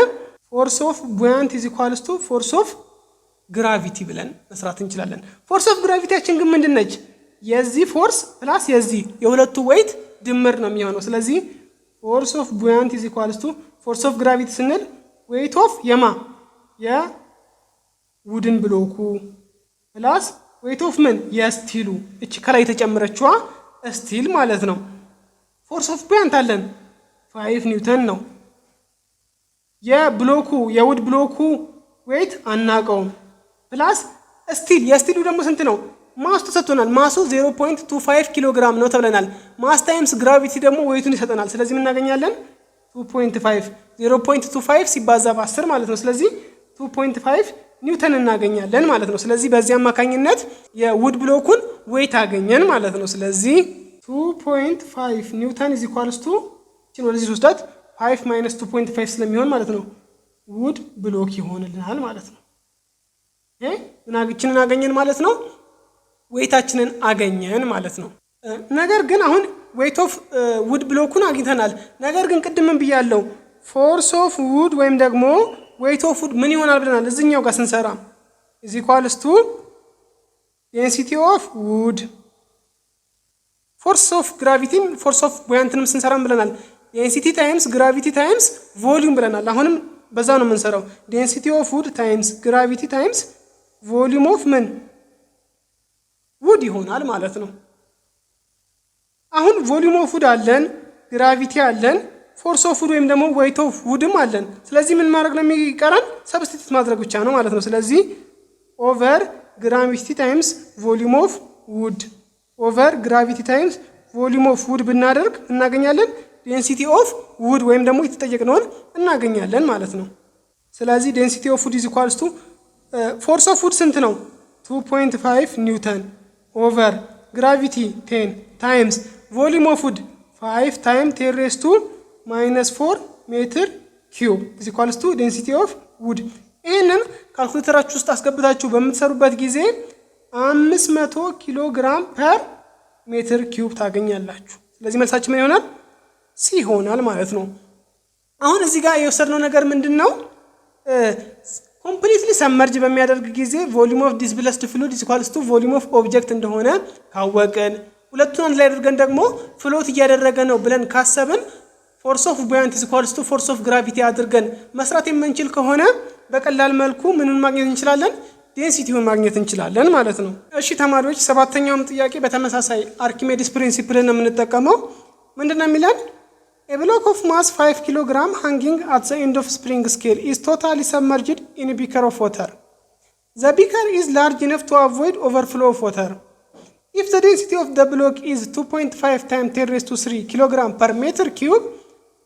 [SPEAKER 1] ፎርስ ኦፍ ቡያንት ኢዝ ኢኳልስ ቱ ፎርስ ኦፍ ግራቪቲ ብለን መስራት እንችላለን። ፎርስ ኦፍ ግራቪቲያችን ግን ምንድነች? የዚህ ፎርስ ፕላስ የዚህ የሁለቱ ዌይት ድምር ነው የሚሆነው። ስለዚህ ፎርስ ኦፍ ቡያንት ኢዝ ኢኳልስ ቱ ፎርስ ኦፍ ግራቪቲ ስንል ዌይት ኦፍ የውድን ብሎኩ ፕላስ ዌይት ኦፍ ምን የስቲሉ እቺ ከላይ የተጨመረችዋ ስቲል ማለት ነው። ፎርስ ኦፍ ቡያንት አለን 5 ኒውተን ነው። የውድ ብሎኩ ዌይት አናቀውም ፕላስ ስቲል የስቲሉ ደግሞ ስንት ነው? ማሱ ተሰጥቶናል። ማሱ 0.25 ኪሎ ግራም ነው ተብለናል። ማስ ታይምስ ግራቪቲ ደግሞ ዌይቱን ይሰጠናል። ስለዚህ ምን እናገኛለን 2.5 0.25 ሲባዛ በ10 ማለት ነው። ስለዚህ 2.5 ኒውተን እናገኛለን ማለት ነው። ስለዚህ በዚህ አማካኝነት የውድ ብሎኩን ዌይት አገኘን ማለት ነው። ስለዚህ 2.5 ኒውተን ኢዝ ኢኳልስ ቱ እቺን ወደዚህ ወስዳት 5 ማይነስ 2.5 ስለሚሆን ማለት ነው ውድ ብሎክ ይሆንልናል ማለት ነው። ምናግችንን አገኘን ማለት ነው። ዌይታችንን አገኘን ማለት ነው። ነገር ግን አሁን ዌይት ኦፍ ውድ ብሎኩን አግኝተናል። ነገር ግን ቅድም ብያለሁ ፎርስ ኦፍ ውድ ወይም ደግሞ ዌይት ኦፍ ውድ ምን ይሆናል ብለናል። እዚህኛው ጋር ስንሰራ ኢዝ ኢኳልስ ቱ ዴንሲቲ ኦፍ ውድ ፎርስ ኦፍ ግራቪቲም ፎርስ ኦፍ ቡያንትንም ስንሰራም ብለናል ዴንሲቲ ታይምስ ግራቪቲ ታይምስ ቮሊዩም ብለናል። አሁንም በዛ ነው የምንሰራው ዴንሲቲ ኦፍ ውድ ታይምስ ግራቪቲ ታይምስ ቮሊዩም ኦፍ ምን ውድ ይሆናል ማለት ነው። አሁን ቮሊዩም ኦፍ ውድ አለን፣ ግራቪቲ አለን፣ ፎርስ ኦፍ ውድ ወይም ደግሞ ዌይት ኦፍ ውድም አለን። ስለዚህ ምን ማድረግ ነው የሚቀረን? ሰብስቲቱት ማድረግ ብቻ ነው ማለት ነው። ስለዚህ ኦቨር ግራቪቲ ታይምስ ቮሊዩም ኦፍ ውድ ኦቨር ግራቪቲ ታይምስ ቮሊዩም ኦፍ ውድ ብናደርግ እናገኛለን ዴንሲቲ ኦፍ ውድ ወይም ደግሞ የተጠየቅነውን እናገኛለን ማለት ነው። ስለዚህ ዴንሲቲ ኦፍ ውድ ኢዝ ኢኳልስ ቱ ፎርስ ኦፍ ውድ ስንት ነው? 2.5 ኒውተን ኦቨር ግራቪቲ 10 ታይምስ ቮሊዩም ኦፍ ውድ 5 ታይም 10 ሬዝ ቱ -4 ሜትር ኪዩብ ኢዝ ኢኳልስ ቱ ዴንሲቲ ኦፍ ውድ። ይህንን ካልኩሌተራችሁ ውስጥ አስገብታችሁ በምትሰሩበት ጊዜ 500 ኪሎ ግራም ፐር ሜትር ኪዩብ ታገኛላችሁ። ስለዚህ መልሳችን ምን ይሆናል? ሲ ይሆናል ማለት ነው። አሁን እዚህ ጋር የወሰድነው ነገር ምንድን ነው? ኮምፕሊትሊ ሰመርጅ በሚያደርግ ጊዜ ቮሊዩም ኦፍ ዲስፕሌስድ ፍሉድ ኢዝ ኢኳልስ ቱ ቮሊዩም ኦፍ ኦብጀክት እንደሆነ ካወቅን ሁለቱን አንድ ላይ አድርገን ደግሞ ፍሎት እያደረገ ነው ብለን ካሰብን ፎርስ ኦፍ ቡያንት ኢዝ ኢኳልስ ቱ ፎርስ ኦፍ ግራቪቲ አድርገን መስራት የምንችል ከሆነ በቀላል መልኩ ምንን ማግኘት እንችላለን? ዴንሲቲውን ማግኘት እንችላለን ማለት ነው። እሺ ተማሪዎች፣ ሰባተኛውም ጥያቄ በተመሳሳይ አርኪሜዲስ ፕሪንሲፕልን ነው የምንጠቀመው። ምንድነው የሚለን? A block of mass 5 kg hanging at the end of spring scale is totally submerged in a beaker of water. The beaker is large enough to avoid overflow of water. If the density of the block is 2.5 times 10 raised to 3 kg per meter cube,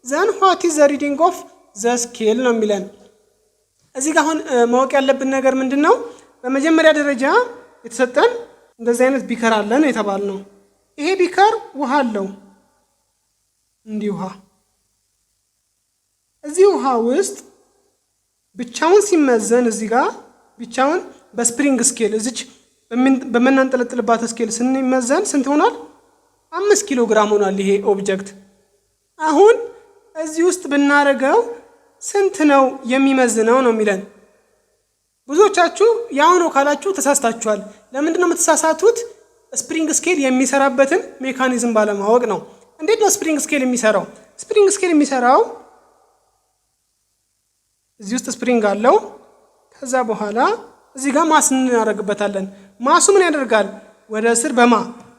[SPEAKER 1] then what is the reading of the scale ነው የሚለን። እዚህ ጋር አሁን ማወቅ ያለብን ነገር ምንድነው? በመጀመሪያ ደረጃ የተሰጠን እንደዚህ አይነት ቢከር አለ ነው የተባልነው። ይሄ ቢከር ውሃ አለው እንዲህ ውሃ። እዚህ ውሃ ውስጥ ብቻውን ሲመዘን እዚህ ጋር ብቻውን በስፕሪንግ ስኬል እዚች በመናንጠለጥልባት ስኬል ስንመዘን ስንት ሆኗል? 5 ኪሎ ግራም ሆኗል ይሄ ኦብጀክት። አሁን እዚህ ውስጥ ብናረገው ስንት ነው የሚመዝነው ነው የሚለን። ብዙዎቻችሁ ያው ነው ካላችሁ ተሳስታችኋል። ለምንድነው የምትሳሳቱት? ስፕሪንግ ስኬል የሚሰራበትን ሜካኒዝም ባለማወቅ ነው። እንዴት ነው ስፕሪንግ ስኬል የሚሰራው? ስፕሪንግ ስኬል የሚሰራው እዚህ ውስጥ ስፕሪንግ አለው። ከዛ በኋላ እዚህ ጋር ማስ እናደርግበታለን። ማሱ ምን ያደርጋል? ወደ ስር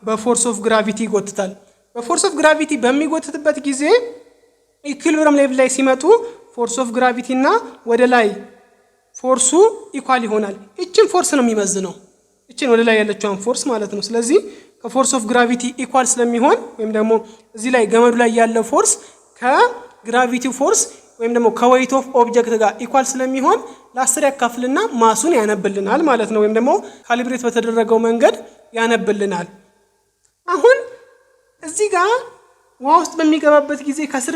[SPEAKER 1] በፎርስ ኦፍ ግራቪቲ ይጎትታል። በፎርስ ኦፍ ግራቪቲ በሚጎትትበት ጊዜ ኢኩሊብሪየም ሌቭል ላይ ሲመጡ ፎርስ ኦፍ ግራቪቲ እና ወደ ላይ ፎርሱ ኢኳል ይሆናል። እቺን ፎርስ ነው የሚመዝነው፣ እቺን ወደ ላይ ያለችውን ፎርስ ማለት ነው። ስለዚህ ከፎርስ ኦፍ ግራቪቲ ኢኳል ስለሚሆን ወይም ደግሞ እዚህ ላይ ገመዱ ላይ ያለው ፎርስ ከግራቪቲው ፎርስ ወይም ደግሞ ከዌይት ኦፍ ኦብጀክት ጋር ኢኳል ስለሚሆን ለ10 ያካፍልና ማሱን ያነብልናል ማለት ነው። ወይም ደግሞ ካሊብሬት በተደረገው መንገድ ያነብልናል። አሁን እዚህ ጋር ውሃ ውስጥ በሚገባበት ጊዜ ከስር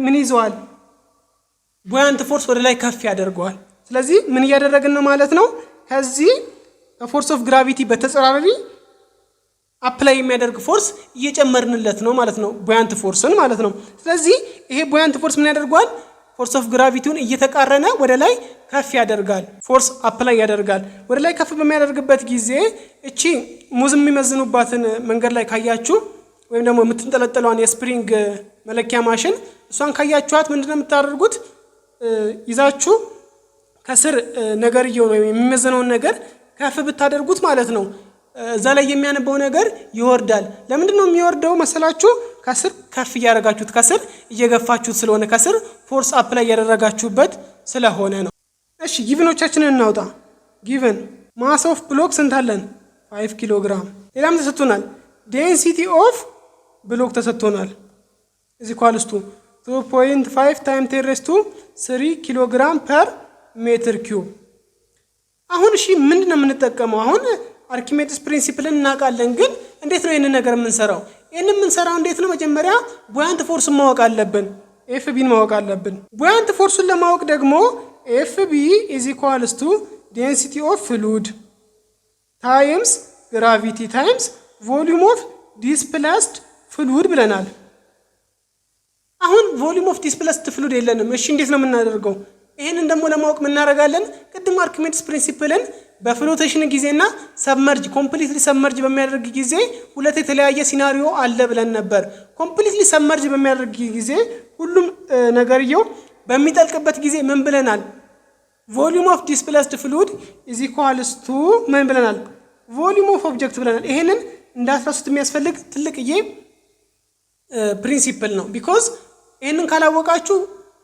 [SPEAKER 1] ምን ይዘዋል? ቡያንት ፎርስ ወደ ላይ ከፍ ያደርገዋል። ስለዚህ ምን እያደረግን ነው ማለት ነው? ከዚህ ከፎርስ ኦፍ ግራቪቲ በተጻራሪ አፕላይ የሚያደርግ ፎርስ እየጨመርንለት ነው ማለት ነው፣ ቡያንት ፎርስን ማለት ነው። ስለዚህ ይሄ ቡያንት ፎርስ ምን ያደርገዋል? ፎርስ ኦፍ ግራቪቲውን እየተቃረነ ወደ ላይ ከፍ ያደርጋል፣ ፎርስ አፕላይ ያደርጋል። ወደ ላይ ከፍ በሚያደርግበት ጊዜ እቺ ሙዝ የሚመዝኑባትን መንገድ ላይ ካያችሁ ወይም ደግሞ የምትንጠለጠለዋን የስፕሪንግ መለኪያ ማሽን እሷን ካያችኋት ምንድነው የምታደርጉት? ይዛችሁ ከስር ነገርየውን ወይም የሚመዘነውን ነገር ከፍ ብታደርጉት ማለት ነው እዛ ላይ የሚያነበው ነገር ይወርዳል። ለምንድነው የሚወርደው መሰላችሁ? ከስር ከፍ እያደረጋችሁት ከስር እየገፋችሁት ስለሆነ ከስር ፎርስ አፕላይ ያደረጋችሁበት ስለሆነ ነው። እሺ ጊቭኖቻችንን እናውጣ። ጊቭን ማስ ኦፍ ብሎክ ስንት አለን? 5 ኪሎ ግራም። ሌላም ተሰጥቶናል። ዴንሲቲ ኦፍ ብሎክ ተሰጥቶናል። እዚ ኳልስቱ 2.5 ታይም 10⁻³ ኪሎ ግራም ፐር ሜትር ኪዩብ። አሁን እሺ ምንድነው የምንጠቀመው? አሁን አርኪሜድስ ፕሪንሲፕልን እናውቃለን፣ ግን እንዴት ነው ይሄንን ነገር የምንሰራው? ይሄንን የምንሰራው እንዴት ነው? መጀመሪያ ቡያንት ፎርስን ማወቅ አለብን፣ ኤፍቢን ማወቅ አለብን። ቡያንት ፎርሱን ለማወቅ ደግሞ ኤፍቢ ኢዝ ኢኳልስ ቱ ዴንሲቲ ኦፍ ፍሉድ ታይምስ ግራቪቲ ታይምስ ቮሊዩም ኦፍ ዲስፕላስድ ፍሉድ ብለናል። አሁን ቮሊዩም ኦፍ ዲስፕላስድ ፍሉድ የለንም። እሺ እንዴት ነው የምናደርገው? ይሄንን ደግሞ ለማወቅ ምን እናደርጋለን? ቅድም አርኪሜድስ ፕሪንሲፕልን በፍሎቴሽን ጊዜና ሰብመርጅ ኮምፕሊትሊ ሰብመርጅ በሚያደርግ ጊዜ ሁለት የተለያየ ሲናሪዮ አለ ብለን ነበር። ኮምፕሊትሊ ሰብመርጅ በሚያደርግ ጊዜ ሁሉም ነገርየው በሚጠልቅበት ጊዜ ምን ብለናል? ቮሊዩም ኦፍ ዲስፕላስድ ፍሉድ ኢዝ ኢኳልስ ቱ ምን ብለናል? ቮሊዩም ኦፍ ኦብጀክት ብለናል። ይሄንን እንዳትረሱት የሚያስፈልግ ትልቅዬ ፕሪንሲፕል ነው። ቢኮዝ ይሄንን ካላወቃችሁ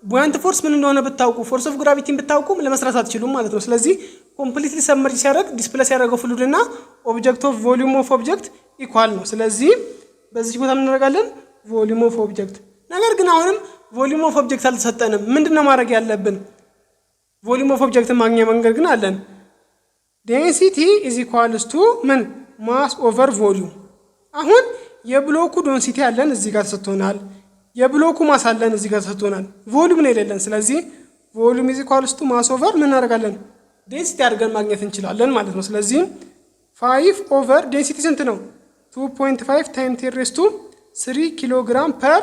[SPEAKER 1] ቡያንት ፎርስ ምን እንደሆነ ብታውቁ ፎርስ ኦፍ ግራቪቲን ብታውቁ ለመስራት አትችሉም ማለት ነው። ስለዚህ ኮምፕሊትሊ ሰብመርጅ ሲያደርግ ዲስፕሌስ ያደረገው ፍሉድ እና ኦብጀክት ኦፍ ቮሊዩም ኦፍ ኦብጀክት ኢኳል ነው። ስለዚህ በዚህ ቦታ ምን እናደርጋለን? ቮሊዩም ኦፍ ኦብጀክት። ነገር ግን አሁንም ቮሊዩም ኦፍ ኦብጀክት አልተሰጠንም። ምንድነው ማድረግ ያለብን? ቮሊዩም ኦፍ ኦብጀክትን ማግኛ መንገድ ግን አለን። ዴንሲቲ ኢዝ ኢኳልስ ቱ ምን ማስ ኦቨር ቮሊዩም። አሁን የብሎኩ ዴንሲቲ አለን እዚህ ጋር ተሰጥቶናል። የብሎኩ ማስ አለን እዚህ ጋር ተሰጥቶናል። ቮሊዩም ነው የሌለን። ስለዚህ ቮሊዩም ኢዝ ኢኳልስ ቱ ማስ ኦቨር ምን እናደርጋለን? ዴንሲቲ አድርገን ማግኘት እንችላለን ማለት ነው። ስለዚህ 5 ኦቨር ዴንሲቲ ስንት ነው? 2.5 ታይም 10⁻³ ኪሎ ግራም ፐር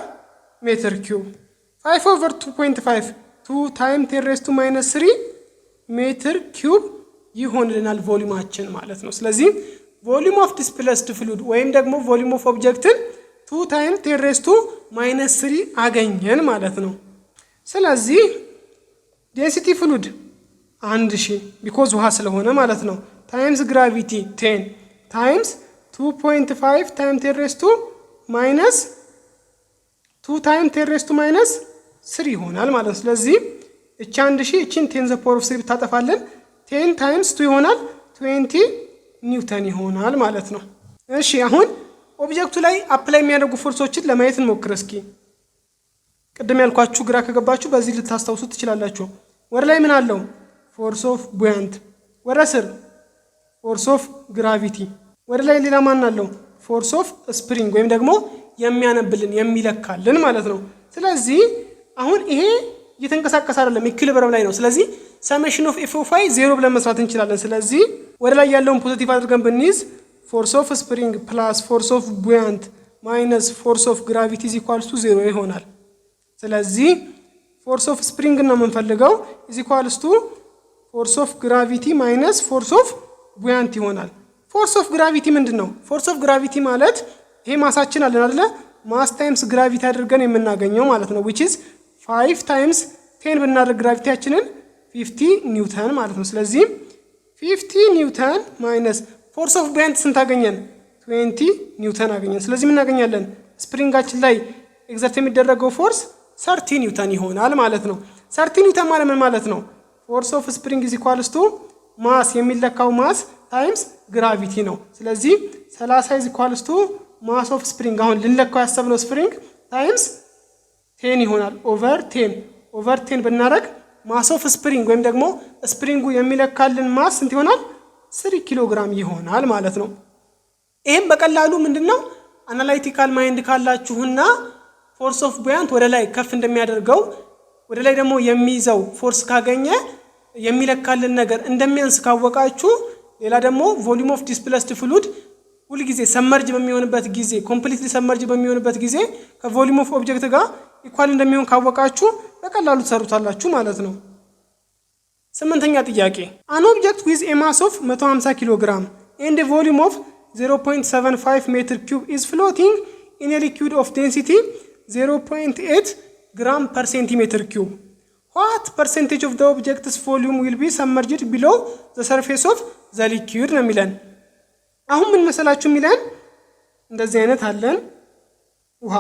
[SPEAKER 1] ሜትር ኪዩብ። 5 ኦቨር 2.5 2 ታይም 10⁻³ ሜትር ኪዩብ ይሆንልናል ቮሊዩማችን ማለት ነው። ስለዚህ ቮሊዩም ኦፍ ዲስፕሌስድ ፍሉድ ወይም ደግሞ ቮሊዩም ኦፍ ኦብጀክትን 2 ታይም 10⁻³ አገኘን ማለት ነው። ስለዚህ ዴንሲቲ ፍሉድ 1000 ቢኮዝ ውሃ ስለሆነ ማለት ነው ታይምስ ግራቪቲ 10 ታይምስ 2.5 ታይም 10⁻² ታይም 10⁻³ ይሆናል ማለት ነው። ስለዚህ እቺ 1000 እቺን 10⁻³ ብታጠፋለን 10 ታይምስ 2 ይሆናል 20 ኒውተን ይሆናል ማለት ነው። እሺ አሁን ኦብጀክቱ ላይ አፕላይ የሚያደርጉ ፎርሶችን ለማየት እንሞክር እስኪ። ቅድም ያልኳችሁ ግራ ከገባችሁ በዚህ ልታስታውሱ ትችላላችሁ። ወደ ላይ ምን አለው? ፎርስ ኦፍ ቡያንት። ወደ ስር ፎርስ ኦፍ ግራቪቲ። ወደ ላይ ሌላ ማን አለው? ፎርስ ኦፍ ስፕሪንግ ወይም ደግሞ የሚያነብልን የሚለካልን ማለት ነው። ስለዚህ አሁን ይሄ እየተንቀሳቀሰ አይደለም፣ ኢኩሊብረም ላይ ነው። ስለዚህ ሰሜሽን ኦፍ ኤፍ ኦፍ አይ 0 ብለን መስራት እንችላለን። ስለዚህ ወደ ላይ ያለውን ፖዚቲቭ አድርገን ብንይዝ ፎርስ ኦፍ ስፕሪንግ ፕላስ ፎርስ ኦፍ ቡያንት ማይነስ ፎርስ ኦፍ ግራቪቲ ኢዝ ኢኳልስ ቱ 0 ይሆናል። ስለዚህ ፎርስ ኦፍ ስፕሪንግ ነው የምንፈልገው ኢዝ ኢኳልስ ቱ ፎርስ ኦፍ ግራቪቲ ማይነስ ፎርስ ኦፍ ቡያንት ይሆናል። ፎርስ ኦፍ ግራቪቲ ምንድን ነው? ፎርስ ኦፍ ግራቪቲ ማለት ይሄ ማሳችን አለን አይደለ? ማስ ታይምስ ግራቪቲ አድርገን የምናገኘው ማለት ነው which is 5 ታይምስ 10 ብናደርግ ግራቪቲያችንን 50 ኒውተን ማለት ነው። ስለዚህ 50 ኒውተን ማይነስ ፎርስ ኦፍ ቡያንት ስንት አገኘን? 20 ኒውተን አገኘን። ስለዚህ ምን እናገኛለን? ስፕሪንጋችን ላይ ኤግዘርት የሚደረገው ፎርስ 30 ኒውተን ይሆናል ማለት ነው። 30 ኒውተን ማለት ነው ፎርስ ኦፍ ስፕሪንግ ኢዝ ኢኳልስ ቱ ማስ የሚለካው ማስ ታይምስ ግራቪቲ ነው። ስለዚህ 30 ኢዝ ኢኳልስ ቱ ማስ ኦፍ ስፕሪንግ አሁን ልንለካው ያሰብነው ስፕሪንግ ታይምስ 10 ይሆናል ኦቨር 10 ብናረግ ማስ ኦፍ ስፕሪንግ ወይም ደግሞ ስፕሪንጉ የሚለካልን ማስ ስንት ይሆናል? 3 ኪሎ ግራም ይሆናል ማለት ነው። ይሄም በቀላሉ ምንድነው አናላይቲካል ማይንድ ካላችሁና ፎርስ ኦፍ ቡያንት ወደ ላይ ከፍ እንደሚያደርገው ወደ ላይ ደግሞ የሚይዘው ፎርስ ካገኘ የሚለካልን ነገር እንደሚያንስ ካወቃችሁ ሌላ ደግሞ ቮሊዩም ኦፍ ዲስፕሌስድ ፍሉድ ሁሉ ጊዜ ሰመርጅ በሚሆንበት ጊዜ ኮምፕሊትሊ ሰመርጅ በሚሆንበት ጊዜ ከቮሊዩም ኦፍ ኦብጀክት ጋር ኢኳል እንደሚሆን ካወቃችሁ በቀላሉ ተሰሩታላችሁ ማለት ነው። ስምንተኛ ጥያቄ አን ኦብጀክት ዊዝ ኤ ማስ ኦፍ 150 ኪሎ ግራም ኤንድ ኤ ቮሊዩም ኦፍ 0.75 ሜትር ኪዩብ ኢዝ ፍሎቲንግ ኢን ኤ ሊኩዊድ ኦፍ ዴንሲቲ 0.8 gram per centimeter cube. What percentage of the object's volume will be submerged below the surface of the liquid ነው የሚለን። አሁን ምን መሰላችሁ የሚለን እንደዚህ አይነት አለን ውሃ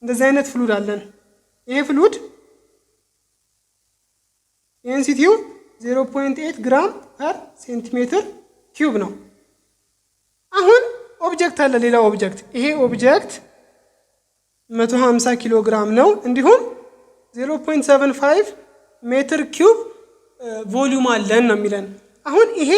[SPEAKER 1] እንደዚህ አይነት ፍሉድ አለን። ይሄ ፍሉድ ዴንሲቲው 0.8 gram per centimeter cube ነው። አሁን ኦብጀክት አለ ሌላ ኦብጀክት ይሄ ኦብጀክት 150 ኪሎ ግራም ነው እንዲሁም 0.75 ሜትር ኪዩብ ቮሊዩም አለን ነው የሚለን። አሁን ይሄ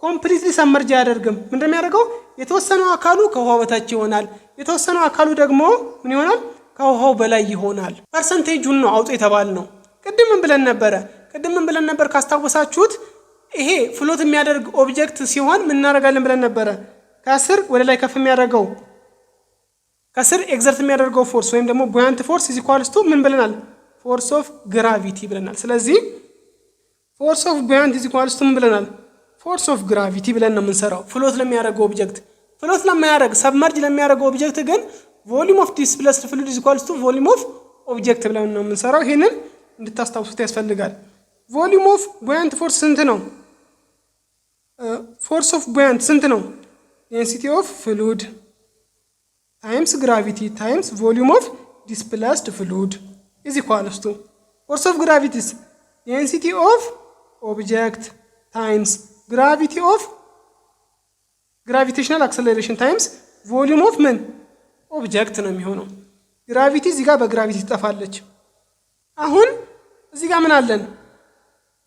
[SPEAKER 1] ኮምፕሊትሊ ሰመርጅ አያደርግም። ምን እንደሚያደርገው የተወሰነው አካሉ ከውሃው በታች ይሆናል፣ የተወሰነው አካሉ ደግሞ ምን ይሆናል? ከውሃው በላይ ይሆናል። ፐርሰንቴጁን ነው አውጡ የተባል ነው። ቅድም ምን ብለን ነበር ካስታወሳችሁት ይሄ ፍሎት የሚያደርግ ኦብጀክት ሲሆን ምን እናደርጋለን ብለን ነበረ? ከስር ወደ ላይ ከፍ የሚያደርገው ከስር ኤግዘርት የሚያደርገው ፎርስ ወይም ደግሞ ቡያንት ፎርስ ኢዝ ኢኳልስ ቱ ምን ብለናል? ፎርስ ኦፍ ግራቪቲ ብለናል። ስለዚህ ፎርስ ኦፍ ቡያንት ኢዝ ኢኳልስ ቱ ምን ብለናል? ፎርስ ኦፍ ግራቪቲ ብለን ነው የምንሰራው። ፍሎት ለሚያደርገው ኦብጀክት ፍሎት ለማያደርግ ሰብመርጅ ለሚያደርገው ኦብጀክት ግን ቮሊዩም ኦፍ ዲስፕሌስድ ፍሉድ ኢዝ ኢኳልስ ቱ ቮሊዩም ኦፍ ኦብጀክት ብለን ነው የምንሰራው። ይሄንን እንድታስታውሱት ያስፈልጋል። ቮሊዩም ኦፍ ቡያንት ፎርስ ስንት ነው? ፎርስ ኦፍ ቡያንት ስንት ነው? ዴንሲቲ ኦፍ ፍሉድ times gravity times volume of displaced fluid is equals to force of gravity is density of object times gravity of gravitational acceleration times volume of ምን object ነው የሚሆነው። ግራቪቲ እዚህ ጋር በግራቪቲ ትጠፋለች። አሁን እዚህ ጋር ምን አለን?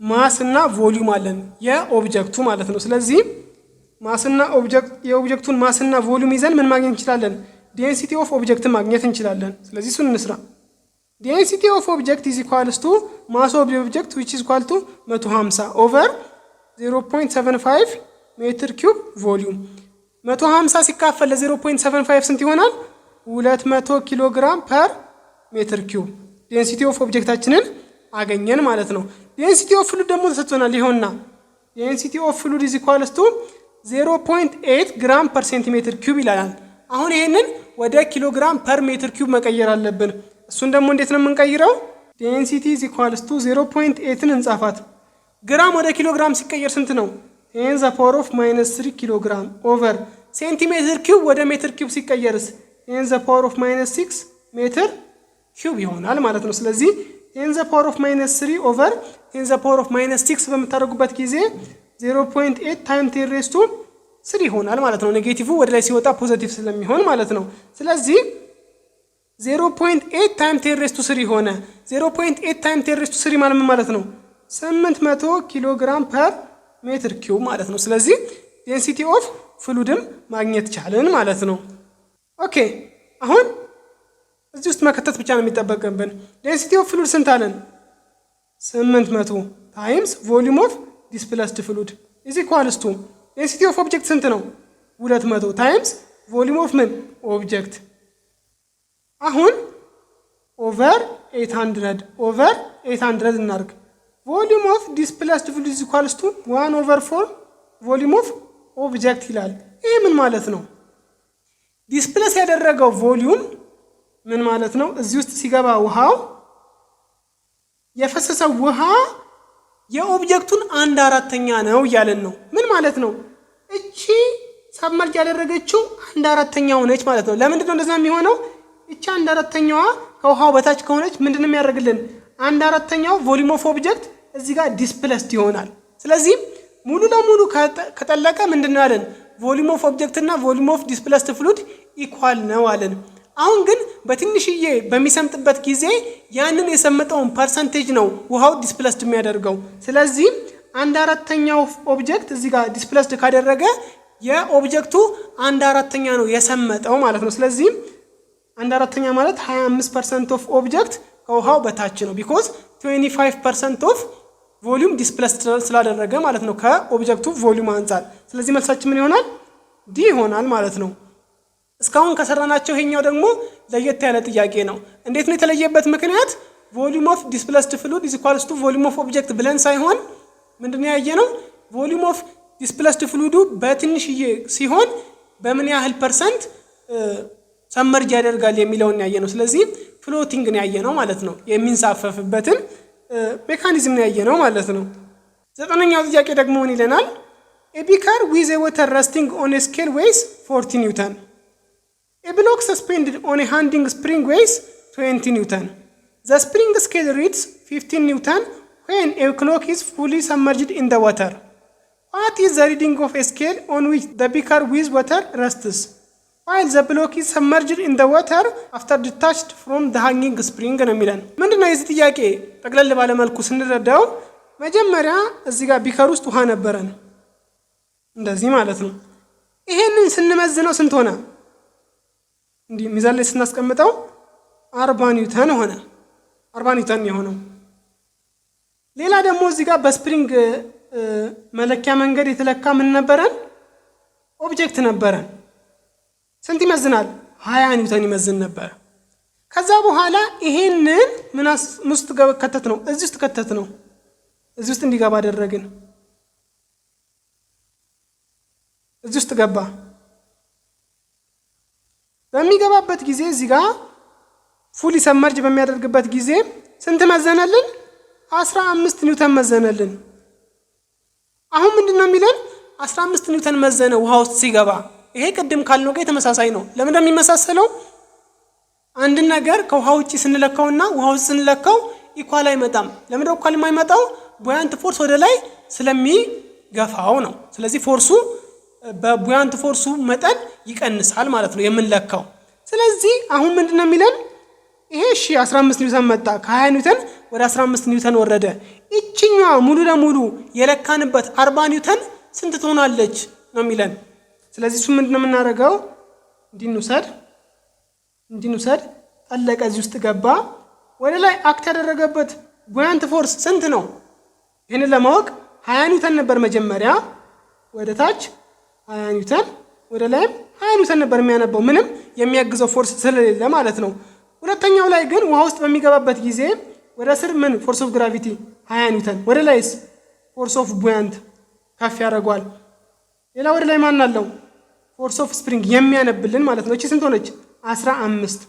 [SPEAKER 1] ማስ እና ቮሊዩም አለን የኦብጀክቱ ማለት ነው። ስለዚህ ማስና ኦብጀክት የኦብጀክቱን ማስና ቮሊዩም ይዘን ምን ማግኘት እንችላለን? ዴንሲቲ ኦፍ ኦብጀክት ማግኘት እንችላለን። ስለዚህ እሱን እንስራ። ዴንሲቲ ኦፍ ኦብጀክት ኢዝ ኢኳልስ ቱ ማስ ኦፍ ኦብጀክት which is equal to 150 over 0.75 ሜትር ኪዩብ ቮሊዩም 150 ሲካፈል ለ0.75 ስንት ይሆናል? 200 ኪሎ ግራም ፐር ሜትር ኪዩብ ዴንሲቲ ኦፍ ኦብጀክታችንን አገኘን ማለት ነው። ዴንሲቲ ኦፍ ፍሉድ ደግሞ ተሰጥቶናል። ይሄውና ዴንሲቲ ኦፍ ፍሉድ ኢዝ ኢኳልስ ቱ 0.8 ግራም ፐር ሴንቲሜትር ኪዩብ ይላል። አሁን ይሄንን ወደ ኪሎ ግራም ፐር ሜትር ኪዩብ መቀየር አለብን። እሱን ደግሞ እንዴት ነው የምንቀይረው? ዴንሲቲ ኢዝ ኢኳልስ ቱ 0.8ን እንጻፋት። ግራም ወደ ኪሎ ግራም ሲቀየር ስንት ነው? 10 ዘ ፓወር ኦፍ -3 ኪሎ ግራም ኦቨር ሴንቲሜትር ኪዩብ ወደ ሜትር ኪዩብ ሲቀየርስ 10 ዘ ፓወር ኦፍ -6 ሜትር ኪዩብ ይሆናል ማለት ነው። ስለዚህ 10 ዘ ፓወር ኦፍ -3 ኦቨር 10 ዘ ፓወር ኦፍ -6 በምታደርጉበት ጊዜ 0.8 ታይም 10 ሬዝ ቱ 3 ይሆናል ማለት ነው። ኔጌቲቭ ወደ ላይ ሲወጣ ፖዚቲቭ ስለሚሆን ማለት ነው። ስለዚህ 0.8 ታይም 10 ሬዝ ቱ 3 ሆነ። 0.8 ታይም 10 ሬዝ ቱ 3 ማለት ምን ማለት ነው? 800 ኪሎ ግራም ፐር ሜትር ኪዩብ ማለት ነው። ስለዚህ ዴንሲቲ ኦፍ ፍሉድም ማግኘት ቻለን ማለት ነው። ኦኬ አሁን እዚህ ውስጥ መከተት ብቻ ነው የሚጠበቅብን። ዴንሲቲ ኦፍ ፍሉድ ስንት አለን? 800 ታይምስ ቮሊዩም ኦፍ ዲስፕሌስድ ፍሉድ ኢዝ ኢኳልስ ቱ ዴንሲቲ ኦፍ ኦብጀክት ስንት ነው? 200 ታይምስ ቮሊዩም ኦፍ ምን ኦብጀክት። አሁን ኦቨር 800 እናርግ። ቮሊዩም ኦፍ ዲስፕሌስድ ፍሉድ ኢዝ ኢኳልስ ቱ 1/4 ቮሊዩም ኦፍ ኦብጀክት ይላል። ይሄ ምን ማለት ነው? ዲስፕሌስ ያደረገው ቮሊዩም ምን ማለት ነው? እዚህ ውስጥ ሲገባ ውሃው የፈሰሰው ውሃ የኦብጀክቱን 1/4 ነው እያለን ነው። ምን ማለት ነው? እቺ ሰብመርጅ ያደረገችው 1/4 ሆነች ማለት ነው። ለምንድን ነው እንደዛ የሚሆነው? እቺ 1/4ኛዋ ከውሃው በታች ከሆነች ምንድነው የሚያደርግልን? 1/4ኛው ቮሊዩም ኦፍ ኦብጀክት እዚህ ጋር ዲስፕሌስድ ይሆናል። ስለዚህ ሙሉ ለሙሉ ከጠለቀ ምንድነው ያለን? ቮሊዩም ኦፍ ኦብጀክት እና ቮሊዩም ኦፍ ዲስፕሌስድ ፍሉድ ኢኳል ነው አለን። አሁን ግን በትንሽዬ በሚሰምጥበት ጊዜ ያንን የሰመጠውን ፐርሰንቴጅ ነው ውሃው ዲስፕሌስድ የሚያደርገው። ስለዚህ 1/4ኛው ኦብጀክት እዚህ ጋር ዲስፕሌስድ ካደረገ የኦብጀክቱ 1/4ኛ ነው የሰመጠው ማለት ነው። ስለዚህ 1/4ኛ ማለት 25% ኦፍ ኦብጀክት ከውሃው በታች ነው። ቢኮዝ 25% ኦፍ ቮሊዩም ዲስፕሌስድ ስላደረገ ማለት ነው ከኦብጀክቱ ቮሊዩም አንፃር። ስለዚህ መልሳችን ምን ይሆናል? ዲ ይሆናል ማለት ነው። እስካሁን ከሰራናቸው ይሄኛው ደግሞ ለየት ያለ ጥያቄ ነው። እንዴት ነው የተለየበት ምክንያት? ቮሊዩም ኦፍ ዲስፕሌስድ ፍሉድ ኢዝ ኢኳልስ ቱ ቮሊዩም ኦፍ ኦብጀክት ብለን ሳይሆን ምንድነው ያየነው? ቮሊዩም ኦፍ ዲስፕሌስድ ፍሉዱ በትንሽዬ ሲሆን በምን ያህል ፐርሰንት ሰመርጅ ያደርጋል የሚለውን ያየነው። ስለዚህ ፍሎቲንግ ነው ያየነው ማለት ነው። የሚንሳፈፍበትን ሜካኒዝም ነው ያየነው ማለት ነው። 9ኛው ጥያቄ ደግሞ ምን ይለናል? A beaker with a water resting on a scale weighs 40 Newton. A block suspended on a hanging spring weighs 20 Newton. The spring scale reads 15 Newton when a clock is fully submerged in the water. What is the reading of a scale on which the beaker with water rests while the block is submerged in the water after detached from the hanging spring? ነው የሚለን። ምንድነው የዚህ ጥያቄ ጠቅለል ባለ መልኩ ስንረዳው መጀመሪያ እዚህ ጋር ቢከር ውስጥ ውሃ ነበረን እንደዚህ ማለት ነው። ይሄንን ስንመዝነው ስንት ሆነ? እንዲህ ሚዛን ላይ ስናስቀምጠው 40 ኒውተን ሆነ። 40 ኒውተን የሆነው። ሌላ ደግሞ እዚህ ጋር በስፕሪንግ መለኪያ መንገድ የተለካ ምን ነበረን? ኦብጀክት ነበረን። ስንት ይመዝናል? 20 ኒውተን ይመዝን ነበር። ከዛ በኋላ ይሄንን ምን ውስጥ ከተት ነው? እዚህ ውስጥ ከተት ነው። እዚህ ውስጥ እንዲገባ አደረግን። እዚህ ውስጥ ገባ። በሚገባበት ጊዜ እዚህ ጋር ፉሊ ሰመርጅ በሚያደርግበት ጊዜ ስንት መዘነልን? 15 ኒውተን መዘነልን። አሁን ምንድነው የሚለን? 15 ኒውተን መዘነ ውሃ ውስጥ ሲገባ። ይሄ ቅድም ካልነው ጋር ተመሳሳይ ነው። ለምን እንደሚመሳሰለው? አንድ ነገር ከውሃ ውጪ ስንለካውና ውሃ ውስጥ ስንለካው ኢኳል አይመጣም። ለምን ነው ኢኳል የማይመጣው? ቡያንት ፎርስ ወደ ላይ ስለሚገፋው ነው። ስለዚህ ፎርሱ በቡያንት ፎርሱ መጠን ይቀንሳል ማለት ነው የምንለካው። ስለዚህ አሁን ምንድነው የሚለን? ይሄ 15 ኒውተን መጣ። ከ20 ኒውተን ወደ 15 ኒውተን ወረደ። እቺኛዋ ሙሉ ለሙሉ የለካንበት 40 ኒውተን ስንት ትሆናለች ነው የሚለን። ስለዚህ እሱ ምንድነው የምናደርገው? እንዲንውሰድ ጠለቀ። እዚህ ውስጥ ገባ። ወደ ላይ አክት ያደረገበት ቡያንት ፎርስ ስንት ነው? ይሄንን ለማወቅ 20 ኒውተን ነበር መጀመሪያ። ወደ ታች 20 ኒውተን፣ ወደ ላይም 20 ኒውተን ነበር የሚያነባው፣ ምንም የሚያግዘው ፎርስ ስለሌለ ማለት ነው። ሁለተኛው ላይ ግን ውሃ ውስጥ በሚገባበት ጊዜ ወደ ስር ምን ፎርስ ኦፍ ግራቪቲ 20 ኒውተን፣ ወደ ላይስ ፎርስ ኦፍ ቡያንት ከፍ ያደርገዋል። ሌላ ወደ ላይ ማን አለው? ፎርስ ኦፍ ስፕሪንግ የሚያነብልን ማለት ነው። እቺ ስንት ሆነች? 15።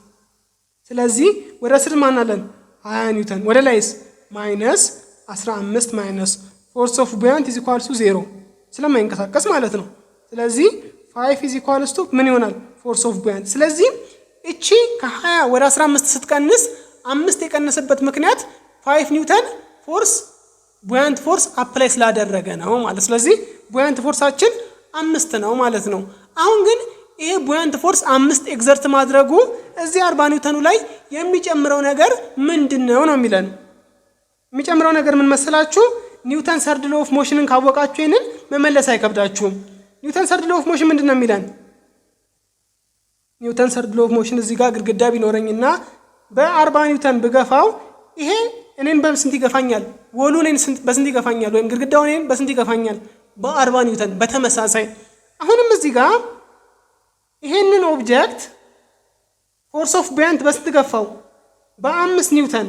[SPEAKER 1] ስለዚህ ወደ ስር ማን አለን? 20 ኒውተን፣ ወደ ላይስ ማይነስ 15 ማይነስ ፎርስ ኦፍ ቡያንት ኢዝ ኢኳልስ ቱ 0 ስለማይንቀሳቀስ ማለት ነው። ስለዚህ 5 ኢዝ ኢኳልስ ቱ ምን ይሆናል? ፎርስ ኦፍ ቡያንት። ስለዚህ እቺ ከ20 ወደ 15 ስትቀንስ 5 የቀነሰበት ምክንያት 5 ኒውተን ፎርስ ቡያንት ፎርስ አፕላይ ስላደረገ ነው ማለት። ስለዚህ ቡያንት ፎርሳችን 5 ነው ማለት ነው። አሁን ግን ይሄ ቡያንት ፎርስ 5 ኤግዘርት ማድረጉ እዚህ 40 ኒውተኑ ላይ የሚጨምረው ነገር ምንድነው ነው የሚለን። የሚጨምረው ነገር ምን መሰላችሁ? ኒውተን ሰርድ ሎ ኦፍ ሞሽንን ካወቃችሁ ይሄንን መመለስ አይከብዳችሁም። ኒውተን ሰርድ ሎ ኦፍ ሞሽን ምንድነው የሚለን? ኒውተን ሰርድ ሎ ኦፍ ሞሽን እዚህ ጋር ግድግዳ ቢኖረኝና በ40 ኒውተን ብገፋው ይሄ እኔን በስንት ይገፋኛል? ወሉ እኔን በስንት ይገፋኛል? ወይም ግድግዳው እኔን በስንት ይገፋኛል? በ40 ኒውተን። በተመሳሳይ አሁንም እዚህ ጋር ይሄንን ኦብጀክት ፎርስ ኦፍ ቡያንት በስንት ገፋው? በ5 ኒውተን።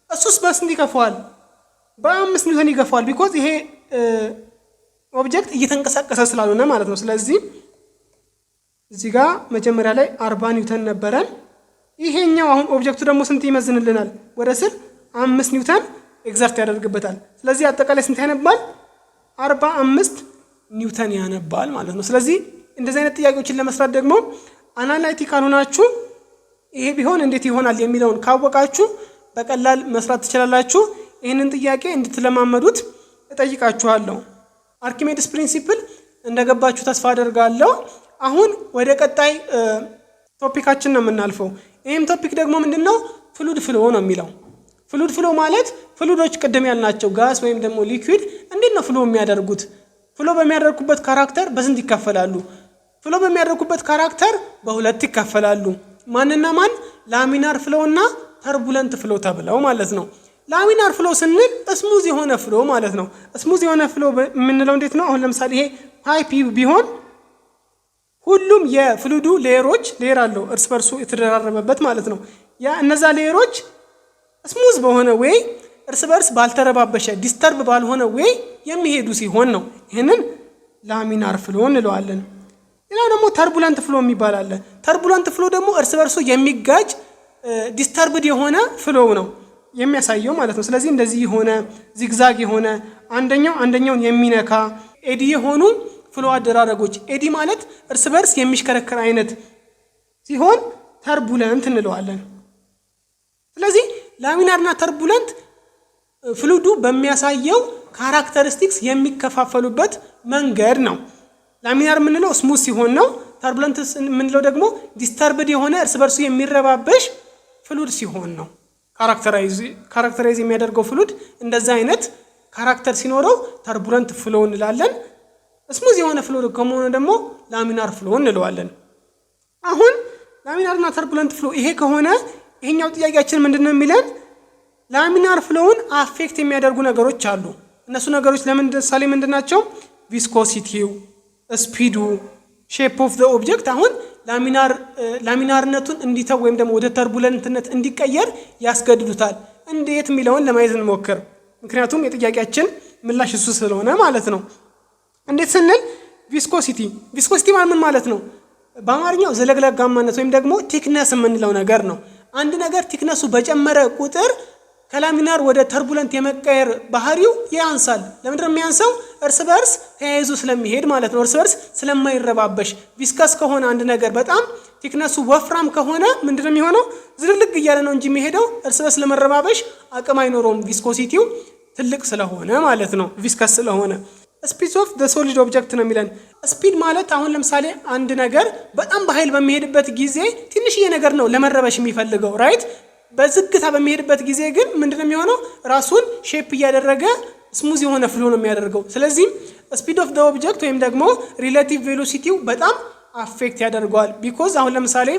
[SPEAKER 1] እሱስ በስንት ይገፋዋል? በ5 ኒውተን ይገፋዋል። ቢኮዝ ይሄ ኦብጀክት እየተንቀሳቀሰ ስላልሆነ ማለት ነው። ስለዚህ እዚህ ጋር መጀመሪያ ላይ 40 ኒውተን ነበረን። ይሄኛው አሁን ኦብጀክቱ ደግሞ ስንት ይመዝንልናል? ወደ ስር 5 ኒውተን ኤግዘርት ያደርግበታል። ስለዚህ አጠቃላይ ስንት ያነባል? 45 ኒውተን ያነባል ማለት ነው። ስለዚህ እንደዚህ አይነት ጥያቄዎችን ለመስራት ደግሞ አናላይቲካል ሆናችሁ ይሄ ቢሆን እንዴት ይሆናል የሚለውን ካወቃችሁ በቀላል መስራት ትችላላችሁ። ይህንን ጥያቄ እንድትለማመዱት እጠይቃችኋለሁ። አርኪሜድስ ፕሪንሲፕል እንደገባችሁ ተስፋ አደርጋለሁ። አሁን ወደ ቀጣይ ቶፒካችን ነው የምናልፈው። ይህም ቶፒክ ደግሞ ምንድነው? ፍሉድ ፍሎ ነው የሚለው። ፍሉድ ፍሎ ማለት ፍሉዶች ቅድም ያልናቸው ጋስ ወይም ደግሞ ሊኩዊድ እንዴት ነው ፍሎ የሚያደርጉት? ፍሎ በሚያደርጉበት ካራክተር በስንት ይካፈላሉ? ፍሎ በሚያደርጉበት ካራክተር በሁለት ይካፈላሉ። ማንና ማን? ላሚናር ፍሎ እና ተርቡለንት ፍሎ ተብለው ማለት ነው። ላሚናር ፍሎ ስንል ስሙዝ የሆነ ፍሎ ማለት ነው። ስሙዝ የሆነ ፍሎ የምንለው እንዴት ነው? አሁን ለምሳሌ ይሄ ፓይፕ ቢሆን ሁሉም የፍሉዱ ሌየሮች ሌየር አለው እርስ በርሱ የተደራረበበት ማለት ነው። ያ እነዛ ሌየሮች ስሙዝ በሆነ ወይ እርስ በርስ ባልተረባበሸ ዲስተርብ ባልሆነ ወይ የሚሄዱ ሲሆን ነው። ይህንን ላሚናር ፍሎ እንለዋለን። ሌላ ደግሞ ተርቡለንት ፍሎ የሚባል አለ። ተርቡለንት ፍሎ ደግሞ እርስ በርሱ የሚጋጭ ዲስተርብድ የሆነ ፍሎ ነው የሚያሳየው ማለት ነው። ስለዚህ እንደዚህ የሆነ ዚግዛግ የሆነ አንደኛውን የሚነካ ኤዲ የሆኑ ፍሎ አደራረጎች። ኤዲ ማለት እርስ በርስ የሚሽከረከር አይነት ሲሆን ተርቡለንት እንለዋለን። ስለዚህ ላሚናርና ተርቡለንት ፍሉዱ በሚያሳየው ካራክተሪስቲክስ የሚከፋፈሉበት መንገድ ነው። ላሚናር የምንለው ስሙዝ ሲሆን ነው። ተርቡለንት የምንለው ዲስተርብድ የሆነ እርስ በርሱ የሚረባበሽ ፍሉድ ሲሆን ነው። ካራክተራይዝ የሚያደርገው ፍሉድ እንደዛ አይነት ካራክተር ሲኖረው ተርቡለንት ፍሎ እንላለን። ስሙዝ የሆነ ፍሎ ከመሆኑ ደግሞ ላሚናር ፍሎ እንለዋለን። አሁን ላሚናርና ተርቡለንት ፍሎ ይሄ ከሆነ ይሄኛው ጥያቄያችን ምንድነው የሚለን? ላሚናር ፍሎውን አፌክት የሚያደርጉ ነገሮች አሉ። እነሱ ነገሮች ለምሳሌ ምንድናቸው? ቪስኮሲቲው፣ ስፒዱ፣ ሼፕ ኦፍ ዘ ኦብጀክት አሁን ላሚናርነቱን እንዲተው ወይም ደግሞ ወደ ተርቡለንትነት እንዲቀየር ያስገድዱታል። እንዴት የሚለውን ለማየት እንሞክር። ምክንያቱም የጥያቄያችን ምላሽ እሱ ስለሆነ ማለት ነው። እንዴት ስንል ቪስኮሲቲ ምን ማለት ነው? በአማርኛው ዘለግለጋማነት ወይም ደግሞ ቲክነስ የምንለው ነገር ነው። አንድ ነገር ቲክነሱ በጨመረ ቁጥር ከላሚናር ወደ ተርቡለንት የመቀየር ባህሪው ያንሳል። ለምንድን ነው የሚያንሰው? እርስ በርስ ተያይዞ ስለሚሄድ ማለት ነው። እርስ በርስ ስለማይረባበሽ። ቪስከስ ከሆነ አንድ ነገር በጣም ቲክነሱ ወፍራም ከሆነ ምንድን ነው የሚሆነው? ዝልግልግ እያለ ነው እንጂ የሚሄደው እርስ በርስ ለመረባበሽ አቅም አይኖረውም። ቪስኮሲቲው ትልቅ ስለሆነ ማለት ነው፣ ቪስከስ ስለሆነ። ስፒድ ኦፍ ዘ ሶሊድ ኦብጀክት ነው የሚለን። ስፒድ ማለት አሁን ለምሳሌ አንድ ነገር በጣም በኃይል በሚሄድበት ጊዜ ትንሽዬ ነገር ነው ለመረበሽ የሚፈልገው ራይት። በዝግታ በሚሄድበት ጊዜ ግን ምንድነው የሚሆነው? ራሱን ሼፕ እያደረገ ስሙዝ የሆነ ፍሎ ነው የሚያደርገው። ስለዚህ ስፒድ ኦፍ ዘ ኦብጀክት ወይም ደግሞ ሪሌቲቭ ቬሎሲቲው በጣም አፌክት ያደርገዋል። ቢኮዝ አሁን ለምሳሌ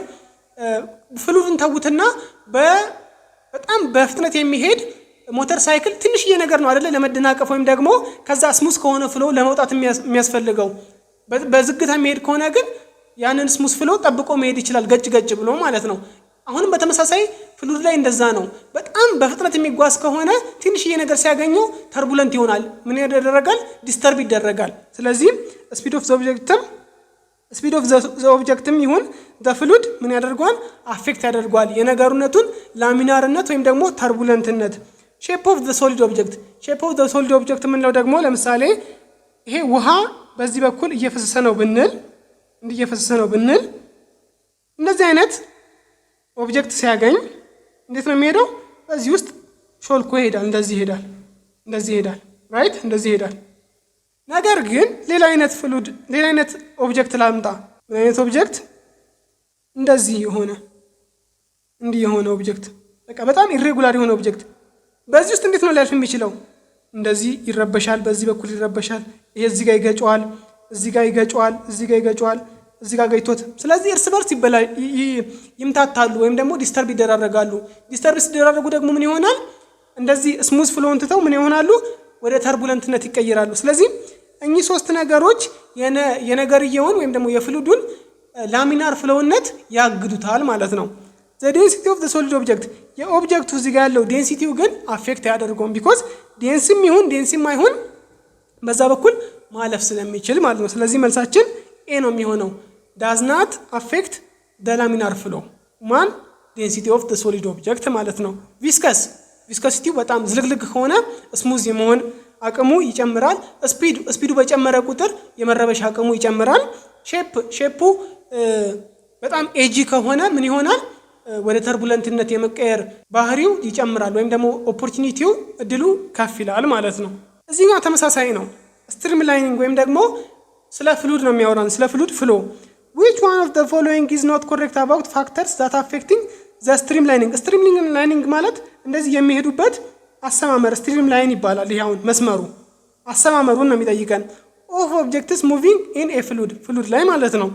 [SPEAKER 1] ፍሉድን ተውትና በጣም በፍጥነት የሚሄድ ሞተር ሳይክል ትንሽዬ ነገር ነው አይደለ ለመደናቀፍ ወይም ደግሞ ከዛ ስሙዝ ከሆነ ፍሎ ለመውጣት የሚያስፈልገው። በዝግታ የሚሄድ ከሆነ ግን ያንን ስሙዝ ፍሎ ጠብቆ መሄድ ይችላል፣ ገጭ ብሎ ማለት ነው። አሁንም በተመሳሳይ ፍሉድ ላይ እንደዛ ነው። በጣም በፍጥነት የሚጓዝ ከሆነ ትንሽዬ ነገር ሲያገኘው ተርቡለንት ይሆናል። ምን ያደረጋል? ዲስተርብ ይደረጋል። ስለዚህ ስፒድ ኦፍ ዘ ኦብጀክትም ይሁን ዘ ፍሉድ ምን ያደርገዋል? አፌክት ያደርገዋል የነገሩነቱን ላሚናርነት ወይም ደግሞ ተርቡለንትነት። ሼፕ ኦፍ ዘ ሶሊድ ኦብጀክት የምንለው ደግሞ ለምሳሌ ይሄ ውሃ በዚህ በኩል እየፈሰሰ ነው ብንል እንደዚህ አይነት ኦብጀክት ሲያገኝ እንዴት ነው የሚሄደው? በዚህ ውስጥ ሾልኮ ይሄዳል፣ እንደዚህ ይሄዳል ራይት፣ እንደዚህ ይሄዳል። ነገር ግን ሌላ አይነት ኦብጀክት ላምጣ። ምን አይነት ኦብጀክት? እንዲህ የሆነ ኦብጀክት፣ በቃ በጣም ኢሬጉላር የሆነ ኦብጀክት በዚህ ውስጥ እንዴት ነው ሊያልፍ የሚችለው? እንደዚህ ይረበሻል፣ በዚህ በኩል ይረበሻል። ይሄ እዚህ ጋር ይገጨዋል፣ እዚህ ጋር ይገጨዋል፣ እዚህ ጋር ገይቶት። ስለዚህ እርስ በርስ ይምታታሉ ወይም ደግሞ ዲስተርብ ይደራረጋሉ። ዲስተርብ ሲደራረጉ ደግሞ ምን ይሆናል? እንደዚህ ስሙዝ ፍሎውን ትተው ምን ይሆናሉ? ወደ ተርቡለንትነት ይቀየራሉ። ስለዚህ እኚህ ሶስት ነገሮች የነገርየውን ወይም ደግሞ የፍሉዱን ላሚናር ፍሎውነት ያግዱታል ማለት ነው። ዘ ዴንሲቲ ኦፍ ዘ ሶሊድ ኦብጀክት፣ የኦብጀክቱ እዚህ ጋር ያለው ዴንሲቲው ግን አፌክት አያደርገውም። ቢኮዝ ዴንሲም አይሁን በዛ በኩል ማለፍ ስለሚችል ማለት ነው። ስለዚህ መልሳችን ኤ ነው የሚሆነው። ዳዝ ናት አፌክት ዘ ላሚናር ፍሎ ማን? ዴንሲቲ ኦፍ ዘ ሶሊድ ኦብጀክት ማለት ነው። ቪስከሲቲው በጣም ዝልግልግ ከሆነ ስሙዝ የመሆን አቅሙ ይጨምራል። ስፒዱ በጨመረ ቁጥር የመረበሽ አቅሙ ይጨምራል። ሼፑ በጣም ኤጂ ከሆነ ምን ይሆናል? ወደ ተርቡለንትነት የመቀየር ባህሪው ይጨምራል ወይም ደግሞ ኦፖርቹኒቲው እድሉ ከፍ ይላል ማለት ነው። እዚህኛው ተመሳሳይ ነው። ስትሪም ላይኒንግ ወይም ደግሞ ስለ ፍሉድ ነው የሚያወራን፣ ስለ ፍሉድ ፍሎ። which one of the following is not correct about factors that affecting the stream lining? ስትሪም ላይኒንግ ማለት እንደዚህ የሚሄዱበት አሰማመር ስትሪም ላይን ይባላል። ይሄ አሁን መስመሩ አሰማመሩን ነው የሚጠይቀን። of objects moving in a fluid ፍሉድ ላይ ማለት ነው።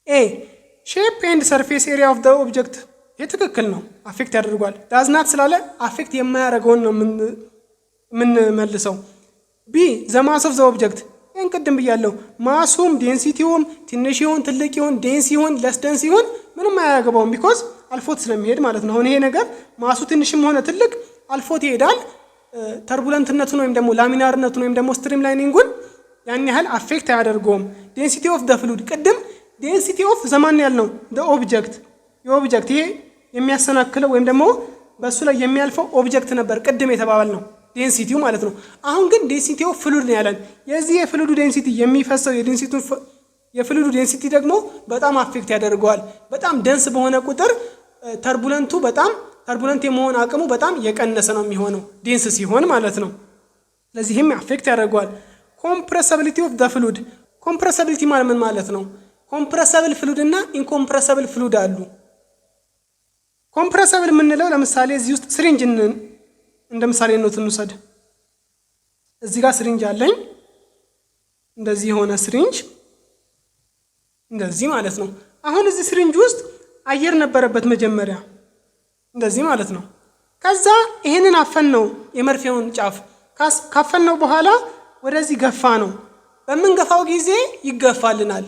[SPEAKER 1] a shape and surface area of the object ይሄ ትክክል ነው፣ አፌክት ያደርጓል። does not ስላለ አፌክት የማያደርገውን ነው የምንመልሰው። b the mass of the object ይሄን ቅድም ብያለሁ። ማሱም ዴንሲቲውም ትንሽ ይሁን ትልቅ ይሁን ዴንስ ይሁን ለስ ደንስ ይሁን ምንም አያገባውም፣ ቢኮዝ አልፎት ስለሚሄድ ማለት ነው። አሁን ይሄ ነገር ማሱ ትንሽም ሆነ ትልቅ አልፎት ይሄዳል። ተርቡለንትነቱን ወይም ደግሞ ላሚናርነቱን ወይም ደግሞ ስትሪም ላይኒንጉን ያን ያህል አፌክት አያደርገውም። ዴንሲቲ ኦፍ ዘ ፍሉድ ቅድም ዴንሲቲ ኦፍ ዘማን ያልነው ኦብጀክት የኦብጀክት ይሄ የሚያሰናክለው ወይም ደግሞ በሱ ላይ የሚያልፈው ኦብጀክት ነበር ቅድም የተባባል ነው ዴንሲቲው ማለት ነው። አሁን ግን ዴንሲቲ ኦፍ ፍሉድ ነው ያለን። የዚህ የፍሉዱ ዴንሲቲ የሚፈሰው የፍሉዱ ዴንሲቲ ደግሞ በጣም አፌክት ያደርገዋል። በጣም ደንስ በሆነ ቁጥር ተርቡለንት የመሆን አቅሙ በጣም የቀነሰ ነው የሚሆነው ዴንስ ሲሆን ማለት ነው። ስለዚህም አፌክት ያደርገዋል። ኮምፕረሰቢሊቲ ኦፍ ዘ ፍሉድ ኮምፕረሰቢሊቲ ማለት ምን ማለት ነው? ኮምፕረሰብል ፍሉድ እና ኢንኮምፕረሰብል ፍሉድ አሉ። ኮምፕረሰብል የምንለው ለምሳሌ እዚህ ውስጥ ስሪንጅ እንደ ምሳሌ ነው እንውሰድ። እዚህ ጋር ስሪንጅ አለኝ፣ እንደዚህ የሆነ ስሪንጅ እንደዚህ ማለት ነው። አሁን እዚህ ስሪንጅ ውስጥ አየር ነበረበት መጀመሪያ እንደዚህ ማለት ነው። ከዛ ይሄንን አፈን ነው የመርፌውን ጫፍ ካፈን ነው በኋላ ወደዚህ ገፋ ነው። በምንገፋው ጊዜ ይገፋልናል።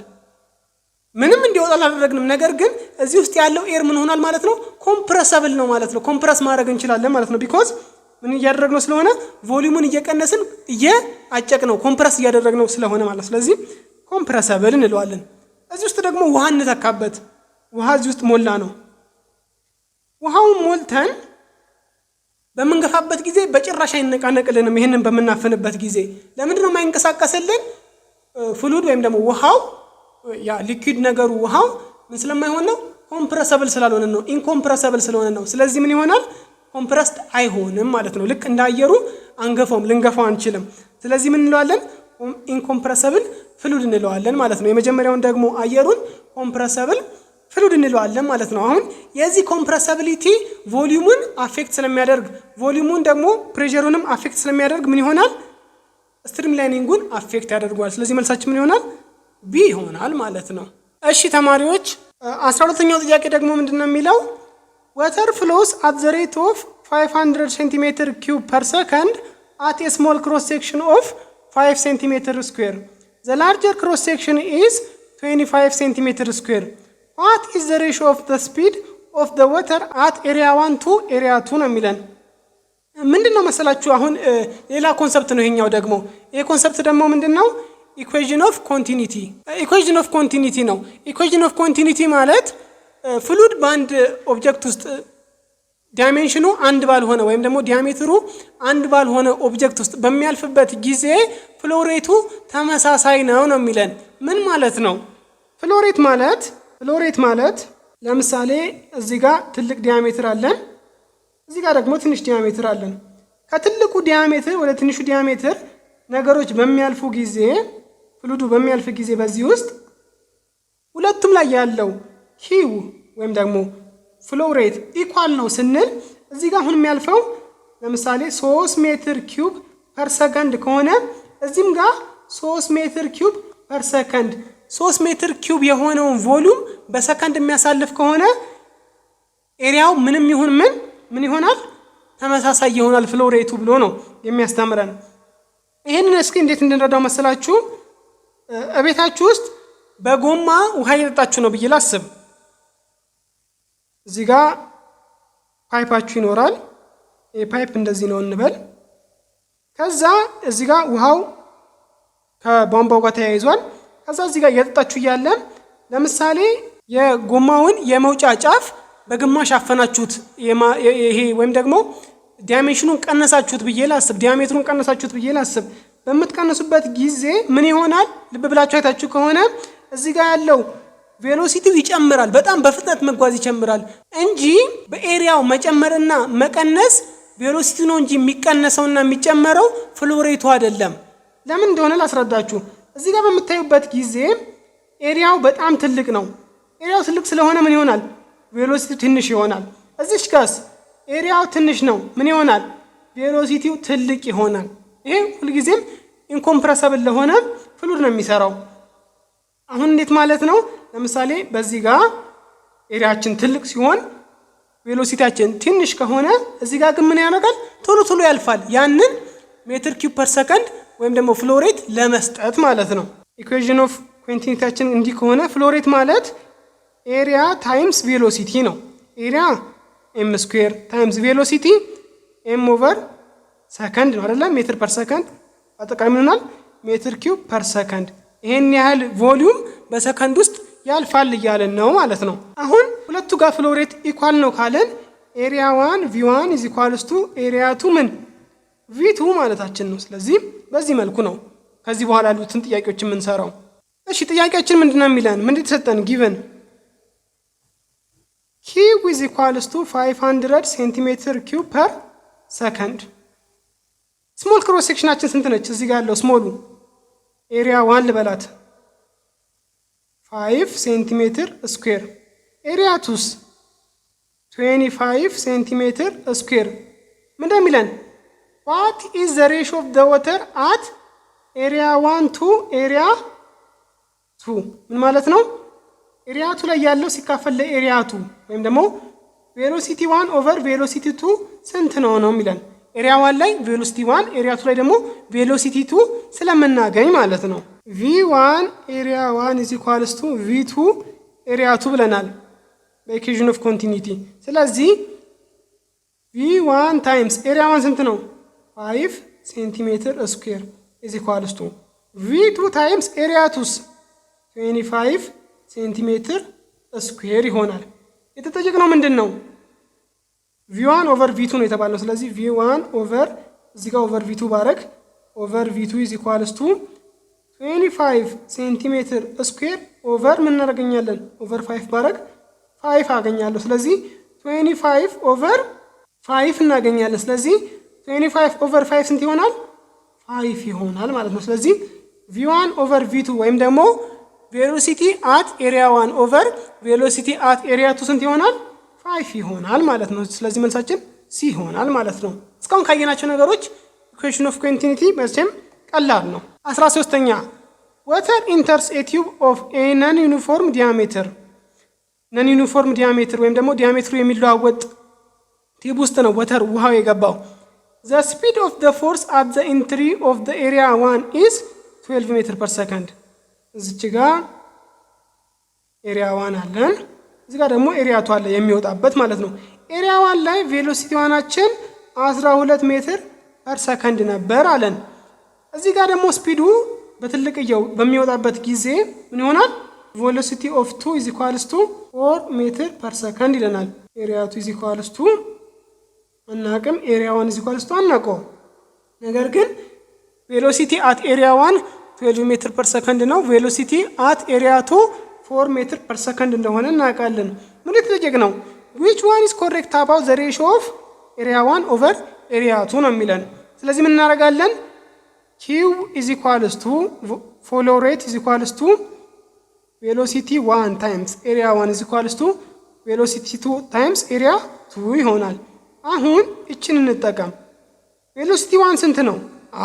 [SPEAKER 1] ምንም እንዲወጣ አላደረግንም። ነገር ግን እዚህ ውስጥ ያለው ኤር ምን ሆኗል ማለት ነው? ኮምፕረሰብል ነው ማለት ነው። ኮምፕረስ ማድረግ እንችላለን ማለት ነው። ቢኮዝ ምን እያደረግነው ስለሆነ ቮሊዩሙን እየቀነስን እየአጨቅነው ኮምፕረስ እያደረግነው ስለሆነ ማለት። ስለዚህ ኮምፕረሰብል እንለዋለን። እዚህ ውስጥ ደግሞ ውሃ እንተካበት። ውሃ እዚህ ውስጥ ሞላ ነው። ውሃውን ሞልተን በምንገፋበት ጊዜ በጭራሽ አይነቃነቅልንም። ይሄንን በመናፈንበት ጊዜ ለምንድን ነው የማይንቀሳቀስልን? ፍሉድ ወይም ደግሞ ውሃው ያ ሊኩዊድ ነገሩ ውሃው ምን ስለማይሆን ነው? ኮምፕረሰብል ስላልሆነ ነው። ኢንኮምፕረሰብል ስለሆነ ነው። ስለዚህ ምን ይሆናል? ኮምፕረስድ አይሆንም ማለት ነው። ልክ እንዳየሩ አንገፋውም፣ ልንገፋው አንችልም። ስለዚህ ምን እንለዋለን? ኢንኮምፕረሰብል ፍሉድ እንለዋለን ማለት ነው። የመጀመሪያውን ደግሞ አየሩን ኮምፕረሰብል ፍሉድ እንለዋለን ማለት ነው። አሁን የዚህ ኮምፕረሰቢሊቲ ቮሊዩሙን አፌክት ስለሚያደርግ ቮሊዩሙን ደግሞ ፕሬሸሩንም አፌክት ስለሚያደርግ ምን ይሆናል? ስትሪም ላይኒንጉን አፌክት ያደርገዋል። ስለዚህ መልሳችን ምን ይሆናል? ቢ ይሆናል ማለት ነው። እሺ ተማሪዎች 12ኛው ጥያቄ ደግሞ ምንድነው የሚለው? water flows at the rate of 500 centimeter cube per second at a small cross section of 5 centimeter square. The larger cross section is 25 centimeter square. What is the ratio of the speed of the water at area 1 to area 2 ነው የሚለን። ምንድነው መሰላችሁ? አሁን ሌላ ኮንሰፕት ነው ይሄኛው ደግሞ። ይሄ ኮንሰፕት ደግሞ ምንድነው? ኢኩዌሽን ኦፍ ኮንቲኒቲ። ኢኩዌሽን ኦፍ ኮንቲኒቲ ነው። ኢኩዌሽን ኦፍ ኮንቲኒቲ ማለት ፍሉድ በአንድ ኦብጀክት ውስጥ ዳይሜንሽኑ አንድ ባልሆነ ወይም ደግሞ ዲያሜትሩ አንድ ባልሆነ ኦብጀክት ውስጥ በሚያልፍበት ጊዜ ፍሎሬቱ ተመሳሳይ ነው ነው የሚለን። ምን ማለት ነው? ፍሎሬት ማለት ለምሳሌ እዚህ ጋር ትልቅ ዲያሜትር አለን፣ እዚህ ጋር ደግሞ ትንሽ ዲያሜትር አለን። ከትልቁ ዲያሜትር ወደ ትንሹ ዲያሜትር ነገሮች በሚያልፉ ጊዜ ፍሉዱ በሚያልፍ ጊዜ በዚህ ውስጥ ሁለቱም ላይ ያለው ሂው ወይም ደግሞ ፍሎሬት ኢኳል ነው ስንል እዚህ ጋር አሁን የሚያልፈው ለምሳሌ 3 ሜትር ኪዩብ ፐር ሰከንድ ከሆነ እዚህም ጋር 3 ሜትር ኪዩብ ፐር ሰከንድ 3 ሜትር ኪዩብ የሆነውን ቮሊዩም በሰከንድ የሚያሳልፍ ከሆነ ኤሪያው ምንም ይሁን ምን ይሆናል? ተመሳሳይ ይሆናል ፍሎሬቱ ብሎ ነው የሚያስተምረን። ይሄንን እስኪ እንዴት እንድንረዳው መሰላችሁ? እቤታችሁ ውስጥ በጎማ ውሃ እየጠጣችሁ ነው ብዬ ላስብ። እዚህ ጋር ፓይፓችሁ ይኖራል። ይሄ ፓይፕ እንደዚህ ነው እንበል። ከዛ እዚህ ጋር ውሃው ከቧንቧው ጋር ተያይዟል። ከዛ እዚህ ጋር እየጠጣችሁ እያለ ለምሳሌ የጎማውን የመውጫ ጫፍ በግማሽ አፈናችሁት፣ ይሄ ወይም ደግሞ ዳይሜንሽኑን ቀነሳችሁት ብዬ ላስብ፣ ዲያሜትሩን ቀነሳችሁት ብዬ ላስብ። በምትቀንሱበት ጊዜ ምን ይሆናል? ልብ ብላችሁ አይታችሁ ከሆነ እዚህ ጋር ያለው ቬሎሲቲው ይጨምራል፣ በጣም በፍጥነት መጓዝ ይጨምራል እንጂ በኤሪያው መጨመርና መቀነስ ቬሎሲቲው ነው እንጂ የሚቀነሰውና የሚጨመረው ፍሎ ሬቱ አይደለም። ለምን እንደሆነ ላስረዳችሁ። እዚህ ጋር በምታዩበት ጊዜ ኤሪያው በጣም ትልቅ ነው። ኤሪያው ትልቅ ስለሆነ ምን ይሆናል? ቬሎሲቲው ትንሽ ይሆናል። እዚች ጋርስ ኤሪያው ትንሽ ነው፣ ምን ይሆናል? ቬሎሲቲው ትልቅ ይሆናል። ይሄ ሁልጊዜም ኢንኮምፕረሰብል ለሆነ ፍሉድ ነው የሚሰራው። አሁን እንዴት ማለት ነው? ለምሳሌ በዚህ ጋር ኤሪያችን ትልቅ ሲሆን ቬሎሲቲያችን ትንሽ ከሆነ እዚህ ጋር ግን ምን ያደርጋል? ቶሎ ቶሎ ያልፋል። ያንን ሜትር ኪዩብ ፐር ሰከንድ ወይም ደግሞ ፍሎ ሬት ለመስጠት ማለት ነው። ኢኩዌሽን ኦፍ ኮንቲኒቲያችን እንዲህ ከሆነ ፍሎ ሬት ማለት ኤሪያ ታይምስ ቬሎሲቲ ነው። ኤሪያ ኤም ስኩዌር ታይምስ ቬሎሲቲ ኤም ኦቨር ሰከንድ ነው አይደለም? ሜትር ፐር ሰከንድ አጠቃላይ ምን ይሆናል? ሜትር ኪዩብ ፐር ሰከንድ። ይሄን ያህል ቮሊዩም በሰከንድ ውስጥ ያልፋል እያለን ነው ማለት ነው። አሁን ሁለቱ ጋር ፍሎ ሬት ኢኳል ነው ካለን ኤሪያ 1 v1 ኢዝ ኢኳልስ ቱ ኤሪያ 2 ምን v2 ማለታችን ነው። ስለዚህ በዚህ መልኩ ነው ከዚህ በኋላ ያሉትን ጥያቄዎች የምንሰራው። እሺ ጥያቄያችን ምንድነው የሚለን? ምንድን ተሰጠን? ጊቨን q ኢዝ ኢኳልስ ቱ 500 ሴንቲሜትር ኪዩብ ፐር ሰከንድ። ስሞል ክሮስ ሴክሽናችን ስንት ነች? እዚህ ጋር ያለው ስሞሉ ኤሪያ 1 ልበላት 5 ሴንቲሜትር ስኩዌር። ኤሪያ 2ስ 25 ሴንቲሜትር ስኩዌር። ምንድነው የሚለን? what is the ratio of the water at area 1 to area 2? ምን ማለት ነው? ኤሪያ 2 ላይ ያለው ሲካፈል ለኤሪያ 2 ወይም ደግሞ ቬሎሲቲ 1 ኦቨር ቬሎሲቲ 2 ስንት ነው ነው የሚለን። ኤሪያ 1 ላይ ቬሎሲቲ 1፣ ኤሪያ 2 ላይ ደግሞ ቬሎሲቲ 2 ስለምናገኝ ማለት ነው። v1 ኤሪያ 1 is equals to v2 ኤሪያ 2 ብለናል በኢኩዌሽን ኦፍ ኮንቲኒቲ። ስለዚህ v1 ታይምስ ኤሪያ 1 ስንት ነው? 5 ሴንቲሜትር ስኩዌር is equals to v2 ታይምስ ኤሪያ 2 25 ሴንቲሜትር ስኩዌር ይሆናል። የተጠየቅነው ምንድን ነው? v1 ኦቨር v2 ነው የተባለው። ስለዚህ v1 ኦቨር እዚህ ጋር ኦቨር v2 ባረግ ኦቨር v2 is equals to 25 ሴንቲሜትር ስኩዌር ኦቨር ምን እናገኛለን? ኦቨር 5 ባረግ 5 አገኛለሁ። ስለዚህ 25 ኦቨር 5 እናገኛለን። ስለዚህ 25 ኦቨር 5 ስንት ይሆናል? 5 ይሆናል ማለት ነው። ስለዚህ v1 ኦቨር v2 ወይም ደግሞ ቬሎሲቲ አት ኤሪያ 1 ኦቨር ቬሎሲቲ አት ኤሪያ 2 ስንት ይሆናል? 5 ይሆናል ማለት ነው። ስለዚህ መልሳችን ሲ ይሆናል ማለት ነው። እስካሁን ካየናቸው ነገሮች ኢኩዌሽን ኦፍ ኮንቲኒቲ መቼም ቀላል ነው። 13ኛ water enters a tube of a non-uniform diameter። ነን ዩኒፎርም ዲያሜትር ወይም ደግሞ ዲያሜትሩ የሚለዋወጥ ቲዩብ ውስጥ ነው ወተር ውሃው የገባው። the speed of the force at the entry of the area 1 is 12 ሜትር ፐር ሰከንድ። እዚች ጋር ኤሪያ 1 አለን፣ እዚህ ጋር ደግሞ ኤሪያ 2 አለ የሚወጣበት ማለት ነው። ኤሪያ 1 ላይ ቬሎሲቲ ዋናችን 12 ሜትር ፐር ሰከንድ ነበር አለን። እዚህ ጋር ደግሞ ስፒዱ በትልቅየው በሚወጣበት ጊዜ ምን ይሆናል? ቬሎሲቲ ኦፍ 2 is equals to 4 ሜትር ፐር ሰከንድ ይለናል። ኤሪያ 2 is equals to አናቅም፣ ኤሪያ 1 is equals to አናቀው። ነገር ግን ቬሎሲቲ አት ኤሪያ 1 12 ሜትር ፐር ሰከንድ ነው። ቬሎሲቲ አት ኤሪያ 2 4 ሜትር ፐር ሰከንድ እንደሆነ እናውቃለን። ምን የተጠየቅ ነው? which one is correct about the ratio of area 1 over area 2 ነው የሚለን። ስለዚህ ምን እናደርጋለን? q is equals to flow rate is equals to velocity 1 times area 1 is equals to velocity 2 times area 2 ይሆናል። አሁን እችን እንጠቀም። velocity 1 ስንት ነው?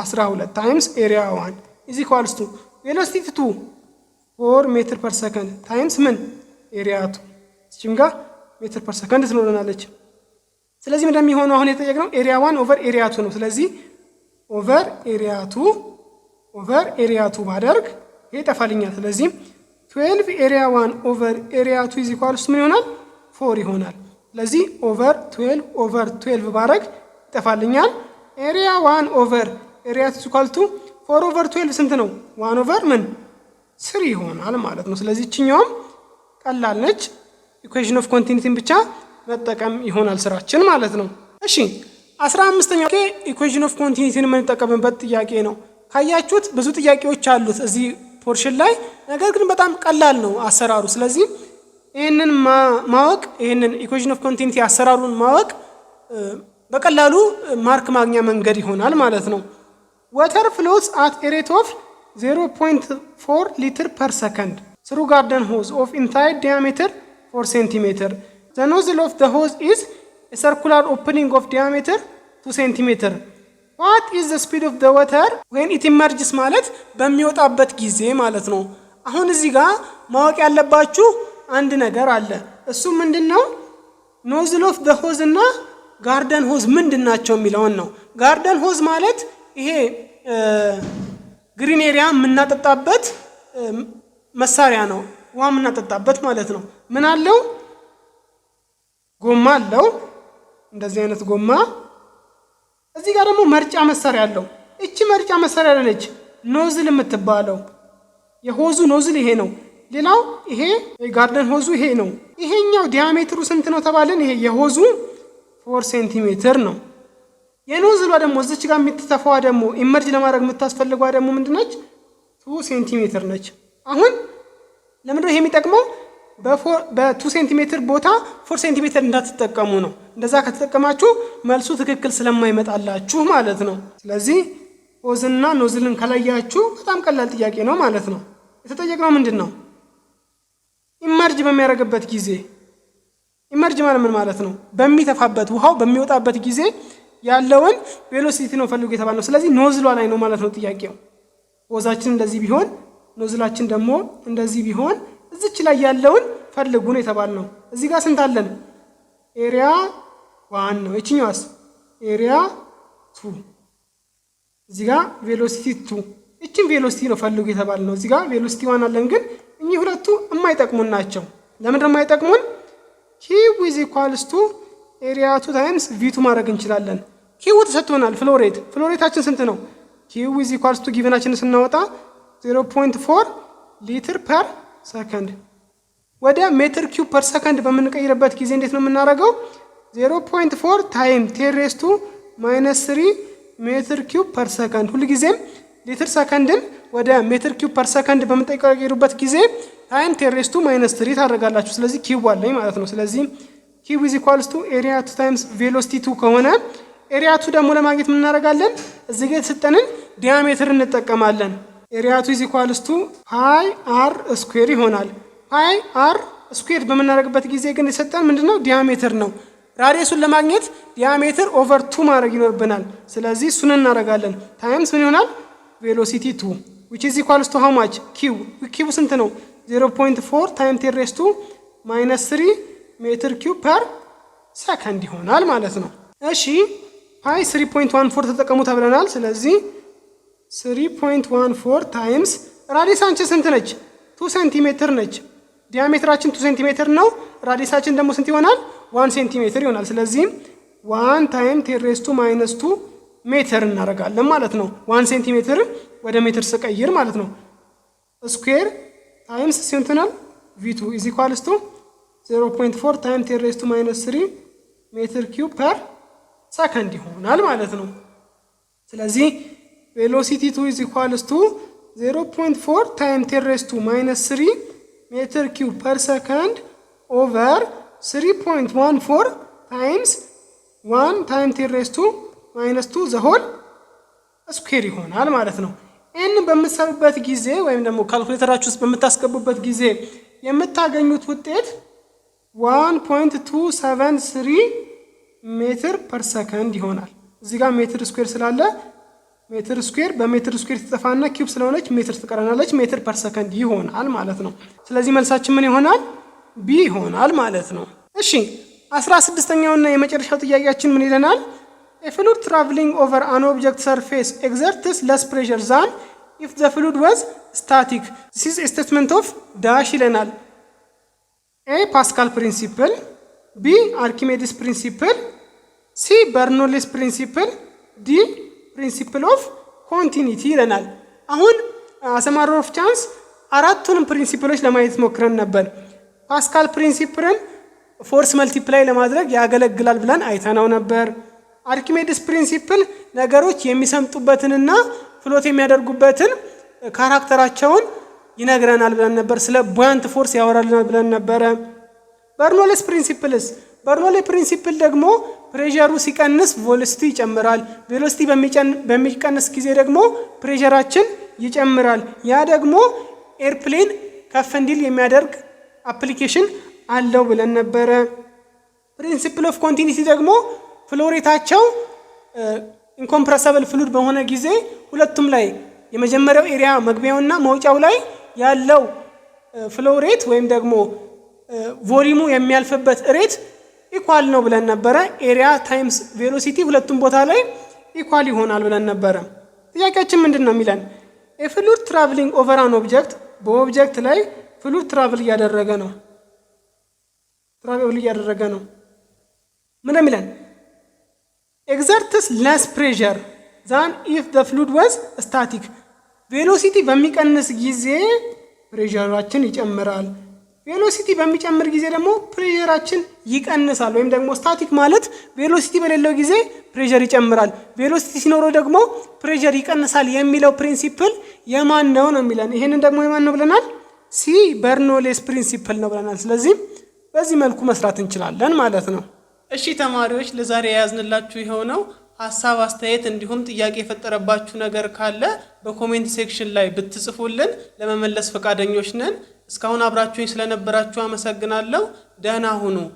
[SPEAKER 1] 12 times area 1 is equals to velocity 2 4 ሜትር ፐር ሰከንድ ታይምስ ምን ኤሪያ 2 እቺም ጋር ሜትር ፐር ሰከንድ ትኖረናለች። ስለዚህ ምን እንደሚሆነው አሁን የተጠየቅነው ኤሪያ 1 ኦቨር ኤሪያ 2 ነው። ስለዚህ ኦቨር ኤሪያ 2 ባደርግ ይሄ ይጠፋልኛል። ስለዚህ 12 ኤሪያ 1 ኦቨር ኤሪያ 2 is equals ምን ይሆናል? 4 ይሆናል። ስለዚህ ኦቨር 12 ባረግ ይጠፋልኛል። ኤሪያ 1 ኦቨር ኤሪያ 2 is equals to 4 ኦቨር 12 ስንት ነው? 1 ኦቨር ምን 3 ይሆናል ማለት ነው። ስለዚህ እቺኛውም ቀላል ነች። ኢኩዌሽን ኦፍ ኮንቲኒቲን ብቻ መጠቀም ይሆናል ስራችን ማለት ነው። እሺ 15ኛው ኢኩዌሽን ኦፍ ኮንቲኒቲን የምንጠቀምበት ጥያቄ ነው። ካያችሁት ብዙ ጥያቄዎች አሉት እዚህ ፖርሽን ላይ። ነገር ግን በጣም ቀላል ነው አሰራሩ። ስለዚህ ይሄንን ማወቅ ይሄንን ኢኩዌሽን ኦፍ ኮንቲኒቲ አሰራሩን ማወቅ በቀላሉ ማርክ ማግኛ መንገድ ይሆናል ማለት ነው። water flows at a rate of 0.4 liter per second through garden hose of entire diameter 4 cm. The nozzle of the hose is a circular opening of diameter 2 cm. What is the speed of the water when it emerges ማለት በሚወጣበት ጊዜ ማለት ነው። አሁን እዚህ ጋር ማወቅ ያለባችሁ አንድ ነገር አለ። እሱ ምንድነው? ኖዝል ኦፍ ዘ ሆዝ እና ጋርደን ሆዝ ምንድናቸው የሚለውን ነው። ጋርደን ሆዝ ማለት ይሄ ግሪን ኤሪያ የምናጠጣበት መሳሪያ ነው። ውሃ የምናጠጣበት ማለት ነው። ምን አለው? ጎማ አለው። እንደዚህ አይነት ጎማ። እዚህ ጋር ደግሞ መርጫ መሳሪያ አለው። እቺ መርጫ መሳሪያ ነች ኖዝል የምትባለው። የሆዙ ኖዝል ይሄ ነው። ሌላው ይሄ ጋርደን ሆዙ ይሄ ነው። ይሄኛው ዲያሜትሩ ስንት ነው ተባለን? ይሄ የሆዙ 4 ሴንቲሜትር ነው። የኖዝሏ ደግሞ እዚች ጋር የምትተፋዋ ደግሞ ኢመርጅ ለማድረግ የምታስፈልጓ ደግሞ ምንድነች? 2 ሴንቲሜትር ነች። አሁን ለምንድነው ይሄ የሚጠቅመው? በ2 ሴንቲሜትር ቦታ 4 ሴንቲሜትር እንዳትጠቀሙ ነው። እንደዛ ከተጠቀማችሁ መልሱ ትክክል ስለማይመጣላችሁ ማለት ነው። ስለዚህ ሆዝና ኖዝልን ከለያችሁ በጣም ቀላል ጥያቄ ነው ማለት ነው። የተጠየቅነው ምንድነው? ኢመርጅ በሚያደርግበት ጊዜ። ኢመርጅ ማለት ምን ማለት ነው? በሚተፋበት ውሃው በሚወጣበት ጊዜ ያለውን ቬሎሲቲ ነው ፈልጉ የተባለው። ስለዚህ ኖዝሏ ላይ ነው ማለት ነው ጥያቄው። ሆዛችን እንደዚህ ቢሆን ኖዝላችን ደግሞ እንደዚህ ቢሆን እዚች ላይ ያለውን ፈልጉ ነው የተባልነው። እዚህ ጋር ስንት አለን? ኤሪያ 1 ነው። እቺኛዋስ ኤሪያ 2። እዚህ ጋር ቬሎሲቲ 2። እቺን ቬሎሲቲ ነው ፈልጉ የተባልነው። እዚህ ጋር ቬሎሲቲ 1 አለን። ግን እኚህ ሁለቱ የማይጠቅሙን ናቸው። ለምን ደግሞ የማይጠቅሙን? ኪው ኢዝ ኢኳልስ ቱ ኤሪያ 2 ታይምስ ቪ2 ማድረግ እንችላለን። ኪው ተሰጥቶናል። ፍሎሬት ፍሎሬታችን ስንት ነው? ኪው ኢዝ ኢኳልስ ቱ ጊቨናችንን ስናወጣ 0.4 ሊትር ፐር ሰከንድ ወደ ሜትር ኪዩብ ፐር ሰከንድ በምንቀይርበት ጊዜ እንዴት ነው የምናደርገው? 0.4 ታይም 10⁻³ ሜትር ኪዩብ ፐር ሰከንድ። ሁሉ ጊዜም ሊትር ሰከንድን ወደ ሜትር ኪዩብ ፐር ሰከንድ በምንቀይሩበት ጊዜ ታይም 10⁻³ ታደርጋላችሁ። ስለዚህ ኪዩብ አለኝ ማለት ነው። ስለዚህ ኪዩብ ኢዝ ኢኳልስ ቱ ኤሪያ 2 ታይምስ ቬሎሲቲ 2 ከሆነ ኤሪያ 2 ደግሞ ለማግኘት ምን እናደርጋለን? እዚህ ጋር የተሰጠንን ዲያሜትር እንጠቀማለን። ኤሪያ 2 ኢዝ ኢኳልስ ቱ ፓይ አር ስኩዌር ይሆናል። ፓይ አር ስኩዌር በምናደርግበት ጊዜ ግን የሰጠን ምንድነው? ዲያሜትር ነው። ራዲየሱን ለማግኘት ዲያሜትር ኦቨር 2 ማድረግ ይኖርብናል። ስለዚህ እሱን እናደርጋለን። ታይምስ ምን ይሆናል? ቬሎሲቲ 2 which is equals to how much? ኪው ስንት ነው? 0.4 ታይም 10⁻³ ሜትር ኪዩብ ፐር ሰከንድ ይሆናል ማለት ነው። እሺ ፓይ 3.14 ተጠቀሙ ተብለናል። ስለዚህ 3.14 ታይምስ ራዲየሳችን ስንት ነች? 2 ሴንቲሜትር ነች። ዲያሜትራችን 2 ሴንቲሜትር ነው። ራዲየሳችን ደግሞ ስንት ይሆናል? 1 ሴንቲሜትር ይሆናል። ስለዚህ 1 ታይም 10⁻² ሜትር እናደርጋለን ማለት ነው። 1 ሴንቲሜትር ወደ ሜትር ስቀይር ማለት ነው። ስኩዌር ታይምስ ስንት ይሆናል? v2 is equals to 0.4 ታይም 10⁻³ ሜትር ኪዩብ ፐር ሰከንድ ይሆናል ማለት ነው። ስለዚህ ቬሎሲቲ 2 is equals to 0.4 ታይም 10⁻³ ሜትር ኪዩብ ፐር ሰከንድ ኦቨር 3.14 ታይምስ 1 ታይም 10⁻² ዘ ሆል ስኩዌር ይሆናል ማለት ነው። ይህን በምትሰሩበት ጊዜ ወይም ደግሞ ካልኩሌተራችሁ ውስጥ በምታስገቡበት ጊዜ የምታገኙት ውጤት 1.273 ሜትር ፐር ሰከንድ ይሆናል። እዚህ ጋር ሜትር ስኩዌር ስላለ ሜትር ስኩዌር በሜትር ስኩዌር ትጠፋና ኪዩብ ስለሆነች ሜትር ትቀረናለች። ሜትር ፐር ሰከንድ ይሆናል ማለት ነው። ስለዚህ መልሳችን ምን ይሆናል? ቢ ይሆናል ማለት ነው። እሺ 16ኛውና የመጨረሻው ጥያቄያችን ምን ይለናል? A fluid traveling over an object surface exerts less pressure than if the fluid was static. This is a statement of dash ይለናል። A Pascal principle, B Archimedes principle, C Bernoulli's principle, D principle of continuity ይለናል። አሁን as a matter of chance አራቱንም ፕሪንሲፕሎች ለማየት ሞክረን ነበር። ፓስካል ፕሪንሲፕልን ፎርስ መልቲፕላይ ለማድረግ ያገለግላል ብለን አይተናው ነበር። አርኪሜዲስ ፕሪንሲፕል ነገሮች የሚሰምጡበትንና ፍሎት የሚያደርጉበትን ካራክተራቸውን ይነግረናል ብለን ነበር። ስለ ቡያንት ፎርስ ያወራልናል ብለን ነበረ። በርኖሌስ ፕሪንሲፕል ደግሞ ፕሬሸሩ ሲቀንስ ቬሎሲቲ ይጨምራል። ቬሎሲቲ በሚቀንስ ጊዜ ደግሞ ፕሬሸራችን ይጨምራል። ያ ደግሞ ኤርፕሌን ከፍ እንዲል የሚያደርግ አፕሊኬሽን አለው ብለን ነበረ። ፕሪንሲፕል ኦፍ ኮንቲኒቲ ደግሞ ፍሎሬታቸው ኢንኮምፕረሰብል ፍሉድ በሆነ ጊዜ ሁለቱም ላይ የመጀመሪያው ኤሪያ መግቢያውና መውጫው ላይ ያለው ፍሎሬት ወይም ደግሞ ቮሊሙ የሚያልፍበት ሬት ኢኳል ነው ብለን ነበረ። ኤሪያ ታይምስ ቬሎሲቲ ሁለቱም ቦታ ላይ ኢኳል ይሆናል ብለን ነበረ። ጥያቄያችን ምንድን ነው የሚለን? ፍሉድ ትራቭሊንግ ኦቨር አን ኦብጀክት፣ በኦብጀክት ላይ ፍሉድ ትራቭል እያደረገ ነው። ምን የሚለን? ኤግዘርትስ ለስ ፕሬሸር ዛን ኢፍ ዘ ፍሉድ ዋዝ ስታቲክ። ቬሎሲቲ በሚቀንስ ጊዜ ፕሬሸራችን ይጨምራል። ቬሎሲቲ በሚጨምር ጊዜ ደግሞ ፕሬሸራችን ይቀንሳል። ወይም ደግሞ ስታቲክ ማለት ቬሎሲቲ በሌለው ጊዜ ፕሬሸር ይጨምራል፣ ቬሎሲቲ ሲኖረው ደግሞ ፕሬሸር ይቀንሳል የሚለው ፕሪንሲፕል የማን ነው ነው የሚለን። ይሄንን ደግሞ የማን ነው ብለናል? ሲ በርኖሌስ ፕሪንሲፕል ነው ብለናል። ስለዚህ በዚህ መልኩ መስራት እንችላለን ማለት ነው። እሺ ተማሪዎች ለዛሬ ያዝንላችሁ ይሄው ነው። ሐሳብ አስተያየት እንዲሁም ጥያቄ የፈጠረባችሁ ነገር ካለ በኮሜንት ሴክሽን ላይ ብትጽፉልን ለመመለስ ፈቃደኞች ነን። እስካሁን አብራችሁኝ ስለነበራችሁ አመሰግናለሁ። ደህና ሁኑ።